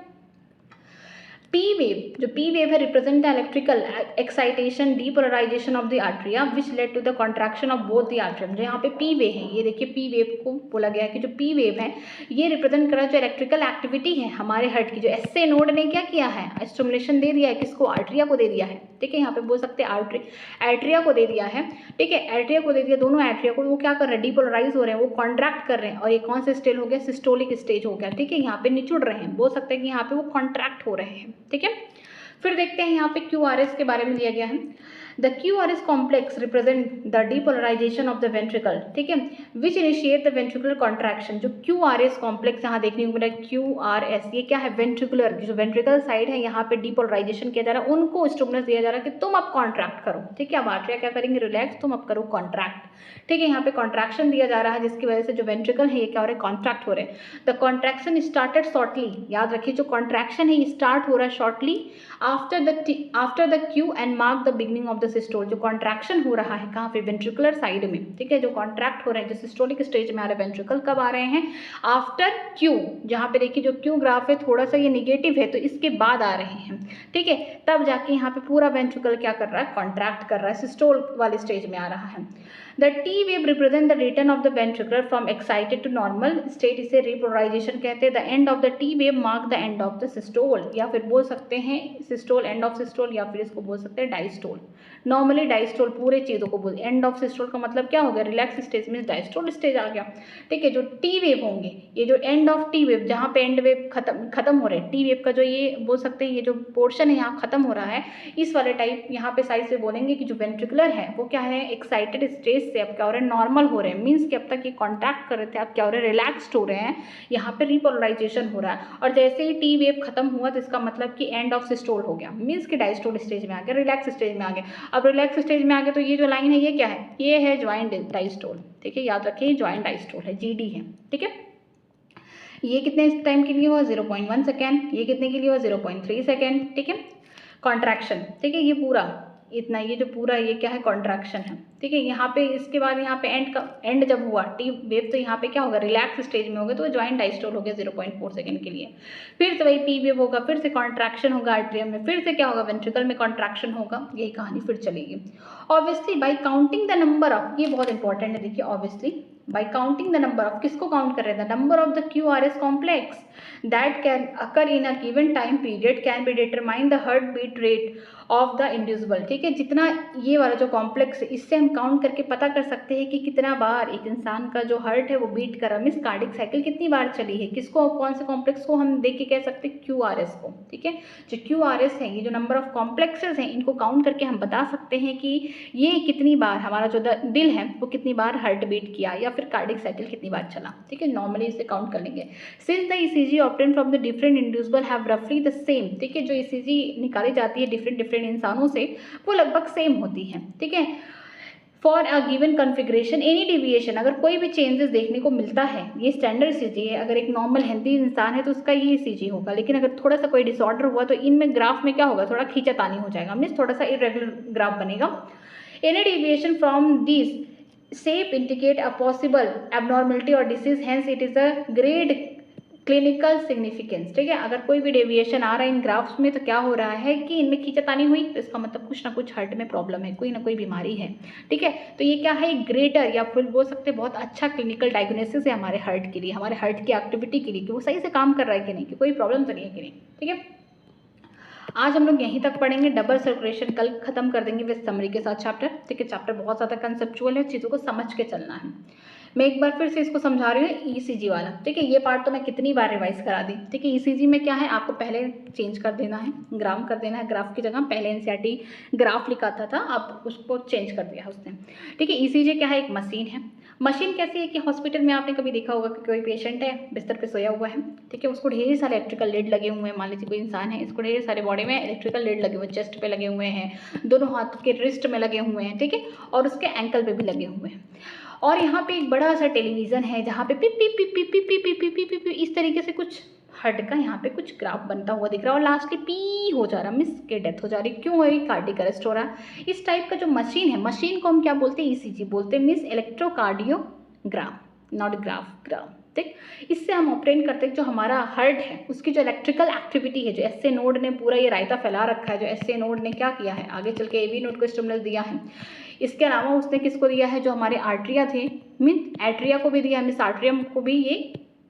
P wave, जो P wave है, represent the electrical excitation depolarisation of the atria which lead to the contraction of both the atrium. जो यहाँ पे P वेव है, ये देखिए P वेव को बोला गया है कि जो P वेव है ये रिप्रेजेंट कर रहा है जो इलेक्ट्रिकल एक्टिविटी है हमारे हार्ट की। जो एसए नोड ने क्या किया है, स्टिमुलेशन दे दिया है, किसको, आर्टरिया को दे दिया है, ठीक है। यहाँ पे बोल सकते हैं आर्टरिया को दे दिया है, ठीक है। आर्टरिया को दे दिया, दोनों आर्टरिया को, वो क्या कर रहे हैं, डीपोलराइज हो रहे हैं, वो कॉन्ट्रैक्ट कर रहे हैं। और ये कौन सा स्टेज हो गया, सिस्टोलिक स्टेज हो गया, ठीक है। यहाँ पे निचुड़ रहे हैं, बोल सकते हैं कि यहाँ पे वो कॉन्ट्रैक्ट हो रहे हैं, ठीक है। फिर देखते हैं यहाँ पे QRS के बारे में दिया गया है। The QRS complex represent the depolarisation of the ventricle, ठीक है, which initiate the ventricular contraction. जो QRS कॉम्प्लेक्स यहाँ देखने को मिला है, QRS, ये क्या है, वेंट्रिकुलर, जो वेंट्रिकल साइड है यहाँ पे डीपोलराइजेशन किया जा रहा है, उनको स्टिमुलस दिया जा रहा है कि तुम अब कॉन्ट्रैक्ट करो, ठीक है। अब आर्टरिया क्या करेंगे, रिलैक्स, तुम अब करो कॉन्ट्रैक्ट, ठीक है। यहाँ पे कॉन्ट्रैक्शन दिया जा रहा है जिसकी वजह से जो वेंट्रिकल है ये क्या हो रहा है, कॉन्ट्रैक्ट हो रहे हैं। द कॉन्ट्रैक्शन स्टार्टेड शॉर्टली, याद रखिए जो कॉन्ट्रैक्शन है ये स्टार्ट हो रहा है shortly after the Q and mark the beginning of the systole. जो कॉन्ट्रैक्शन हो रहा है कहाँ पे, वेंट्रिकुलर साइड में, ठीक है। जो कॉन्ट्रैक्ट हो रहे हैं, जो सिस्टोलिक स्टेज में आ रहे हैं वेंट्रिकल, कब आ रहे हैं, आफ्टर क्यू। जहाँ पे देखिए जो क्यू ग्राफ है थोड़ा सा ये निगेटिव है, तो इसके बाद आ रहे हैं, ठीक है। तब जाके यहाँ पे पूरा वेंट्रिकल क्या कर रहा है, कॉन्ट्रैक्ट कर रहा है, सिस्टोल वाले स्टेज में आ रहा है। The T wave represent the return of the ventricular from excited to normal state, इसे रिपोलराइजेशन कहते हैं। The end of the T wave mark the end of the systole, या फिर बोल सकते हैं सिस्टोल, एंड ऑफ सिस्टोल, या फिर इसको बोल सकते हैं डायस्टोल। नॉर्मली डायस्टोल पूरे चीज़ों को बोल, एंड ऑफ सिस्टोल का मतलब क्या हो गया, रिलैक्स स्टेज में डायस्टोल स्टेज आ गया, ठीक है। जो टी वेव होंगे, ये जो एंड ऑफ टी वेव, जहाँ पे एंड वेव खत्म हो रहे हैं, टी वेव का जो ये बोल सकते हैं ये जो पोर्शन है यहाँ खत्म हो रहा है, इस वाले टाइप यहाँ पे साइड से बोलेंगे कि जो वेंट्रिकुलर है वो क्या है, एक्साइटेड स्टेज से अब क्या हो रहे हैं, नॉर्मल हो रहे हैं। मीन्स कि अब तक ये कॉन्ट्रैक्ट कर रहे थे, अब क्या हो रहे हैं, रिलैक्स्ड हो रहे हैं, यहाँ पे रिपोलराइजेशन हो रहा है। और जैसे ही टी वेव खत्म हुआ तो इसका मतलब कि एंड ऑफ सिस्टोल हो गया, मीन्स कि डायस्टोल स्टेज में आ गया, रिलैक्स स्टेज में आ गया। अब रिलैक्स स्टेज में आ गया तो ये जो लाइन है ये क्या है, ये है ज्वाइंट डायस्टोल, ठीक है। याद रखिए ज्वाइंट डायस्टोल है, GD है, ठीक है। ये कितने टाइम के लिए हुआ, 0.1 सेकेंड। ये कितने के लिए हुआ, 0.3 सेकेंड, ठीक है। कॉन्ट्रैक्शन, ठीक है, ये पूरा इतना, ये जो पूरा ये क्या है, कॉन्ट्रैक्शन है, ठीक है। यहाँ पे इसके बाद यहाँ पे एंड जब हुआ टी वेव, तो यहाँ पे क्या होगा, रिलैक्स स्टेज में होगा, तो ज्वाइंट डायस्टोल हो गया 0.4 सेकंड के लिए। फिर से वही पी वेव होगा, फिर से कॉन्ट्रैक्शन होगा आर्टरियम में, फिर से क्या होगा, वेंट्रिकल में कॉन्ट्रैक्शन होगा, यही कहानी फिर चलेगी। Obviously by counting the number of, ये बहुत इंपॉर्टेंट है, देखिए obviously by counting the number of, किसको काउंट कर रहे हैं, the number of the QRS complex that can occur in a given time period can be determine the heart beat rate of the individual, ठीक है। जितना ये वाला जो कॉम्प्लेक्स है इससे हम काउंट करके पता कर सकते हैं कि कितना बार एक इंसान का जो हार्ट है वो बीट कर रहा है, मीन्स कार्डिक साइकिल कितनी बार चली है। किसको, कौन से कॉम्प्लेक्स को हम देख के कह सकते हैं, QRS को, ठीक है। जो QRS है, ये जो नंबर ऑफ कॉम्प्लेक्सेस हैं, इनको काउंट करके हम बता सकते हैं कि ये कितनी बार हमारा जो दिल है वो कितनी बार हार्ट बीट किया, या फिर कार्डिक साइकिल कितनी बार चला, ठीक है। नॉर्मली इसे काउंट कर लेंगे। Since the ECG obtain from the different individual have रफली द सेम, ठीक है। जो ECG निकाली जाती है डिफरेंट इंसानों से वो लगभग सेम होती है, ठीक है। For a given configuration any deviation, अगर कोई भी चेंजेस देखने को मिलता है, ये स्टैंडर्ड ECG है। अगर एक नॉर्मल हेल्दी इंसान है तो उसका ये ECG होगा, लेकिन अगर थोड़ा सा कोई डिसऑर्डर हुआ तो इनमें ग्राफ में क्या होगा, थोड़ा खींचातानी हो जाएगा, मीन्स थोड़ा सा इरेगुलर ग्राफ बनेगा। Any deviation from this shape indicate a possible abnormality और disease, hence it is a great clinical significance, ठीक है। अगर कोई भी डेविएशन आ रहा है इन ग्राफ्स में तो क्या हो रहा है कि इनमें खींचतानी हुई तो इसका मतलब कुछ ना कुछ हार्ट में प्रॉब्लम है, कोई ना कोई बीमारी है, ठीक है। तो ये क्या है, ग्रेटर या फिर बोल सकते हैं बहुत अच्छा क्लिनिकल डायग्नोसिस है हमारे हार्ट के लिए, हमारे हार्ट की एक्टिविटी के लिए, कि वो सही से काम कर रहा है कि नहीं, कि कोई प्रॉब्लम तो नहीं है कि नहीं, ठीक है। आज हम लोग यहीं तक पढ़ेंगे। डबल सर्कुलेशन कल खत्म कर देंगे विद समरी के साथ चैप्टर, ठीक है। चैप्टर बहुत ज़्यादा कंसेप्चुअल है, चीज़ों को समझ के चलना है। मैं एक बार फिर से इसको समझा रही हूँ, ईसीजी वाला, ठीक है। ये पार्ट तो मैं कितनी बार रिवाइज करा दी, ठीक है। ईसीजी में क्या है, आपको पहले चेंज कर देना है, ग्राम कर देना है, ग्राफ की जगह पहले एनसीईआरटी ग्राफ लिखाता था, अब उसको चेंज कर दिया उसने, ठीक है। ईसीजी क्या है, एक मशीन है। मशीन कैसी है कि हॉस्पिटल में आपने कभी देखा होगा कि कोई पेशेंट है, बिस्तर पे सोया हुआ है, ठीक है। उसको ढेर सारे इलेक्ट्रिकल लीड लगे हुए हैं। मान लीजिए कोई इंसान है, इसको ढेर सारे बॉडी में इलेक्ट्रिकल लीड लगे हुए हैं, चेस्ट पे लगे हुए हैं, दोनों हाथ के रिस्ट में लगे हुए हैं, ठीक है, और उसके एंकल पे भी लगे हुए हैं। और यहाँ पे एक बड़ा सा टेलीविज़न है जहाँ पे P P P P P P P P P P P इस तरीके से कुछ हार्ट का यहाँ पे कुछ ग्राफ बनता हुआ दिख रहा है, और लास्टली पी हो जा रहा, मिस के डेथ हो जा रही, क्यों हो रही, कार्डियक अरेस्ट हो रहा है। इस टाइप का जो मशीन है, मशीन को हम क्या बोलते हैं, ईसीजी बोलते हैं, मिस इलेक्ट्रोकार्डियोग्राम, नॉट ग्राम, ठीक। इससे हम ऑपरेट करते हैं जो हमारा हार्ट है उसकी जो इलेक्ट्रिकल एक्टिविटी है, जो एसए नोड ने पूरा ये रायता फैला रखा है, जो एसए नोड ने क्या किया है, आगे चल के एवी नोड को स्टिमुलस दिया है। इसके अलावा उसने किसको दिया है, जो हमारे आर्ट्रिया थे, मीन एट्रिया को भी दिया है, मिस आर्ट्रियम को भी ये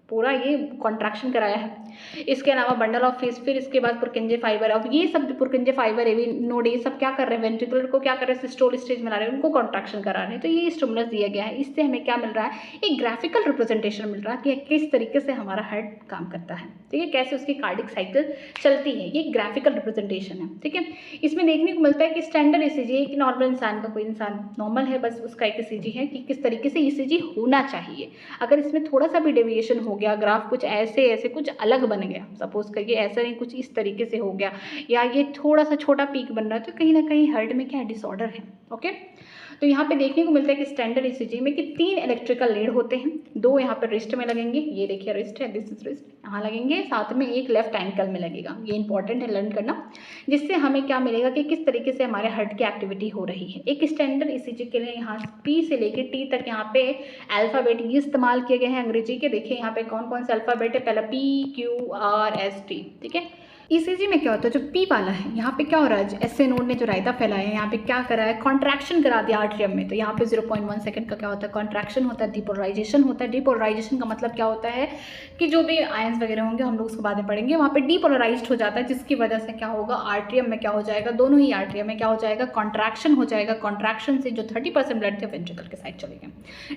पूरा ये कॉन्ट्रैक्शन कराया है। इसके अलावा बंडल ऑफ फेस, फिर इसके बाद पुरकिंजे फाइबर, अब ये सब पुरकिंजे फाइबर एवी नोड ये सब क्या कर रहे हैं, वेंट्रिकुलर को क्या कर रहे हैं, सिस्टोल स्टेज में ला रहे हैं, उनको कॉन्ट्रैक्शन करा रहे हैं। तो ये स्टिमुलस दिया गया है। इससे हमें क्या मिल रहा है, एक ग्राफिकल रिप्रेजेंटेशन मिल रहा है कि किस तरीके से हमारा हार्ट काम करता है, ठीक है, कैसे उसकी कार्डिक साइकिल चलती है, ये ग्राफिकल रिप्रेजेंटेशन है, ठीक है। इसमें देखने को मिलता है कि स्टैंडर्ड ईसीजी, एक नॉर्मल इंसान का, कोई इंसान नॉर्मल है बस उसका एक ईसीजी है कि किस तरीके से ईसीजी होना चाहिए। अगर इसमें थोड़ा सा भी डेविएशन हो गया, ग्राफ कुछ ऐसे कुछ अलग बन गया, सपोज करिए ऐसा नहीं, कुछ इस तरीके से हो गया, या ये थोड़ा सा छोटा पीक बन रहा है, तो कहीं ना कहीं हार्ट में क्या है, डिसऑर्डर है, ओके। तो यहाँ पे देखने को मिलता है कि स्टैंडर्ड ईसीजी में कि 3 इलेक्ट्रिकल लीड होते हैं, 2 यहाँ पे रिस्ट में लगेंगे, ये देखिए रिस्ट है, दिस इज रिस्ट, यहाँ लगेंगे, साथ में एक लेफ्ट एंकल में लगेगा। ये इंपॉर्टेंट है लर्न करना, जिससे हमें क्या मिलेगा कि किस तरीके से हमारे हार्ट की एक्टिविटी हो रही है। एक स्टैंडर्ड ईसीजी के लिए यहाँ पी से लेकर टी तक यहाँ पे अल्फ़ाबेट ये इस्तेमाल किए गए हैं अंग्रेजी के। देखिए यहाँ पे कौन कौन से अल्फ़ाबेट है, पहला PQRST, ठीक है। ईसीजी में क्या होता है, जो पी वाला है यहाँ पे क्या हो रहा है, एसए नोड ने जो रायता फैलाया है यहाँ पे क्या करा है, कॉन्ट्रैक्शन करा दिया आर्ट्रियम में। तो यहाँ पे 0.1 सेकंड का क्या होता है, कॉन्ट्रैक्शन होता है, डिपोलराइजेशन होता है। डिपोलराइजेशन का मतलब क्या होता है कि जो भी आयंस वगैरह होंगे हम लोग उसको बाद में पढ़ेंगे, वहाँ पे डिपोलराइज्ड हो जाता है, जिसकी वजह से क्या होगा, आर्ट्रियम में क्या हो जाएगा, दोनों ही आर्ट्रियम में क्या हो जाएगा, कॉन्ट्रैक्शन हो जाएगा। कॉन्ट्रैक्शन से जो 30% ब्लड थे वेंट्रिकल के साइड चलेगा,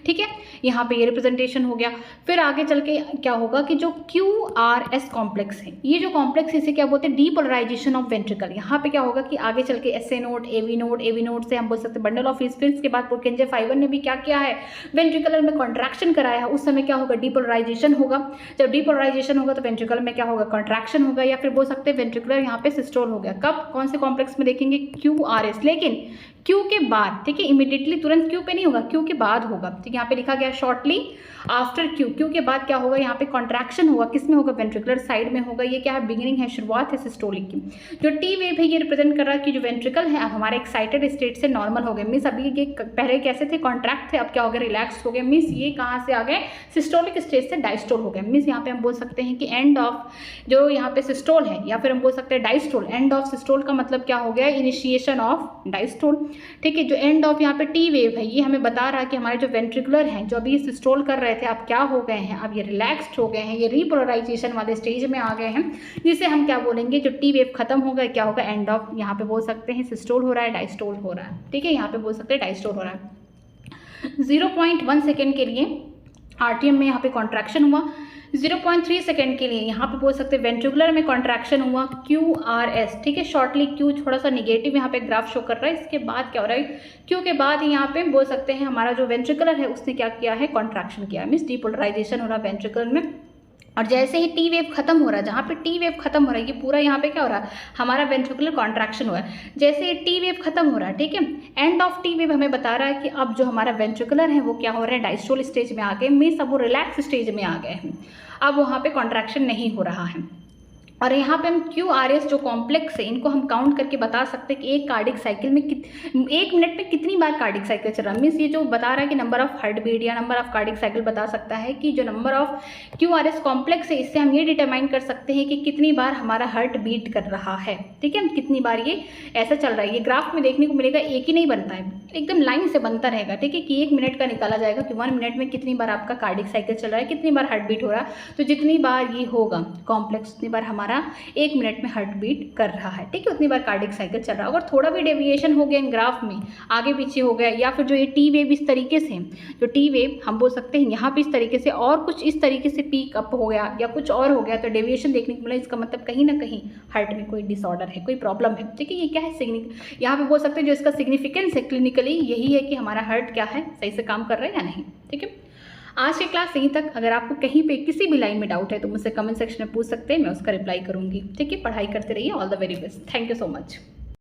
ठीक है। यहाँ पे ये रिप्रेजेंटेशन हो गया। फिर आगे चल के क्या होगा कि जो QRS कॉम्प्लेक्स है, ये जो कॉम्प्लेक्स इसे क्या बोलते हैं, डीपोलराइजेशन ऑफ वेंट्रिकल। यहाँ पे क्या होगा कि आगे चल के एसए नोड, एवी नोड से हम बोल सकते हैं बंडल ऑफ फिर इसके बाद पुरकिंजे फाइबर ने भी क्या किया है, वेंट्रिकुलर में कॉन्ट्रैक्शन कराया है। उस समय क्या होगा, डीपोलराइजेशन होगा। जब डीपोलराइजेशन होगा तो वेंट्रिकल में क्या होगा, कॉन्ट्रैक्शन होगा, या फिर बोल सकते हैं वेंट्रिकुलर यहाँ पे सिस्टोल हो गया। कब, कौन से कॉम्प्लेक्स में देखेंगे, QRS, लेकिन क्यू के बाद, ठीक है, इमीडिएटली तुरंत क्यू पे नहीं होगा, क्यू के बाद होगा, ठीक है। यहाँ पे लिखा गया शॉर्टली आफ्टर क्यू, क्यू के बाद क्या होगा, यहाँ पे कॉन्ट्रैक्शन होगा, किस में होगा, वेंट्रिकुलर साइड में होगा। ये क्या है, बिगिनिंग है, शुरुआत है सिस्टोलिक की। जो टी वेव है ये रिप्रेजेंट कर रहा है कि जो वेंट्रिकल है अब हमारे एक्साइटेड स्टेट से नॉर्मल हो गए, मीन्स अभी ये पहले कैसे थे, कॉन्ट्रैक्ट थे, अब क्या हो गया, रिलैक्स हो गए, मीन्स ये कहाँ से आ गए, सिस्टोलिक स्टेज से डायस्टोल हो गए। मीन्स यहाँ पे हम बोल सकते हैं कि एंड ऑफ जो यहाँ पे सिस्टोल है, या फिर हम बोल सकते हैं डायस्टोल। एंड ऑफ सिस्टोल का मतलब क्या हो गया, इनिशिएशन ऑफ डायस्टोल, ठीक है। जो एंड ऑफ यहाँ पे टी वेव है ये हमें बता रहा है कि हमारे जो वेंट्रिकुलर हैं जो अभी सिस्टोल कर रहे थे अब क्या हो गए हैं, अब ये रिलैक्स्ड हो गए हैं, ये रीपोलराइजेशन वाले स्टेज में आ गए हैं, जिसे हम क्या बोलेंगे, जो टी वेव खत्म होगा क्या होगा, एंड ऑफ। यहाँ पे बोल सकते हैं सिस्टोल हो रहा है, डायस्टोल हो रहा है, ठीक है। यहाँ पे बोल सकते हैं डायस्टोल हो रहा है। 0.1 सेकेंड के लिए आर्ट्रियम में यहाँ पे कॉन्ट्रैक्शन हुआ, 0.3 सेकेंड के लिए यहाँ पे बोल सकते हैं वेंट्रिकुलर में कॉन्ट्रैक्शन हुआ, QRS, ठीक है। शॉर्टली Q थोड़ा सा निगेटिव यहाँ पे ग्राफ शो कर रहा है। इसके बाद क्या हो रहा है, Q के बाद यहाँ पे बोल सकते हैं हमारा जो वेंट्रिकुलर है उसने क्या किया है, कॉन्ट्रैक्शन किया, मीन्स डिपोलराइजेशन हो रहा है वेंट्रिकुलर में। और जैसे ही टी वेव खत्म हो रहा है, जहाँ पे टी वेव खत्म हो रहा है, ये पूरा यहाँ पे क्या हो रहा है, हमारा वेंट्रिकुलर कॉन्ट्रैक्शन हो रहा है। जैसे ही टी वेव खत्म हो रहा है, ठीक है, एंड ऑफ टी वेव हमें बता रहा है कि अब जो हमारा वेंट्रिकुलर है वो क्या हो रहा है, डायस्टोल स्टेज में आ गए, मीन्स अब वो रिलैक्स स्टेज में आ गए हैं, अब वहाँ पे कॉन्ट्रैक्शन नहीं हो रहा है। और यहाँ पे हम QRS जो कॉम्प्लेक्स है इनको हम काउंट करके बता सकते हैं कि एक कार्डिक साइकिल में 1 मिनट में कितनी बार कार्डिक साइकिल चल रहा है। मीन्स ये जो बता रहा है कि नंबर ऑफ हार्ट बीट या नंबर ऑफ कार्डिक साइकिल बता सकता है कि जो नंबर ऑफ QRS कॉम्प्लेक्स है इससे हम ये डिटरमाइन कर सकते हैं कि कितनी बार हमारा हार्ट बीट कर रहा है। ठीक है, कितनी बार ये ऐसा चल रहा है। ये ग्राफ में देखने को मिलेगा, एक ही नहीं बनता है, एकदम लाइन से बनता रहेगा। ठीक है, कि 1 मिनट का निकाला जाएगा कि 1 मिनट में कितनी बार आपका कार्डिक साइकिल चल रहा है, कितनी बार हार्ट बीट हो रहा है। तो जितनी बार ये होगा कॉम्प्लेक्स उतनी बार हमारा 1 मिनट में हार्ट बीट कर रहा है। ठीक है, उतनी बार कार्डिक साइकिल चल रहा है। अगर थोड़ा भी डेविएशन हो गया इन ग्राफ में, आगे पीछे हो गया, या फिर जो ये टी वेव इस तरीके से, जो टी वेव हम बोल सकते हैं यहाँ पे इस तरीके से और कुछ इस तरीके से पीक अप हो गया या कुछ और हो गया, तो डेविएशन देखने को मिला, इसका मतलब कहीं ना कहीं हार्ट में कोई डिसऑर्डर है, कोई प्रॉब्लम है। ठीक है, ये क्या है, यहाँ पे बोल सकते हैं जो इसका सिग्निफिकेंस है क्लिनिकली यही है कि हमारा हार्ट क्या है, सही से काम कर रहा है या नहीं। ठीक है, आज की क्लास यहीं तक। अगर आपको कहीं पे किसी भी लाइन में डाउट है तो मुझसे कमेंट सेक्शन में पूछ सकते हैं, मैं उसका रिप्लाई करूंगी। ठीक है, पढ़ाई करते रहिए। All the very best. Thank you so much.